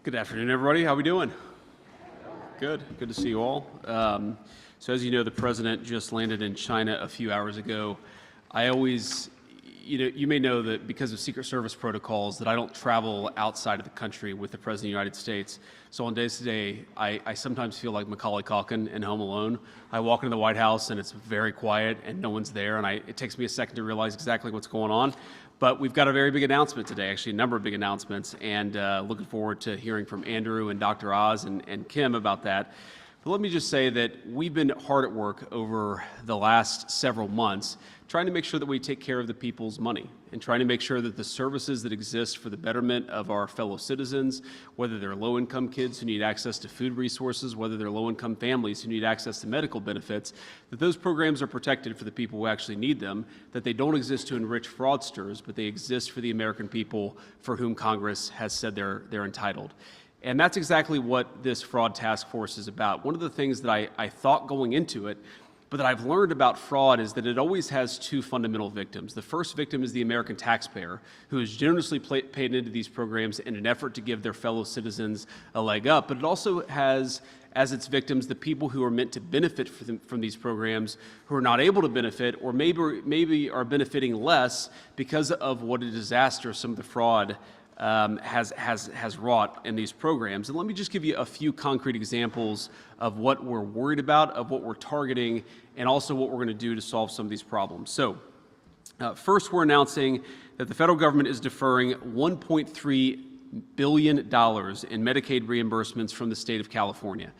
Good afternoon, everybody. How we doing? Good. Good to see you all. So as you know, the president just landed in China a few hours ago. I always, you may know that because of Secret Service protocols that I don't travel outside of the country with the President of the United States. So on days today, I sometimes feel like Macaulay Culkin in Home Alone. I walk into the White House and it's very quiet and no one's there, and it takes me a second to realize exactly what's going on. But we've got a very big announcement today, actually a number of big announcements, and looking forward to hearing from Andrew and Dr. Oz and Kim about that. But let me just say that we've been hard at work over the last several months trying to make sure that we take care of the people's money and trying to make sure that the services that exist for the betterment of our fellow citizens, whether they're low-income kids who need access to food resources, whether they're low-income families who need access to medical benefits, that those programs are protected for the people who actually need them, that they don't exist to enrich fraudsters, but they exist for the American people for whom Congress has said they're entitled. And that's exactly what this fraud task force is about. One of the things that I thought going into it, but that I've learned about fraud, is that it always has two fundamental victims. The first victim is the American taxpayer, who is generously paid into these programs in an effort to give their fellow citizens a leg up. But it also has as its victims the people who are meant to benefit from these programs, who are not able to benefit, or maybe are benefiting less because of what a disaster some of the fraud has wrought in these programs. And let me just give you a few concrete examples of what we're worried about, of what we're targeting, and also what we're going to do to solve some of these problems. So first, we're announcing that the federal government is deferring $1.3 billion in Medicaid reimbursements from the state of California.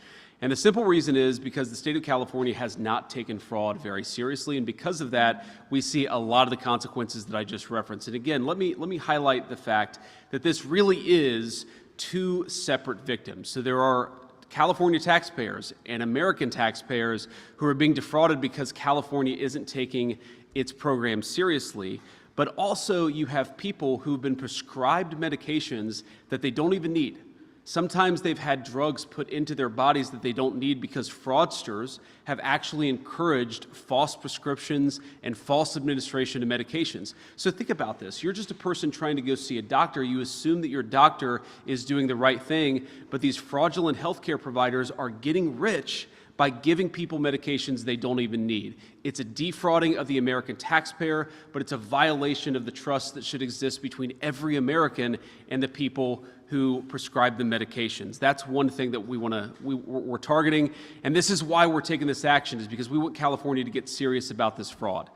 And the simple reason is because the state of California has not taken fraud very seriously, and because of that, we see a lot of the consequences that I just referenced. And again, let me highlight the fact that this really is two separate victims. So there are California taxpayers and American taxpayers who are being defrauded because California isn't taking its program seriously. But also you have people who've been prescribed medications that they don't even need. Sometimes they've had drugs put into their bodies that they don't need because fraudsters have actually encouraged false prescriptions and false administration of medications. So think about this. You're just a person trying to go see a doctor. You assume that your doctor is doing the right thing, but these fraudulent healthcare providers are getting rich by giving people medications they don't even need. It's a defrauding of the American taxpayer, but it's a violation of the trust that should exist between every American and the people who prescribe the medications. That's one thing that we're targeting, and this is why we're taking this action, is because we want California to get serious about this fraud.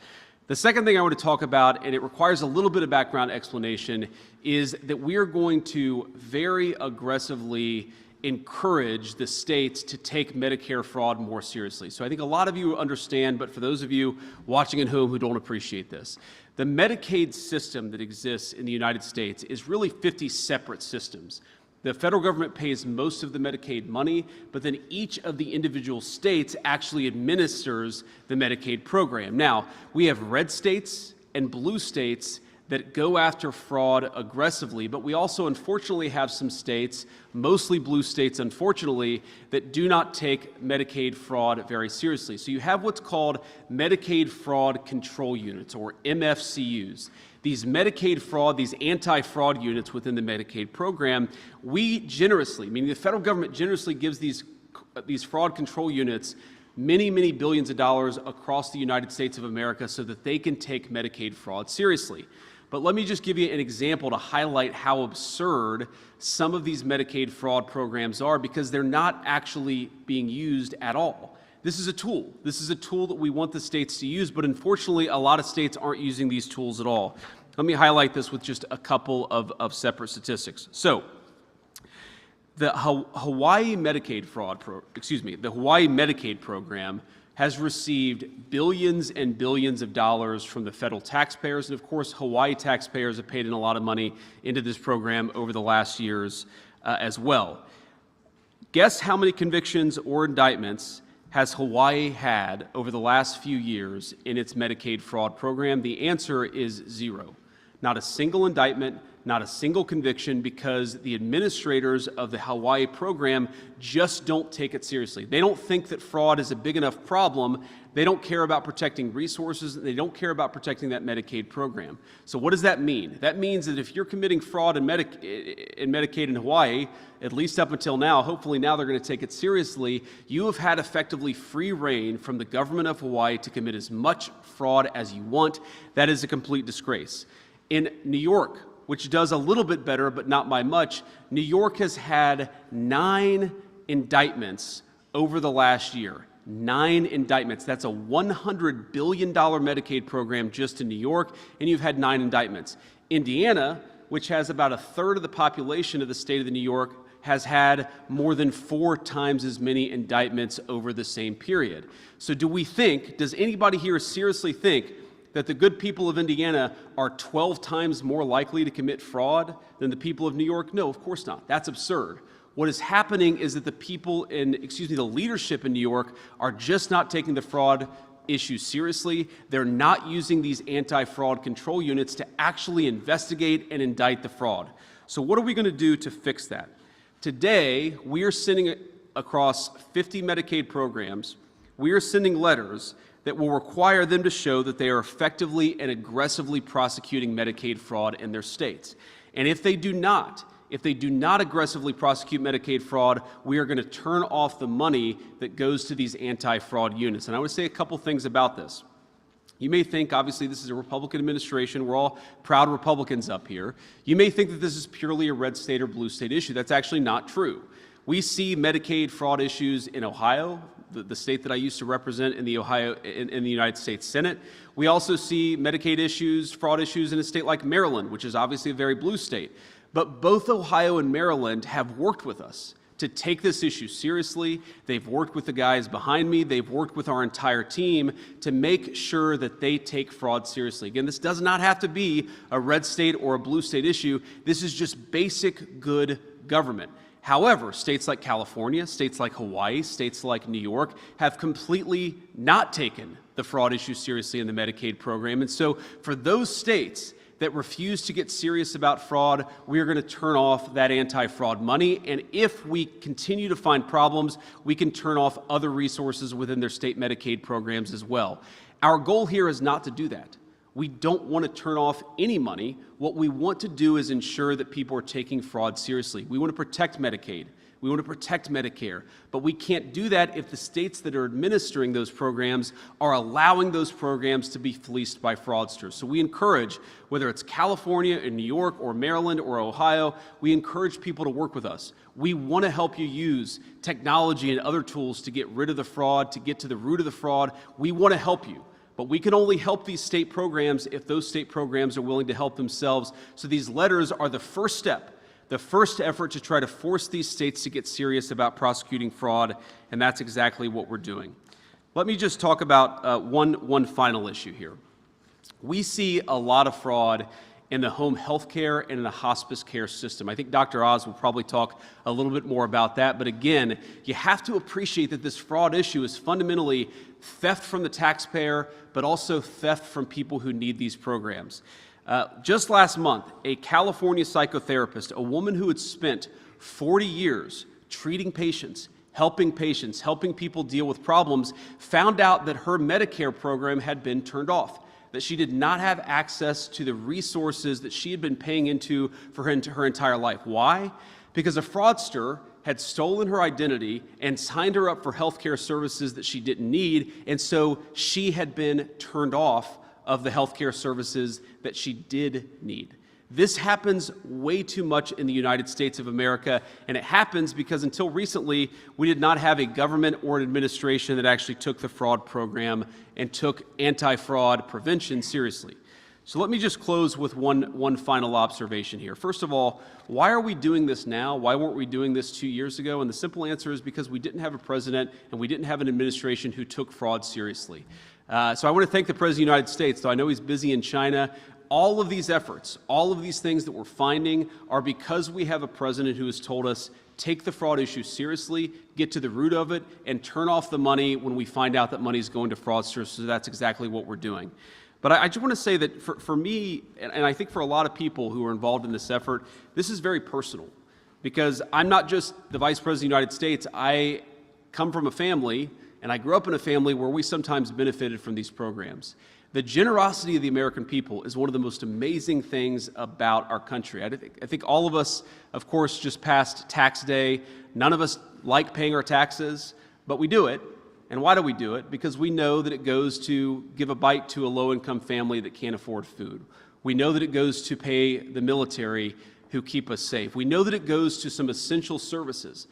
The second thing I want to talk about, and it requires a little bit of background explanation, is that we are going to very aggressively encourage the states to take Medicare fraud more seriously. So I think a lot of you understand, but for those of you watching at home who don't appreciate this, the Medicaid system that exists in the United States is really 50 separate systems. The federal government pays most of the Medicaid money, but then each of the individual states actually administers the Medicaid program. Now, we have red states and blue states that go after fraud aggressively, but we also unfortunately have some states, mostly blue states unfortunately, that do not take Medicaid fraud very seriously. So you have what's called Medicaid Fraud Control Units, or MFCUs. These Medicaid fraud, these anti-fraud units within the Medicaid program, we generously, meaning the federal government generously gives these fraud control units many, many billions of dollars across the United States of America so that they can take Medicaid fraud seriously. But let me just give you an example to highlight how absurd some of these Medicaid fraud programs are, because they're not actually being used at all. This is a tool. This is a tool that we want the states to use, but unfortunately, a lot of states aren't using these tools at all. Let me highlight this with just a couple of separate statistics. So, the Hawaii Medicaid program has received billions and billions of dollars from the federal taxpayers. And of course, Hawaii taxpayers have paid in a lot of money into this program over the last years as well. Guess how many convictions or indictments has Hawaii had over the last few years in its Medicaid fraud program? The answer is 0. Not a single indictment, not a single conviction, because the administrators of the Hawaii program just don't take it seriously. They don't think that fraud is a big enough problem. They don't care about protecting resources. They don't care about protecting that Medicaid program. So what does that mean? That means that if you're committing fraud in Medicaid in Hawaii, at least up until now, hopefully now they're going to take it seriously, you have had effectively free reign from the government of Hawaii to commit as much fraud as you want. That is a complete disgrace. In New York, which does a little bit better, but not by much, New York has had 9 indictments over the last year. 9 indictments. That's a $100 billion Medicaid program just in New York, and you've had 9 indictments. Indiana, which has about a third of the population of the state of New York, has had more than 4 times as many indictments over the same period. So does anybody here seriously think that the good people of Indiana are 12 times more likely to commit fraud than the people of New York? No, of course not. That's absurd. What is happening is that the leadership in New York are just not taking the fraud issue seriously. They're not using these anti-fraud control units to actually investigate and indict the fraud. So what are we going to do to fix that? Today, we are sending across 50 Medicaid programs, we are sending letters that will require them to show that they are effectively and aggressively prosecuting Medicaid fraud in their states. And if they do not aggressively prosecute Medicaid fraud, we are going to turn off the money that goes to these anti-fraud units. And I want to say a couple things about this. You may think, obviously, this is a Republican administration. We're all proud Republicans up here. You may think that this is purely a red state or blue state issue. That's actually not true. We see Medicaid fraud issues in Ohio, the state that I used to represent in the United States Senate. We also see Medicaid fraud issues in a state like Maryland, which is obviously a very blue state. But both Ohio and Maryland have worked with us to take this issue seriously. They've worked with the guys behind me. They've worked with our entire team to make sure that they take fraud seriously. Again, this does not have to be a red state or a blue state issue. This is just basic good government. However, states like California, states like Hawaii, states like New York have completely not taken the fraud issue seriously in the Medicaid program. And so for those states that refuse to get serious about fraud, we are going to turn off that anti-fraud money. And if we continue to find problems, we can turn off other resources within their state Medicaid programs as well. Our goal here is not to do that. We don't want to turn off any money. What we want to do is ensure that people are taking fraud seriously. We want to protect Medicaid. We want to protect Medicare. But we can't do that if the states that are administering those programs are allowing those programs to be fleeced by fraudsters. So we encourage, whether it's California or New York or Maryland or Ohio, we encourage people to work with us. We want to help you use technology and other tools to get rid of the fraud, to get to the root of the fraud. We want to help you. But we can only help these state programs if those state programs are willing to help themselves. So these letters are the first step, the first effort to try to force these states to get serious about prosecuting fraud, and that's exactly what we're doing. Let me just talk about one final issue here. We see a lot of fraud in the home health care and in the hospice care system. I think Dr. Oz will probably talk a little bit more about that, but again, you have to appreciate that this fraud issue is fundamentally theft from the taxpayer, but also theft from people who need these programs. Just last month, a California psychotherapist, a woman who had spent 40 years treating patients, helping people deal with problems, found out that her Medicare program had been turned off, that she did not have access to the resources that she had been paying into for her entire life. Why? Because a fraudster had stolen her identity and signed her up for health care services that she didn't need, and so she had been turned off of the health care services that she did need. This happens way too much in the United States of America, and it happens because until recently, we did not have a government or an administration that actually took the fraud program and took anti-fraud prevention seriously. So let me just close with one final observation here. First of all, why are we doing this now? Why weren't we doing this 2 years ago? And the simple answer is because we didn't have a president and we didn't have an administration who took fraud seriously. So I want to thank the President of the United States, though I know he's busy in China. All of these efforts, all of these things that we're finding are because we have a president who has told us, take the fraud issue seriously, get to the root of it, and turn off the money when we find out that money is going to fraudsters. So that's exactly what we're doing. But I just want to say that for me, and I think for a lot of people who are involved in this effort, this is very personal. Because I'm not just the Vice President of the United States. I come from a family, and I grew up in a family where we sometimes benefited from these programs. The generosity of the American people is one of the most amazing things about our country. I think all of us, of course, just passed tax day. None of us like paying our taxes, but we do it. And why do we do it? Because we know that it goes to give a bite to a low-income family that can't afford food. We know that it goes to pay the military who keep us safe. We know that it goes to some essential services.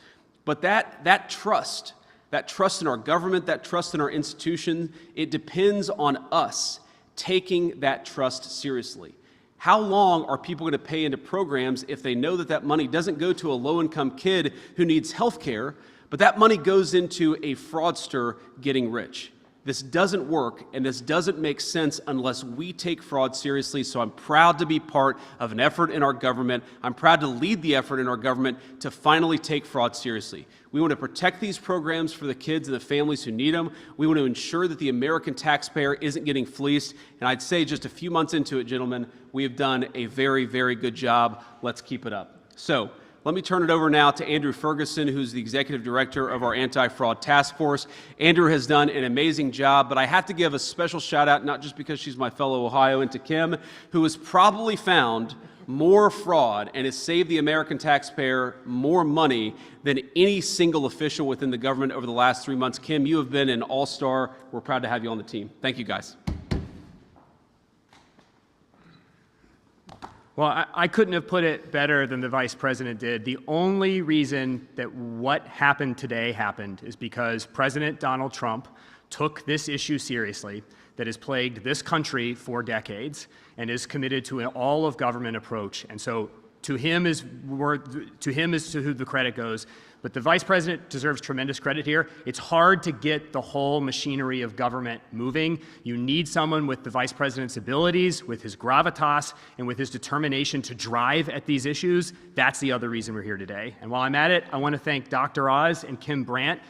But that trust in our government, that trust in our institution, it depends on us taking that trust seriously. How long are people going to pay into programs if they know that that money doesn't go to a low-income kid who needs health care, but that money goes into a fraudster getting rich? This doesn't work, and this doesn't make sense unless we take fraud seriously. So I'm proud to be part of an effort in our government. I'm proud to lead the effort in our government to finally take fraud seriously. We want to protect these programs for the kids and the families who need them. We want to ensure that the American taxpayer isn't getting fleeced. And I'd say just a few months into it, gentlemen, we have done a very, very good job. Let's keep it up. So let me turn it over now to Andrew Ferguson, who's the Executive Director of our Anti-Fraud Task Force. Andrew has done an amazing job, but I have to give a special shout out, not just because she's my fellow Ohioan, to Kim, who has probably found more fraud and has saved the American taxpayer more money than any single official within the government over the last 3 months. Kim, you have been an all-star. We're proud to have you on the team. Thank you, guys. Well, I couldn't have put it better than the Vice President did. The only reason that what happened today happened is because President Donald Trump took this issue seriously that has plagued this country for decades and is committed to an all-of-government approach. And so to him is to who the credit goes. But the Vice President deserves tremendous credit here. It's hard to get the whole machinery of government moving. You need someone with the Vice President's abilities, with his gravitas, and with his determination to drive at these issues. That's the other reason we're here today. And while I'm at it, I want to thank Dr. Oz and Kim Brandt.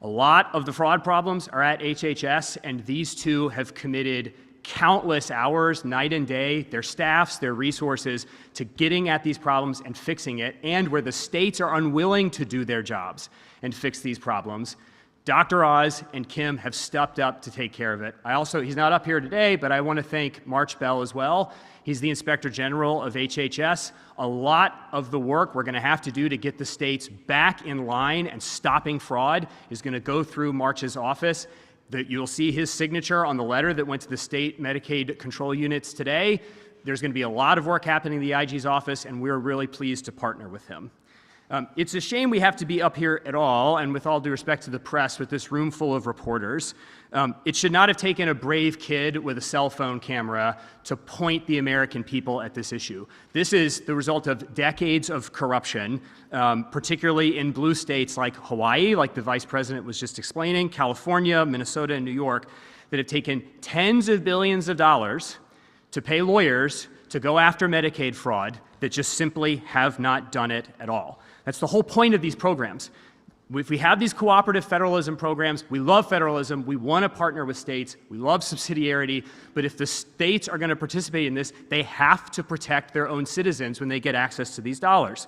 A lot of the fraud problems are at HHS, and these two have committed countless hours, night and day, their staffs, their resources, to getting at these problems and fixing it. And where the states are unwilling to do their jobs and fix these problems, Dr. Oz and Kim have stepped up to take care of it. He's not up here today, but I want to thank March Bell as well. He's the Inspector General of HHS. A lot of the work we're going to have to do to get the states back in line and stopping fraud is going to go through March's office. You'll see his signature on the letter that went to the state Medicaid control units today. There's going to be a lot of work happening in the IG's office, and we're really pleased to partner with him. It's a shame we have to be up here at all, and with all due respect to the press, with this room full of reporters. It should not have taken a brave kid with a cell phone camera to point the American people at this issue. This is the result of decades of corruption, particularly in blue states like Hawaii, like the Vice President was just explaining, California, Minnesota, and New York, that have taken tens of billions of dollars to pay lawyers to go after Medicaid fraud that just simply have not done it at all. That's the whole point of these programs. If we have these cooperative federalism programs, we love federalism, we want to partner with states, we love subsidiarity, but if the states are going to participate in this, they have to protect their own citizens when they get access to these dollars.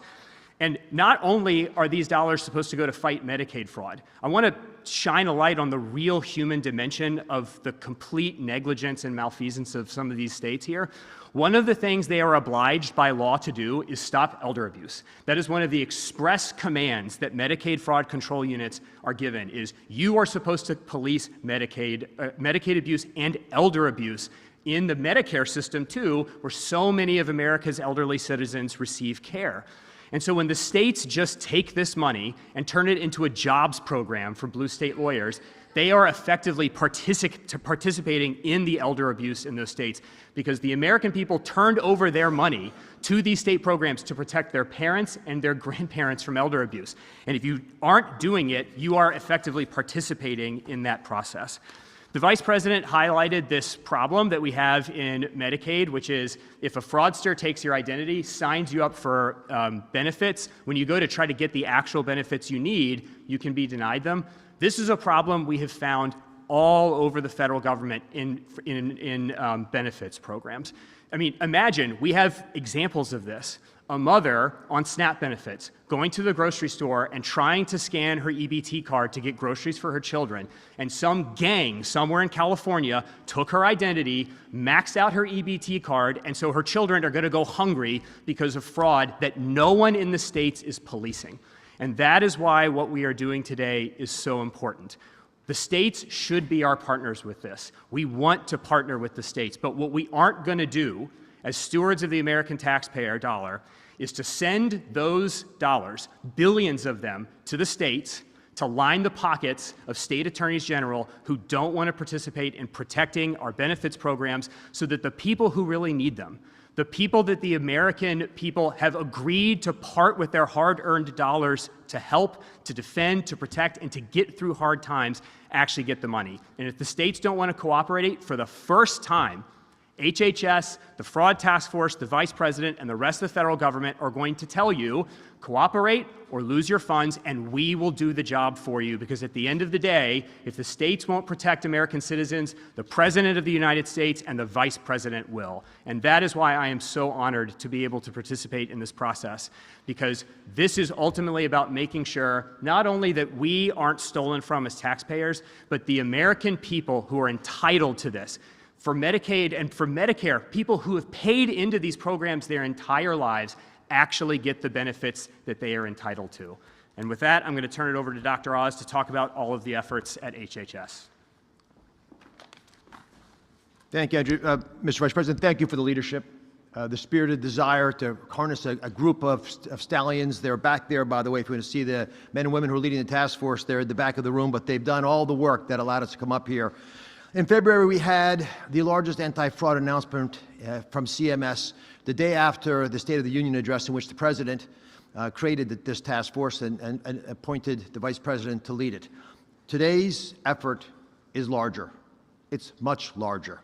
And not only are these dollars supposed to go to fight Medicaid fraud, I want to shine a light on the real human dimension of the complete negligence and malfeasance of some of these states here. One of the things they are obliged by law to do is stop elder abuse. That is one of the express commands that Medicaid fraud control units are given, is you are supposed to police Medicaid abuse and elder abuse in the Medicare system too, where so many of America's elderly citizens receive care. And so when the states just take this money and turn it into a jobs program for blue state lawyers, they are effectively participating in the elder abuse in those states, because the American people turned over their money to these state programs to protect their parents and their grandparents from elder abuse. And if you aren't doing it, you are effectively participating in that process. The Vice President highlighted this problem that we have in Medicaid, which is if a fraudster takes your identity, signs you up for benefits, when you go to try to get the actual benefits you need, you can be denied them. This is a problem we have found all over the federal government in benefits programs. I mean, imagine, we have examples of this. A mother on SNAP benefits going to the grocery store and trying to scan her EBT card to get groceries for her children, and some gang somewhere in California took her identity, maxed out her EBT card, and so her children are going to go hungry because of fraud that no one in the states is policing. And that is why what we are doing today is so important. The states should be our partners with this. We want to partner with the states, but what we aren't going to do as stewards of the American taxpayer dollar is to send those dollars, billions of them, to the states to line the pockets of state attorneys general who don't want to participate in protecting our benefits programs so that the people who really need them, the people that the American people have agreed to part with their hard-earned dollars to help, to defend, to protect, and to get through hard times, actually get the money. And if the states don't want to cooperate, for the first time, HHS, the Fraud Task Force, the Vice President, and the rest of the federal government are going to tell you, cooperate or lose your funds, and we will do the job for you. Because at the end of the day, if the states won't protect American citizens, the President of the United States and the Vice President will. And that is why I am so honored to be able to participate in this process, because this is ultimately about making sure not only that we aren't stolen from as taxpayers, but the American people who are entitled to this. For Medicaid and for Medicare, people who have paid into these programs their entire lives actually get the benefits that they are entitled to. And with that, I'm going to turn it over to Dr. Oz to talk about all of the efforts at HHS. Thank you, Andrew. Mr. Vice President, thank you for the leadership, the spirited desire to harness a group of stallions. They're back there, by the way, if you want to see the men and women who are leading the task force. They're at the back of the room, but they've done all the work that allowed us to come up here. In February, we had the largest anti-fraud announcement from CMS the day after the State of the Union address, in which the President created this task force and appointed the Vice President to lead it. Today's effort is larger. It's much larger.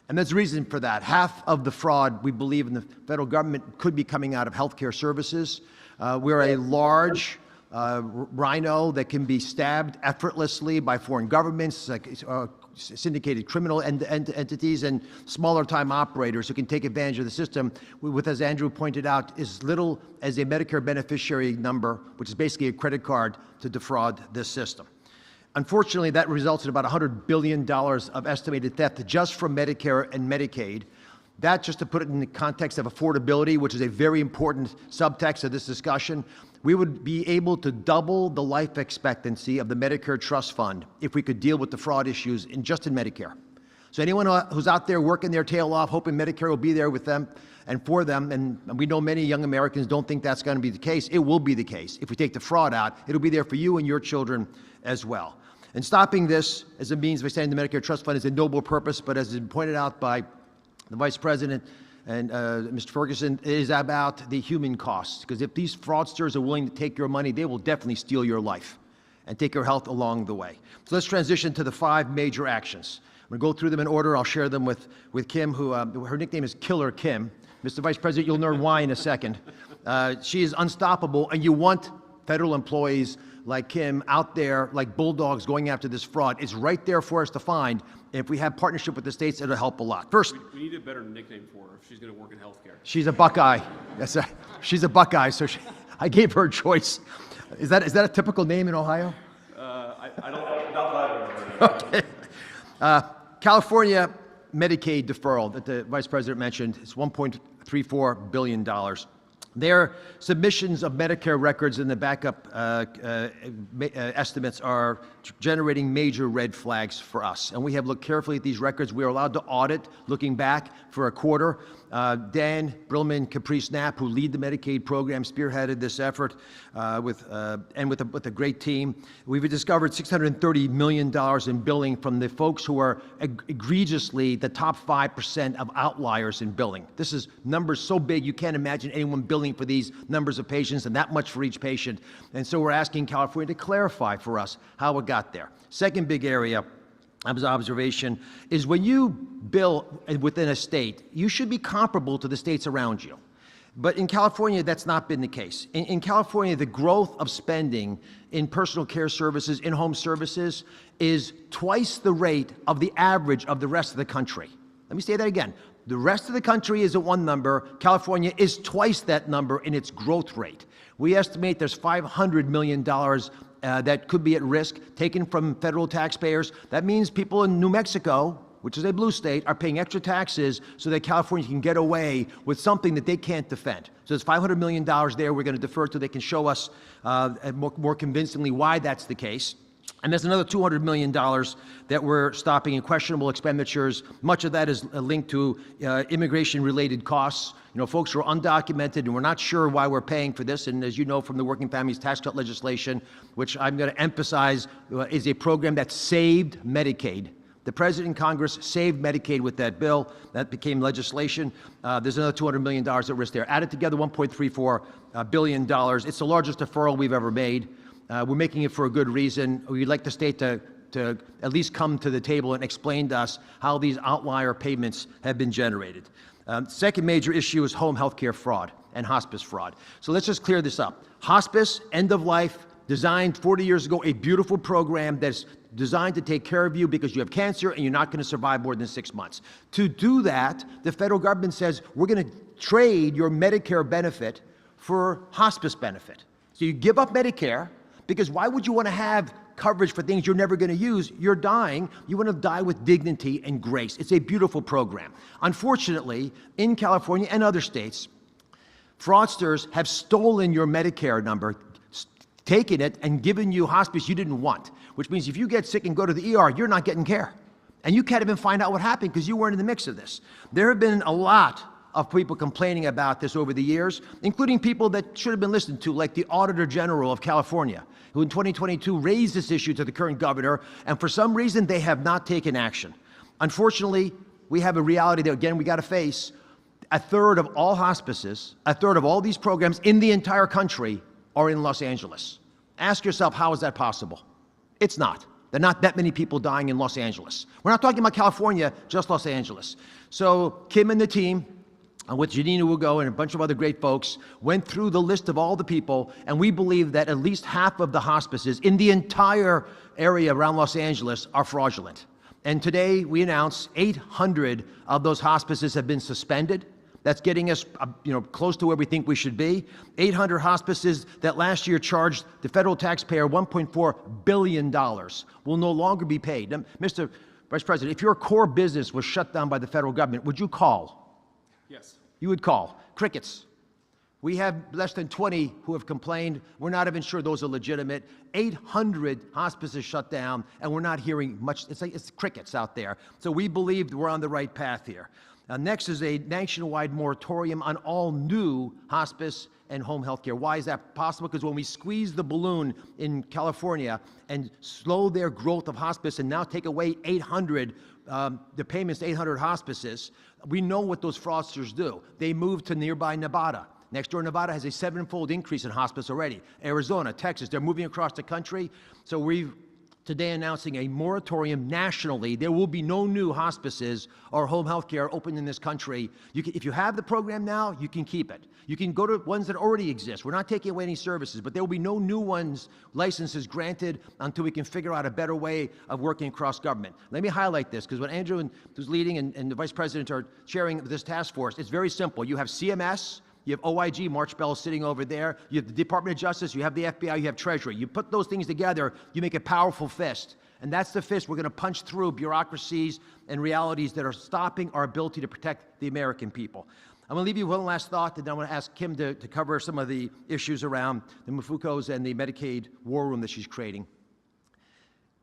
And there's a reason for that. Half of the fraud, we believe, in the federal government could be coming out of healthcare services. We're a large rhino that can be stabbed effortlessly by foreign governments, like syndicated criminal entities, and smaller time operators who can take advantage of the system with, as Andrew pointed out, as little as a Medicare beneficiary number, which is basically a credit card, to defraud this system. Unfortunately, that results in about $100 billion of estimated theft just from Medicare and Medicaid. That, just to put it in the context of affordability, which is a very important subtext of this discussion, we would be able to double the life expectancy of the Medicare Trust Fund if we could deal with the fraud issues just in Medicare. So anyone who's out there working their tail off, hoping Medicare will be there with them and for them, and we know many young Americans don't think that's going to be the case, it will be the case. If we take the fraud out, it'll be there for you and your children as well. And stopping this as a means of extending the Medicare Trust Fund is a noble purpose, but as has been pointed out by the Vice President and Mr. Ferguson, it is about the human costs. Because if these fraudsters are willing to take your money, they will definitely steal your life and take your health along the way. So let's transition to the 5 major actions. I'm going to go through them in order. I'll share them with Kim, who her nickname is Killer Kim. Mr. Vice President, you'll learn why in a second. She is unstoppable, and you want federal employees like Kim out there like bulldogs going after this fraud. It's right there for us to find. If we have partnership with the states, it'll help a lot. First, we need a better nickname for her if she's going to work in healthcare. She's a Buckeye. Yes, she's a Buckeye, so I gave her a choice. Is that a typical name in Ohio? I don't, not that Okay. California Medicaid deferral that the Vice President mentioned is $1.34 billion. Their submissions of Medicare records in the backup estimates are generating major red flags for us. And we have looked carefully at these records. We are allowed to audit, looking back for a quarter. Dan Brillman, Capri-Snap, who lead the Medicaid program, spearheaded this effort with a great team. We've discovered $630 million in billing from the folks who are egregiously the top 5% of outliers in billing. This is numbers so big you can't imagine anyone billing for these numbers of patients, and that much for each patient. And so we're asking California to clarify for us how it got there. Second big area of observation is when you bill within a state, you should be comparable to the states around you. But in California, that's not been the case. In California, the growth of spending in personal care services, in-home services, is twice the rate of the average of the rest of the country. Let me say that again. The rest of the country is at one number. California is twice that number in its growth rate. We estimate there's $500 million that could be at risk, taken from federal taxpayers. That means people in New Mexico, which is a blue state, are paying extra taxes so that California can get away with something that they can't defend. So there's $500 million there we're going to defer to. They can show us more convincingly why that's the case. And there's another $200 million that we're stopping in questionable expenditures. Much of that is linked to immigration-related costs. You know, folks who are undocumented, and we're not sure why we're paying for this. And as you know from the Working Families Tax Cut legislation, which I'm going to emphasize is a program that saved Medicaid. The President and Congress saved Medicaid with that bill. That became legislation. There's another $200 million at risk there. Added together, $1.34 billion. It's the largest deferral we've ever made. We're making it for a good reason. We'd like the state to at least come to the table and explain to us how these outlier payments have been generated. Second major issue is home health care fraud and hospice fraud. So let's just clear this up. Hospice, end of life, designed 40 years ago, a beautiful program that's designed to take care of you because you have cancer and you're not going to survive more than 6 months. To do that, the federal government says, we're going to trade your Medicare benefit for hospice benefit. So you give up Medicare, because why would you want to have coverage for things you're never going to use? You're dying. You want to die with dignity and grace. It's a beautiful program. Unfortunately, in California and other states, fraudsters have stolen your Medicare number, taken it and given you hospice you didn't want, which means if you get sick and go to the ER, you're not getting care. And you can't even find out what happened because you weren't in the mix of this. There have been a lot of people complaining about this over the years, including people that should have been listened to, like the Auditor General of California, who in 2022 raised this issue to the current governor, and for some reason they have not taken action. Unfortunately, we have a reality that, again, we got to face. A third of all hospices, a third of all these programs in the entire country are in Los Angeles. Ask yourself, how is that possible? It's not. There are not that many people dying in Los Angeles. We're not talking about California, just Los Angeles. So Kim and the team, with Janina Ugo and a bunch of other great folks, went through the list of all the people, and we believe that at least half of the hospices in the entire area around Los Angeles are fraudulent. And today we announce 800 of those hospices have been suspended. That's getting us, close to where we think we should be. 800 hospices that last year charged the federal taxpayer $1.4 billion will no longer be paid. Now, Mr. Vice President, if your core business was shut down by the federal government, would you call? Yes. You would call. Crickets. We have less than 20 who have complained. We're not even sure those are legitimate. 800 hospices shut down, and we're not hearing much. It's crickets out there. So we believe we're on the right path here. Next is a nationwide moratorium on all new hospice and home health care. Why is that possible? Because when we squeeze the balloon in California and slow their growth of hospice and now take away 800, the payments to 800 hospices, we know what those fraudsters do. They move to nearby Nevada. Next door, Nevada has a 7-fold increase in hospice already. Arizona, Texas, they're moving across the country. So we've today announcing a moratorium nationally. There will be no new hospices or home health care open in this country. If you have the program now, you can keep it. You can go to ones that already exist. We're not taking away any services, but there will be no new ones, licenses granted until we can figure out a better way of working across government. Let me highlight this, because when Andrew, who's leading, and the Vice President are chairing this task force, it's very simple. You have CMS, you have OIG, March Bell sitting over there. You have the Department of Justice, you have the FBI, you have Treasury. You put those things together, you make a powerful fist. And that's the fist we're going to punch through bureaucracies and realities that are stopping our ability to protect the American people. I'm going to leave you one last thought, and then I want to ask Kim to cover some of the issues around the Mufukos and the Medicaid war room that she's creating.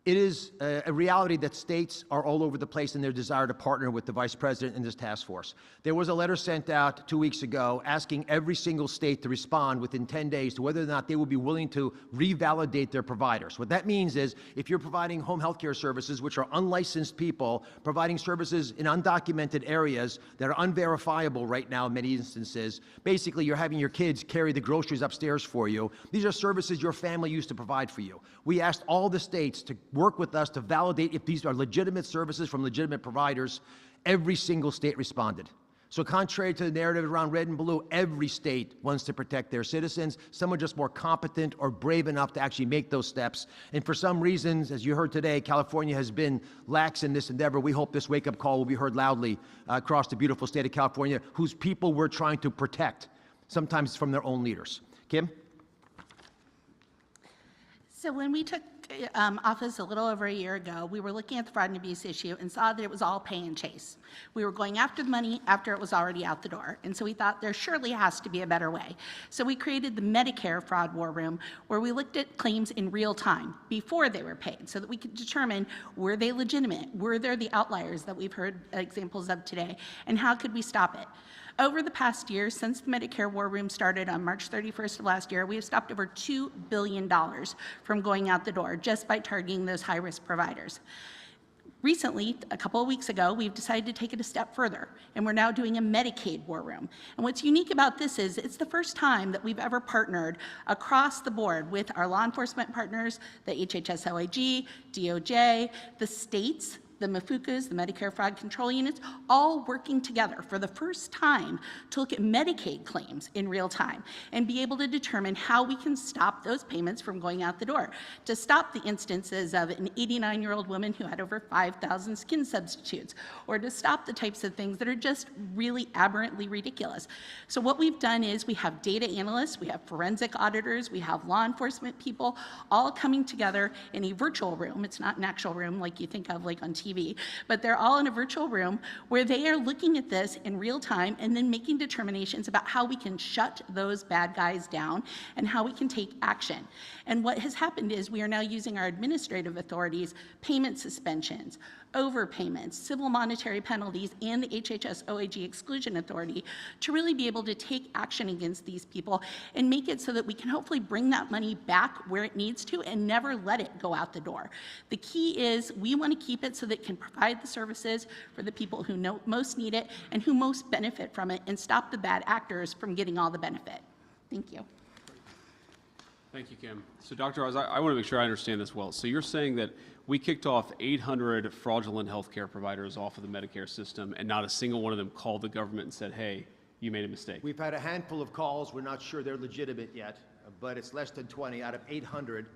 It is a reality that states are all over the place in their desire to partner with the Vice President in this task force. There was a letter sent out 2 weeks ago asking every single state to respond within 10 days to whether or not they will be willing to revalidate their providers. What that means is if you're providing home health care services, which are unlicensed people, providing services in undocumented areas that are unverifiable right now in many instances, basically you're having your kids carry the groceries upstairs for you. These are services your family used to provide for you. We asked all the states to work with us to validate if these are legitimate services from legitimate providers. Every single state responded. So contrary to the narrative around red and blue, every state wants to protect their citizens. Some are just more competent or brave enough to actually make those steps. And for some reasons, as you heard today, California has been lax in this endeavor. We hope this wake-up call will be heard loudly across the beautiful state of California, whose people we're trying to protect, sometimes from their own leaders. Kim? So when we took office a little over a year ago, we were looking at the fraud and abuse issue and saw that it was all pay and chase. We were going after the money after it was already out the door. And so we thought there surely has to be a better way. So we created the Medicare Fraud War Room, where we looked at claims in real time before they were paid so that we could determine, were they legitimate? Were there the outliers that we've heard examples of today? And how could we stop it? Over the past year, since the Medicare War Room started on March 31st of last year, we have stopped over $2 billion from going out the door just by targeting those high-risk providers. Recently, a couple of weeks ago, we've decided to take it a step further, and we're now doing a Medicaid War Room. And what's unique about this is it's the first time that we've ever partnered across the board with our law enforcement partners, the HHS OIG, DOJ, the states, the MFUCAs, the Medicare Fraud Control Units, all working together for the first time to look at Medicaid claims in real time and be able to determine how we can stop those payments from going out the door, to stop the instances of an 89-year-old woman who had over 5,000 skin substitutes, or to stop the types of things that are just really aberrantly ridiculous. So what we've done is we have data analysts, we have forensic auditors, we have law enforcement people, all coming together in a virtual room. It's not an actual room like you think of like on TV, but they're all in a virtual room where they are looking at this in real time and then making determinations about how we can shut those bad guys down and how we can take action. And what has happened is we are now using our administrative authorities, payment suspensions, overpayments, civil monetary penalties, and the HHS OIG exclusion authority to really be able to take action against these people and make it so that we can hopefully bring that money back where it needs to and never let it go out the door. The key is we want to keep it so that it can provide the services for the people who most need it and who most benefit from it, and stop the bad actors from getting all the benefit. Thank you. Thank you, Kim. So, Dr. Oz, I want to make sure I understand this well. So you're saying that we kicked off 800 fraudulent healthcare providers off of the Medicare system, and not a single one of them called the government and said, hey, you made a mistake? We've had a handful of calls. We're not sure they're legitimate yet, but it's less than 20 out of 800,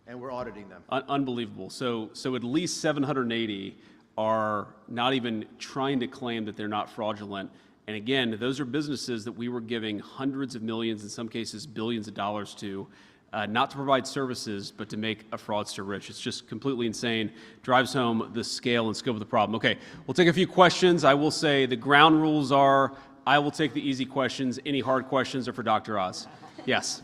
and we're auditing them. Unbelievable. So at least 780 are not even trying to claim that they're not fraudulent. And again, those are businesses that we were giving hundreds of millions, in some cases billions of dollars to, not to provide services, but to make a fraudster rich. It's just completely insane. Drives home the scale and scope of the problem. Okay, we'll take a few questions. I will say the ground rules are, I will take the easy questions. Any hard questions are for Dr. Oz. Yes.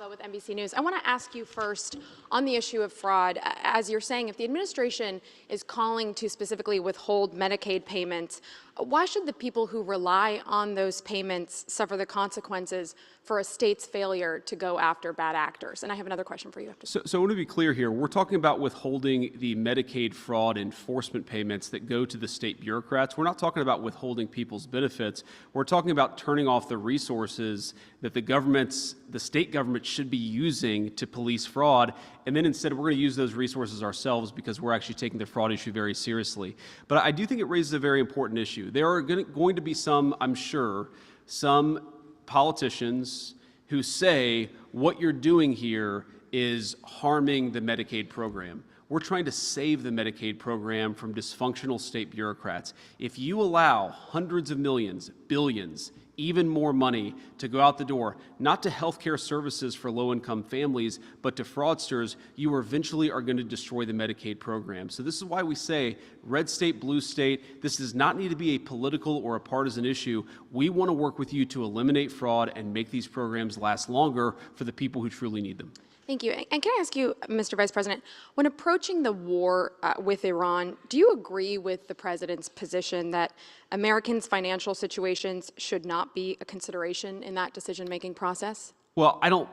With NBC News. I want to ask you first on the issue of fraud. As you're saying, if the administration is calling to specifically withhold Medicaid payments, why should the people who rely on those payments suffer the consequences for a state's failure to go after bad actors? And I have another question for you after. So I want to be clear here. We're talking about withholding the Medicaid fraud enforcement payments that go to the state bureaucrats. We're not talking about withholding people's benefits. We're talking about turning off the resources that the state government should be using to police fraud. And then instead, we're going to use those resources ourselves because we're actually taking the fraud issue very seriously. But I do think it raises a very important issue. There are going to be some, I'm sure, some politicians who say what you're doing here is harming the Medicaid program. We're trying to save the Medicaid program from dysfunctional state bureaucrats. If you allow hundreds of millions, billions, even more money to go out the door, not to healthcare services for low-income families, but to fraudsters, you eventually are going to destroy the Medicaid program. So this is why we say red state, blue state, this does not need to be a political or a partisan issue. We want to work with you to eliminate fraud and make these programs last longer for the people who truly need them. Thank you. And can I ask you, Mr. Vice President, when approaching the war with Iran, do you agree with the president's position that Americans' financial situations should not be a consideration in that decision-making process? Well, I don't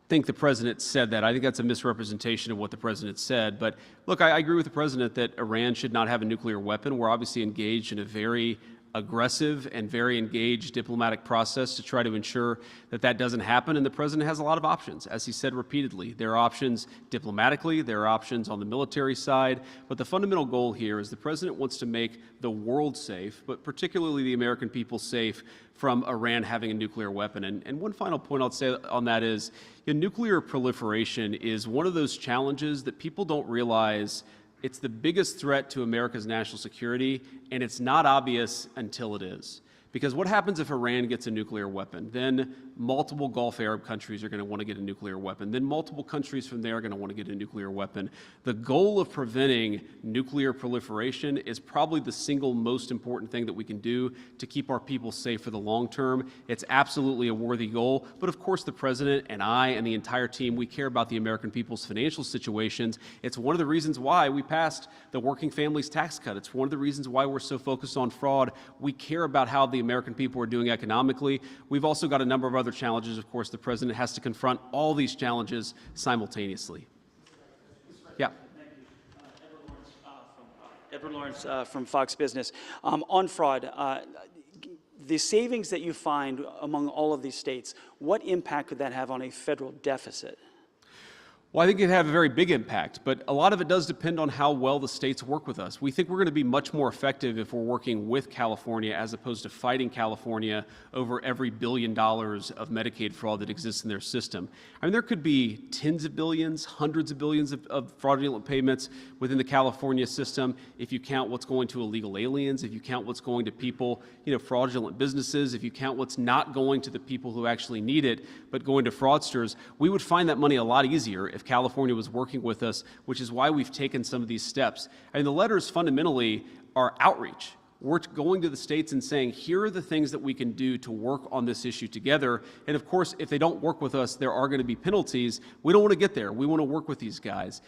think the president said that. I think that's a misrepresentation of what the president said. But look, I agree with the president that Iran should not have a nuclear weapon. We're obviously engaged in a very aggressive and very engaged diplomatic process to try to ensure that that doesn't happen. And the president has a lot of options, as he said repeatedly. There are options diplomatically, there are options on the military side, but the fundamental goal here is the president wants to make the world safe, but particularly the American people safe from Iran having a nuclear weapon. And one final point I'll say on that is, nuclear proliferation is one of those challenges that people don't realize. It's the biggest threat to America's national security, and it's not obvious until it is. Because what happens if Iran gets a nuclear weapon? Then multiple Gulf Arab countries are going to want to get a nuclear weapon. Then multiple countries from there are going to want to get a nuclear weapon. The goal of preventing nuclear proliferation is probably the single most important thing that we can do to keep our people safe for the long term. It's absolutely a worthy goal. But of course, the president and I and the entire team, we care about the American people's financial situations. It's one of the reasons why we passed the Working Families Tax Cut. It's one of the reasons why we're so focused on fraud. We care about how the American people are doing economically. We've also got a number of other challenges. Of course, the president has to confront all these challenges simultaneously. Yeah. Edward Lawrence from Fox Business. On fraud, the savings that you find among all of these states, what impact could that have on a federal deficit? Well, I think it'd have a very big impact, but a lot of it does depend on how well the states work with us. We think we're going to be much more effective if we're working with California as opposed to fighting California over every $1 billion of Medicaid fraud that exists in their system. I mean, there could be tens of billions, hundreds of billions of fraudulent payments within the California system if you count what's going to illegal aliens, if you count what's going to people, fraudulent businesses, if you count what's not going to the people who actually need it, but going to fraudsters. We would find that money a lot easier if California was working with us, which is why we've taken some of these steps. And the letters fundamentally are outreach. We're going to the states and saying, here are the things that we can do to work on this issue together. And of course, if they don't work with us, there are going to be penalties. We don't want to get there. We want to work with these guys.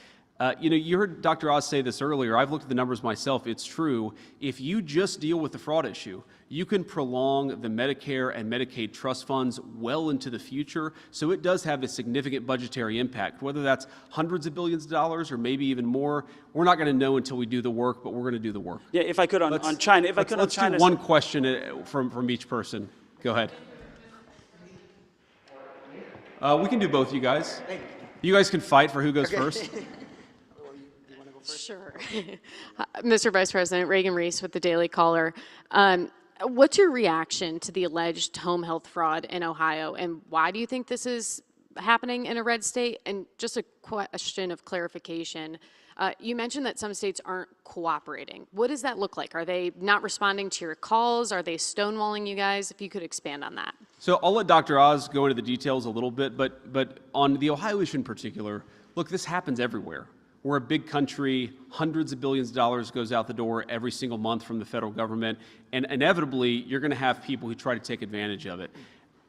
You heard Dr. Oz say this earlier. I've looked at the numbers myself. It's true. If you just deal with the fraud issue, you can prolong the Medicare and Medicaid trust funds well into the future. So it does have a significant budgetary impact, whether that's hundreds of billions of dollars or maybe even more. We're not going to know until we do the work, but we're going to do the work. Yeah, if I could on China. Let's do one question from each person. Go ahead. We can do both, you guys. You guys can fight for who goes first. Sure. Mr. Vice President, Reagan Reese with the Daily Caller. What's your reaction to the alleged home health fraud in Ohio, and why do you think this is happening in a red state? And just a question of clarification. You mentioned that some states aren't cooperating. What does that look like? Are they not responding to your calls? Are they stonewalling you guys? If you could expand on that. So I'll let Dr. Oz go into the details a little bit, but on the Ohio issue in particular, look, this happens everywhere. We're a big country, hundreds of billions of dollars goes out the door every single month from the federal government, and inevitably you're going to have people who try to take advantage of it.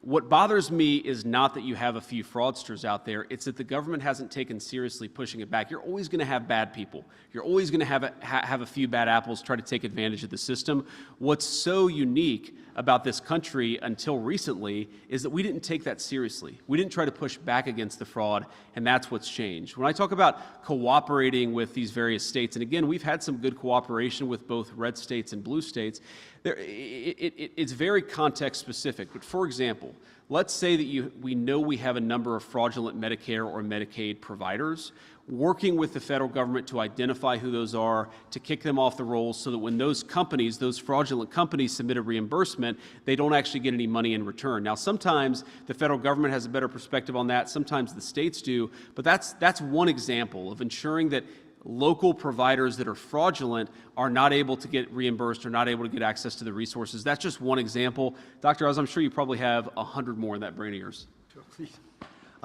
What bothers me is not that you have a few fraudsters out there, it's that the government hasn't taken seriously pushing it back. You're always going to have bad people. You're always going to have a few bad apples try to take advantage of the system. What's so unique about this country until recently is that we didn't take that seriously. We didn't try to push back against the fraud, and that's what's changed. When I talk about cooperating with these various states, and again, we've had some good cooperation with both red states and blue states, it's very context specific. But for example, let's say that we know we have a number of fraudulent Medicare or Medicaid providers. Working with the federal government to identify who those are, to kick them off the rolls so that when those companies, those fraudulent companies submit a reimbursement, they don't actually get any money in return. Now, sometimes the federal government has a better perspective on that, sometimes the states do, but that's one example of ensuring that local providers that are fraudulent are not able to get reimbursed or not able to get access to the resources. That's just one example. Dr. Oz, I'm sure you probably have 100 more in that brain of yours.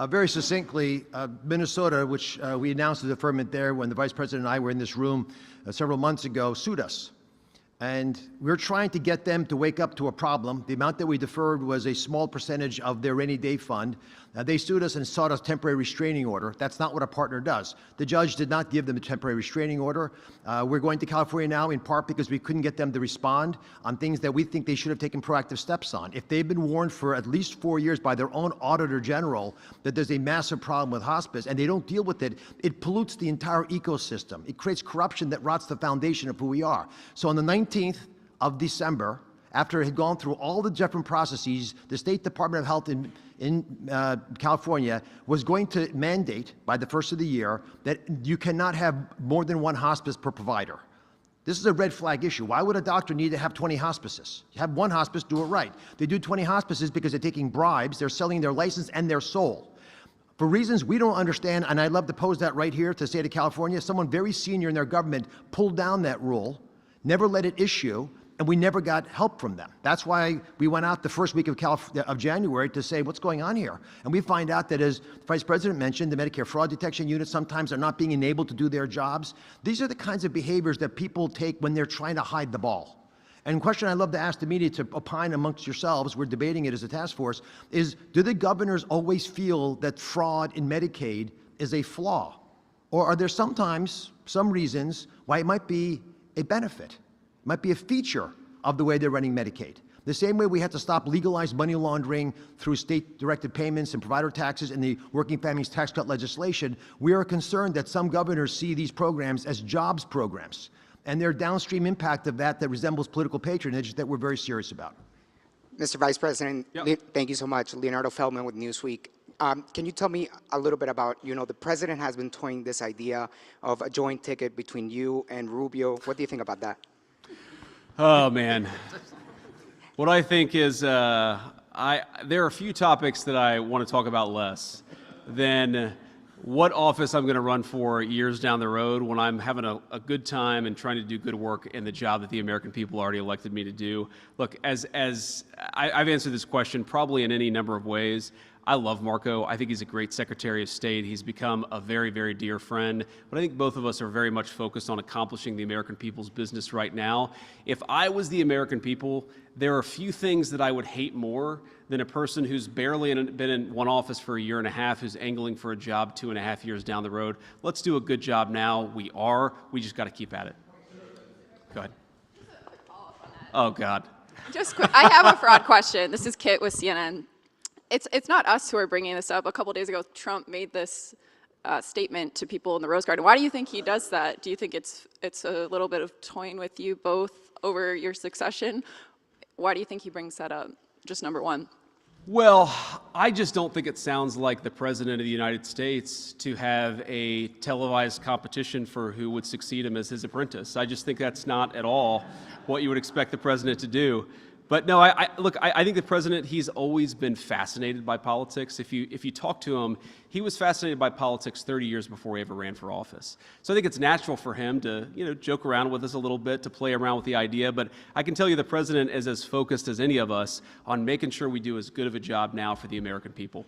Very succinctly, Minnesota, which we announced the deferment there when the Vice President and I were in this room several months ago, sued us. And we're trying to get them to wake up to a problem. The amount that we deferred was a small percentage of their rainy day fund. They sued us and sought a temporary restraining order. That's not what a partner does. The judge did not give them a temporary restraining order. We're going to California now in part because we couldn't get them to respond on things that we think they should have taken proactive steps on. If they've been warned for at least 4 years by their own auditor general that there's a massive problem with hospice and they don't deal with it, it pollutes the entire ecosystem. It creates corruption that rots the foundation of who we are. So on the 19th of December, after it had gone through all the different processes, the State Department of Health in California was going to mandate by the first of the year that you cannot have more than one hospice per provider. This is a red flag issue. Why would a doctor need to have 20 hospices? You have one hospice, do it right. They do 20 hospices because they're taking bribes, they're selling their license and their soul. For reasons we don't understand, and I'd love to pose that right here to the state of California, someone very senior in their government pulled down that rule, never let it issue, and we never got help from them. That's why we went out the first week of January to say, what's going on here? And we find out that, as the Vice President mentioned, the Medicare fraud detection units sometimes are not being enabled to do their jobs. These are the kinds of behaviors that people take when they're trying to hide the ball. And a question I'd love to ask the media to opine amongst yourselves, we're debating it as a task force, is do the governors always feel that fraud in Medicaid is a flaw? Or are there sometimes some reasons why it might be a benefit? It might be a feature of the way they're running Medicaid. The same way we had to stop legalized money laundering through state-directed payments and provider taxes and the Working Families Tax Cut legislation, we are concerned that some governors see these programs as jobs programs. And there are downstream impact of that resembles political patronage that we're very serious about. Mr. Vice President, thank you so much. Leonardo Feldman with Newsweek. Can you tell me a little bit about, the president has been toying this idea of a joint ticket between you and Rubio. What do you think about that? Oh, man. What I think is there are a few topics that I want to talk about less than what office I'm going to run for years down the road when I'm having a good time and trying to do good work in the job that the American people already elected me to do. Look, as I've answered this question probably in any number of ways. I love Marco. I think he's a great Secretary of State. He's become a very, very dear friend. But I think both of us are very much focused on accomplishing the American people's business right now. If I was the American people, there are a few things that I would hate more than a person who's barely been in one office for a year and a half, who's angling for a job 2.5 years down the road. Let's do a good job now. We just got to keep at it. Go ahead. Oh, God. Just quick, I have a fraud question. This is Kit with CNN. It's not us who are bringing this up. A couple days ago, Trump made this statement to people in the Rose Garden. Why do you think he does that? Do you think it's a little bit of toying with you both over your succession? Why do you think he brings that up? Just number one. Well, I just don't think it sounds like the President of the United States to have a televised competition for who would succeed him as his apprentice. I just think that's not at all what you would expect the President to do. But no, I think the president, he's always been fascinated by politics. If you talk to him, he was fascinated by politics 30 years before he ever ran for office. So I think it's natural for him to, joke around with us a little bit, to play around with the idea. But I can tell you the president is as focused as any of us on making sure we do as good of a job now for the American people.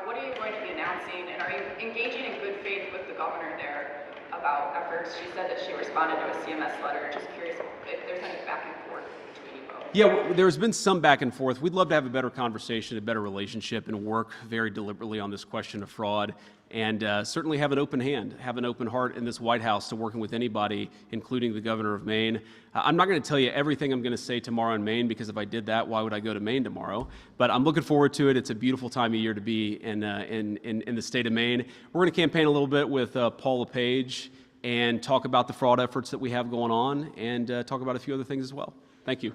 What are you going to be announcing, and are you engaging in good faith with the governor there about efforts? She said that she responded to a CMS letter. Just curious if there's any back and forth between you both. Yeah, there's been some back and forth. We'd love to have a better conversation, a better relationship, and work very deliberately on this question of fraud. And certainly have an open hand, have an open heart in this White House to working with anybody, including the governor of Maine. I'm not going to tell you everything I'm going to say tomorrow in Maine, because if I did that, why would I go to Maine tomorrow? But I'm looking forward to it. It's a beautiful time of year to be in the state of Maine. We're going to campaign a little bit with Paul LePage and talk about the fraud efforts that we have going on, and talk about a few other things as well. Thank you.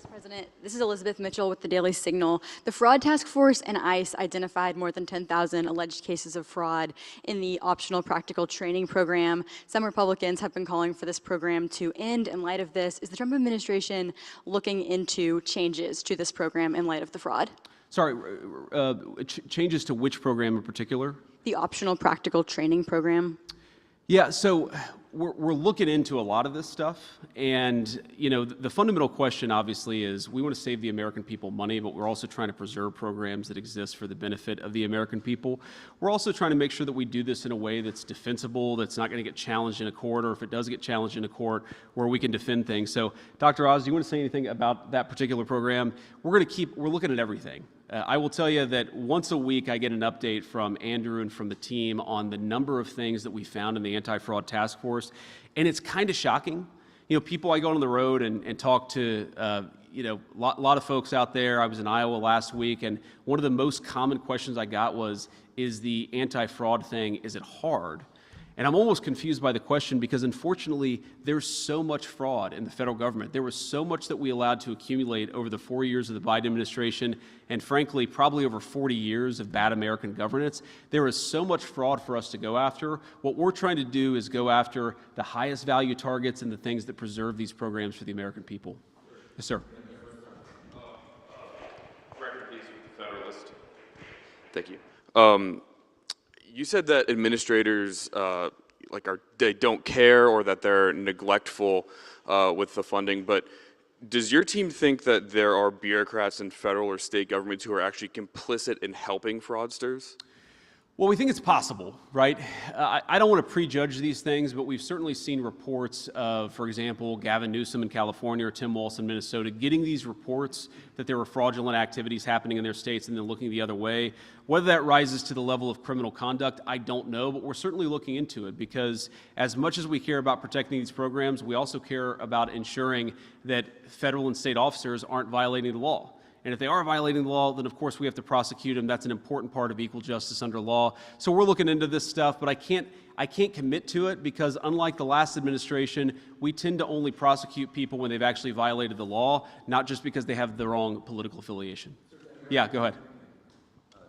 President, this is Elizabeth Mitchell with the Daily Signal. The Fraud Task Force and ICE identified more than 10,000 alleged cases of fraud in the optional practical training program. Some Republicans have been calling for this program to end in light of this. Is the Trump administration looking into changes to this program in light of the fraud? Sorry, changes to which program in particular? The optional practical training program. Yeah, so we're looking into a lot of this stuff, and the fundamental question obviously is we want to save the American people money, but we're also trying to preserve programs that exist for the benefit of the American people. We're also trying to make sure that we do this in a way that's defensible, that's not going to get challenged in a court, or if it does get challenged in a court, where we can defend things. So, Dr. Oz, do you want to say anything about that particular program? We're looking at everything. I will tell you that once a week I get an update from Andrew and from the team on the number of things that we found in the anti-fraud task force, and it's kind of shocking. People, I go on the road and talk to, a lot of folks out there. I was in Iowa last week, and one of the most common questions I got was, is the anti-fraud thing, is it hard? And I'm almost confused by the question because, unfortunately, there's so much fraud in the federal government. There was so much that we allowed to accumulate over the 4 years of the Biden administration and, frankly, probably over 40 years of bad American governance. There is so much fraud for us to go after. What we're trying to do is go after the highest value targets and the things that preserve these programs for the American people. Yes, sir. Record piece with the Federalist. Thank you. You said that administrators they don't care or that they're neglectful with the funding, but does your team think that there are bureaucrats in federal or state governments who are actually complicit in helping fraudsters? Well, we think it's possible, right? I don't want to prejudge these things, but we've certainly seen reports of, for example, Gavin Newsom in California or Tim Walz in Minnesota getting these reports that there were fraudulent activities happening in their states and then looking the other way. Whether that rises to the level of criminal conduct, I don't know, but we're certainly looking into it because as much as we care about protecting these programs, we also care about ensuring that federal and state officers aren't violating the law. And if they are violating the law, then of course we have to prosecute them. That's an important part of equal justice under law. So we're looking into this stuff, but I can't commit to it because unlike the last administration, we tend to only prosecute people when they've actually violated the law, not just because they have the wrong political affiliation. Yeah, go ahead.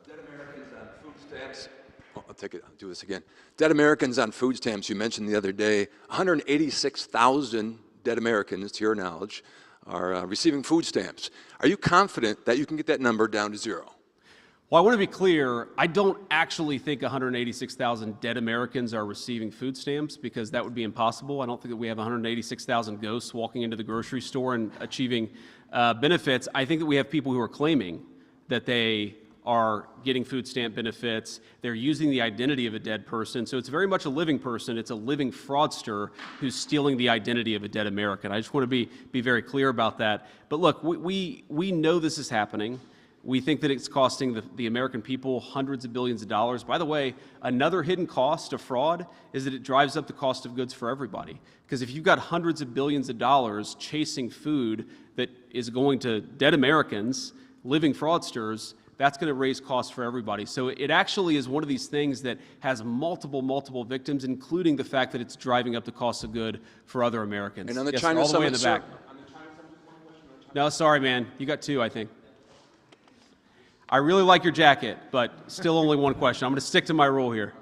Dead Americans on food stamps. I'll do this again. Dead Americans on food stamps, you mentioned the other day, 186,000 dead Americans, to your knowledge, are receiving food stamps. Are you confident that you can get that number down to zero? Well, I want to be clear, I don't actually think 186,000 dead Americans are receiving food stamps because that would be impossible. I don't think that we have 186,000 ghosts walking into the grocery store and achieving benefits. I think that we have people who are claiming that they are getting food stamp benefits. They're using the identity of a dead person. So it's very much a living person. It's a living fraudster who's stealing the identity of a dead American. I just want to be very clear about that. But look, we know this is happening. We think that it's costing the American people hundreds of billions of dollars. By the way, another hidden cost of fraud is that it drives up the cost of goods for everybody. Because if you've got hundreds of billions of dollars chasing food that is going to dead Americans, living fraudsters, that's going to raise costs for everybody. So it actually is one of these things that has multiple victims, including the fact that it's driving up the cost of good for other Americans. And on the yes, China all the way in the summit, back. No, sorry, man. You got two, I think. I really like your jacket, but still only one question. I'm going to stick to my rule here.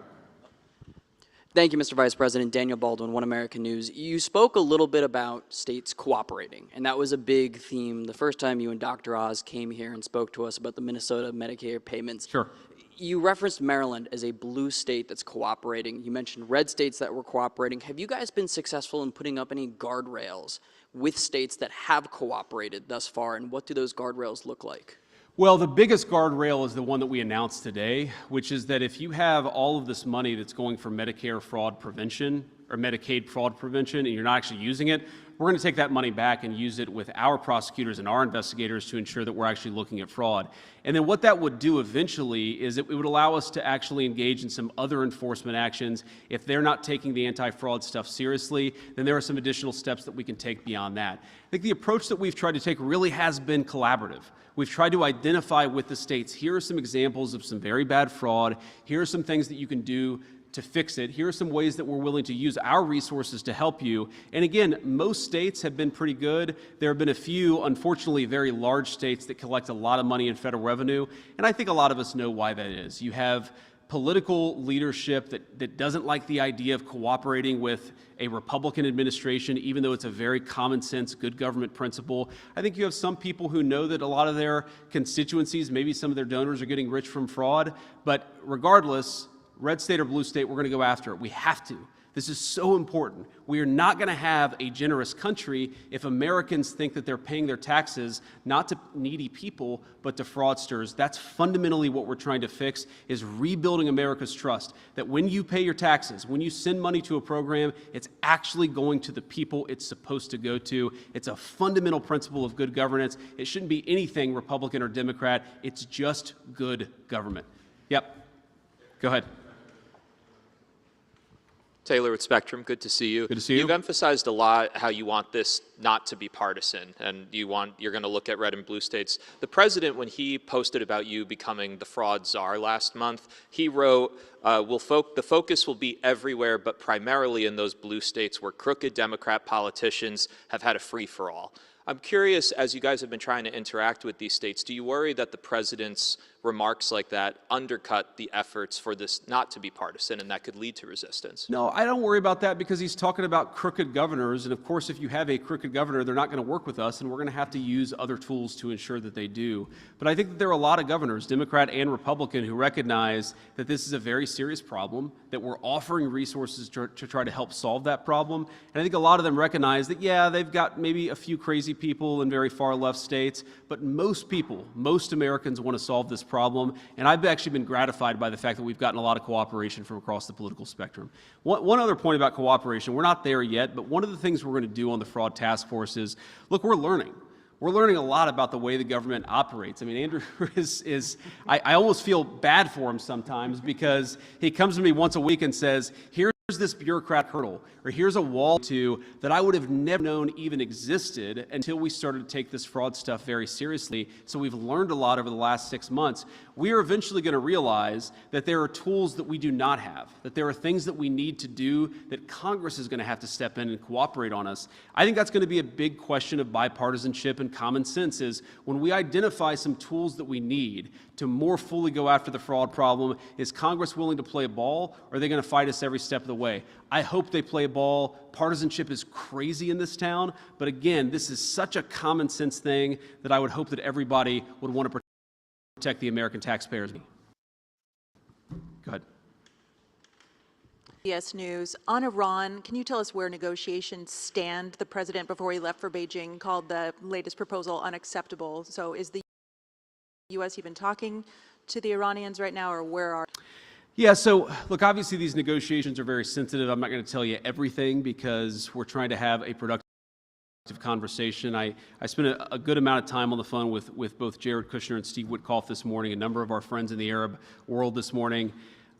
Thank you, Mr. Vice President. Daniel Baldwin, One American News. You spoke a little bit about states cooperating, and that was a big theme the first time you and Dr. Oz came here and spoke to us about the Minnesota Medicare payments. Sure. You referenced Maryland as a blue state that's cooperating. You mentioned red states that were cooperating. Have you guys been successful in putting up any guardrails with states that have cooperated thus far, and what do those guardrails look like? Well, the biggest guardrail is the one that we announced today, which is that if you have all of this money that's going for Medicare fraud prevention or Medicaid fraud prevention and you're not actually using it, we're going to take that money back and use it with our prosecutors and our investigators to ensure that we're actually looking at fraud. And then what that would do eventually is it would allow us to actually engage in some other enforcement actions. If they're not taking the anti-fraud stuff seriously, then there are some additional steps that we can take beyond that. I think the approach that we've tried to take really has been collaborative. We've tried to identify with the states, here are some examples of some very bad fraud, here are some things that you can do to fix it, here are some ways that we're willing to use our resources to help you. And again, most states have been pretty good. There have been a few, unfortunately, very large states that collect a lot of money in federal revenue, and I think a lot of us know why that is. You have political leadership that doesn't like the idea of cooperating with a Republican administration, even though it's a very common sense, good government principle. I think you have some people who know that a lot of their constituencies, maybe some of their donors are getting rich from fraud, but regardless, red state or blue state, we're going to go after it. We have to. This is so important. We are not going to have a generous country if Americans think that they're paying their taxes not to needy people, but to fraudsters. That's fundamentally what we're trying to fix, is rebuilding America's trust. That when you pay your taxes, when you send money to a program, it's actually going to the people it's supposed to go to. It's a fundamental principle of good governance. It shouldn't be anything Republican or Democrat. It's just good government. Yep. Go ahead. Taylor with Spectrum, good to see you. Good to see you. You've emphasized a lot how you want this not to be partisan, and you're going to look at red and blue states. The president, when he posted about you becoming the fraud czar last month, he wrote, the focus will be everywhere, but primarily in those blue states where crooked Democrat politicians have had a free-for-all. I'm curious, as you guys have been trying to interact with these states, do you worry that the president's remarks like that undercut the efforts for this not to be partisan and that could lead to resistance? No, I don't worry about that because he's talking about crooked governors. And of course, if you have a crooked governor, they're not going to work with us, and we're going to have to use other tools to ensure that they do. But I think that there are a lot of governors, Democrat and Republican, who recognize that this is a very serious problem, that we're offering resources to try to help solve that problem. And I think a lot of them recognize that, yeah, they've got maybe a few crazy people in very far left states, but most people, most Americans want to solve this problem. And I've actually been gratified by the fact that we've gotten a lot of cooperation from across the political spectrum. One other point about cooperation, we're not there yet, but one of the things we're going to do on the fraud task force is, look, we're learning. We're learning a lot about the way the government operates. I mean, Andrew I almost feel bad for him sometimes because he comes to me once a week and says, here's this bureaucrat hurdle, or here's a wall that I would have never known even existed until we started to take this fraud stuff very seriously. So we've learned a lot over the last 6 months. We are eventually going to realize that there are tools that we do not have, that there are things that we need to do that Congress is going to have to step in and cooperate on us. I think that's going to be a big question of bipartisanship and common sense is when we identify some tools that we need to more fully go after the fraud problem, is Congress willing to play ball, or are they going to fight us every step of the way? I hope they play ball. Partisanship is crazy in this town, but again, this is such a common sense thing that I would hope that everybody would want to protect the American taxpayers. Go ahead. CBS News. On Iran, can you tell us where negotiations stand? The president, before he left for Beijing, called the latest proposal unacceptable. So is the U.S. even talking to the Iranians right now, or where are? Yeah, so look, obviously these negotiations are very sensitive. I'm not going to tell you everything because we're trying to have a productive conversation. I spent a good amount of time on the phone with both Jared Kushner and Steve Witkoff this morning, a number of our friends in the Arab world this morning.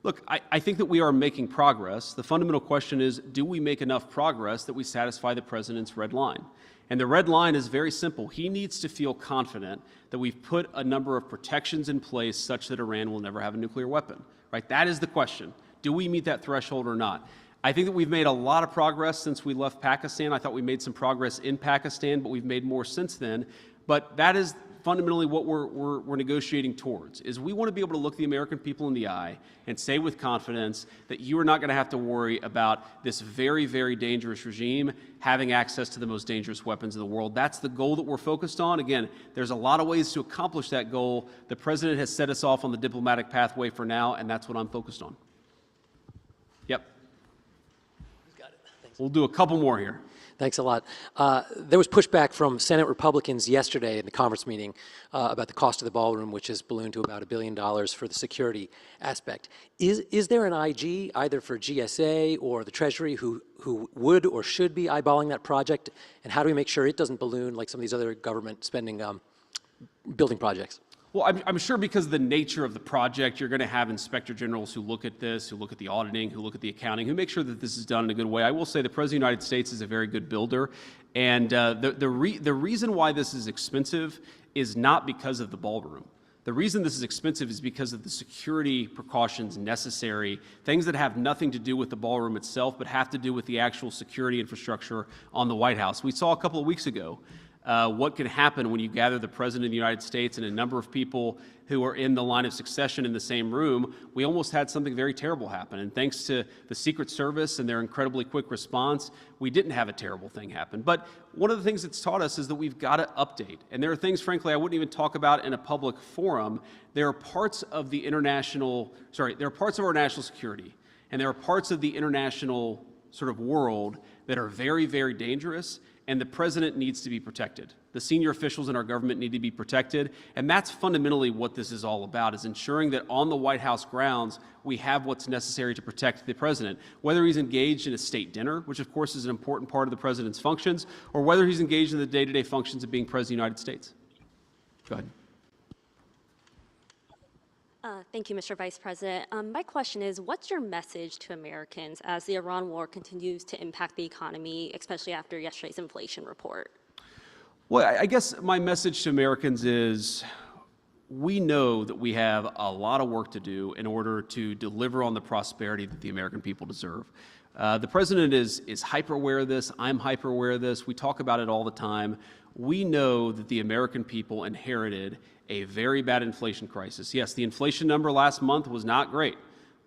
Look, I think that we are making progress. The fundamental question is, do we make enough progress that we satisfy the president's red line? And the red line is very simple. He needs to feel confident that we've put a number of protections in place such that Iran will never have a nuclear weapon, right? That is the question. Do we meet that threshold or not? I think that we've made a lot of progress since we left Pakistan. I thought we made some progress in Pakistan, but we've made more since then. But that is fundamentally what we're negotiating towards, is we want to be able to look the American people in the eye and say with confidence that you are not going to have to worry about this very, very dangerous regime having access to the most dangerous weapons in the world. That's the goal that we're focused on. Again, there's a lot of ways to accomplish that goal. The president has set us off on the diplomatic pathway for now, and that's what I'm focused on. Yep. We'll do a couple more here. Thanks a lot. There was pushback from Senate Republicans yesterday in the conference meeting about the cost of the ballroom, which has ballooned to about $1 billion for the security aspect. Is there an IG, either for GSA or the Treasury, who would or should be eyeballing that project? And how do we make sure it doesn't balloon like some of these other government spending building projects? Well, I'm sure because of the nature of the project, you're going to have inspector generals who look at this, who look at the auditing, who look at the accounting, who make sure that this is done in a good way. I will say the President of the United States is a very good builder. And the reason why this is expensive is not because of the ballroom. The reason this is expensive is because of the security precautions necessary, things that have nothing to do with the ballroom itself, but have to do with the actual security infrastructure on the White House. We saw a couple of weeks ago what can happen when you gather the President of the United States and a number of people who are in the line of succession in the same room. We almost had something very terrible happen. And thanks to the Secret Service and their incredibly quick response, we didn't have a terrible thing happen. But one of the things it's taught us is that we've got to update. And there are things, frankly, I wouldn't even talk about in a public forum. There are parts of the there are parts of our national security, and there are parts of the international sort of world that are very, very dangerous. And the president needs to be protected. The senior officials in our government need to be protected. And that's fundamentally what this is all about, is ensuring that on the White House grounds, we have what's necessary to protect the president, whether he's engaged in a state dinner, which of course is an important part of the president's functions, or whether he's engaged in the day-to-day functions of being president of the United States. Go ahead. Thank you, Mr. Vice President. My question is, what's your message to Americans as the Iran war continues to impact the economy, especially after yesterday's inflation report? Well, I guess my message to Americans is we know that we have a lot of work to do in order to deliver on the prosperity that the American people deserve. The president is hyper aware of this. I'm hyper aware of this. We talk about it all the time. We know that the American people inherited a very bad inflation crisis. Yes, the inflation number last month was not great,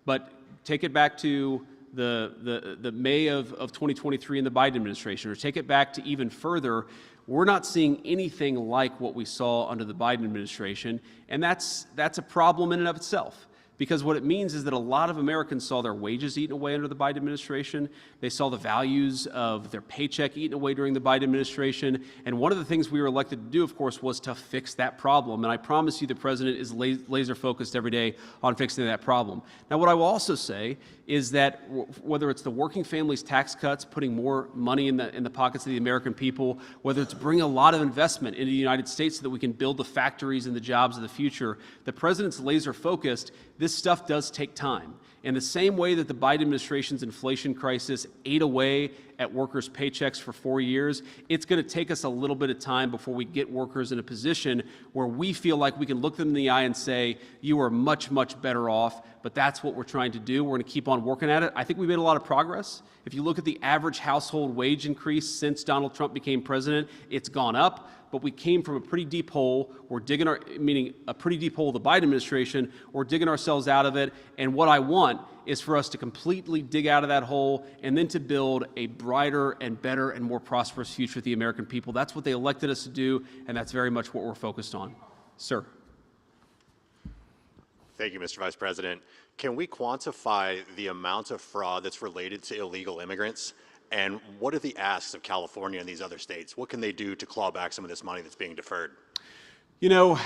but take it back to the May of 2023 in the Biden administration, or take it back to even further. We're not seeing anything like what we saw under the Biden administration, and that's a problem in and of itself. Because what it means is that a lot of Americans saw their wages eaten away under the Biden administration. They saw the values of their paycheck eaten away during the Biden administration. And one of the things we were elected to do, of course, was to fix that problem. And I promise you the president is laser focused every day on fixing that problem. Now, what I will also say is that whether it's the working families tax cuts, putting more money in the pockets of the American people, whether it's bringing a lot of investment into the United States so that we can build the factories and the jobs of the future, the president's laser focused. This stuff does take time. In the same way that the Biden administration's inflation crisis ate away at workers' paychecks for 4 years, it's going to take us a little bit of time before we get workers in a position where we feel like we can look them in the eye and say, you are much, much better off, but that's what we're trying to do. We're going to keep on working at it. I think we made a lot of progress. If you look at the average household wage increase since Donald Trump became president, it's gone up. But we came from a pretty deep hole. We're digging meaning a pretty deep hole, the Biden administration. We're digging ourselves out of it. And what I want is for us to completely dig out of that hole and then to build a brighter and better and more prosperous future for the American people. That's what they elected us to do, and that's very much what we're focused on. Sir. Thank you, Mr. Vice President. Can we quantify the amount of fraud that's related to illegal immigrants? And what are the asks of California and these other states? What can they do to claw back some of this money that's being deferred? You know,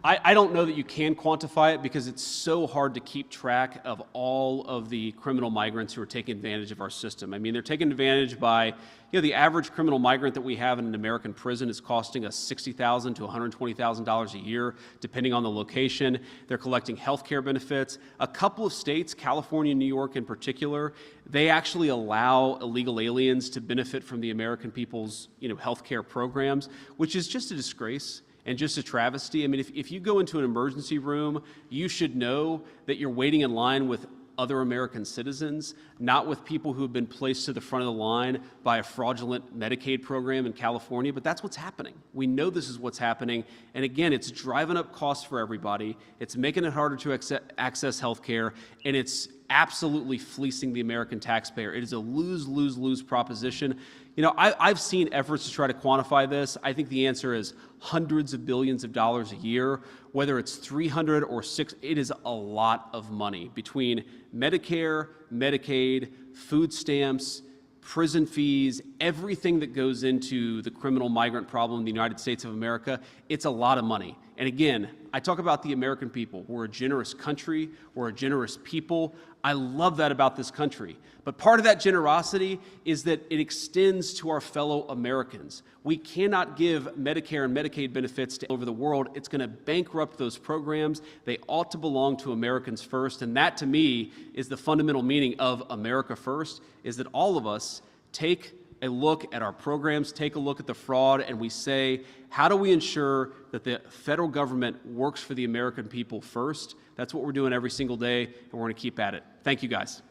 I don't know that you can quantify it because it's so hard to keep track of all of the criminal migrants who are taking advantage of our system. I mean, they're taken advantage by, the average criminal migrant that we have in an American prison is costing us $60,000 to $120,000 a year, depending on the location. They're collecting health care benefits. A couple of states, California and New York in particular, they actually allow illegal aliens to benefit from the American people's, health care programs, which is just a disgrace. And just a travesty. I mean, if you go into an emergency room, you should know that you're waiting in line with other American citizens, not with people who have been placed to the front of the line by a fraudulent Medicaid program in California, but that's what's happening. We know this is what's happening, and again, it's driving up costs for everybody, it's making it harder to access health care, and it's absolutely fleecing the American taxpayer. It is a lose-lose-lose proposition. I've seen efforts to try to quantify this. I think the answer is hundreds of billions of dollars a year, whether it's 300 or 6, it is a lot of money between Medicare, Medicaid, food stamps, prison fees, everything that goes into the criminal migrant problem in the United States of America. It's a lot of money. And again, I talk about the American people. We're a generous country. We're a generous people. I love that about this country. But part of that generosity is that it extends to our fellow Americans. We cannot give Medicare and Medicaid benefits to all over the world. It's going to bankrupt those programs. They ought to belong to Americans first. And that, to me, is the fundamental meaning of America First, is that all of us take a look at our programs, take a look at the fraud, and we say, how do we ensure that the federal government works for the American people first? That's what we're doing every single day, and we're going to keep at it. Thank you, guys.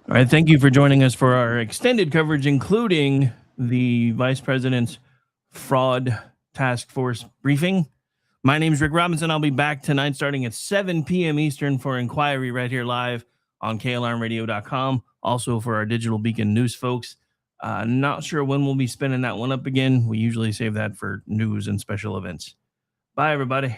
All right, thank you for joining us for our extended coverage, including the Vice President's Fraud Task Force briefing. My name is Rick Robinson. I'll be back tonight starting at 7 p.m. Eastern for Inquiry right here live on KLRMradio.com. Also for our Digital Beacon News folks. Not sure when we'll be spinning that one up again. We usually save that for news and special events. Bye, everybody.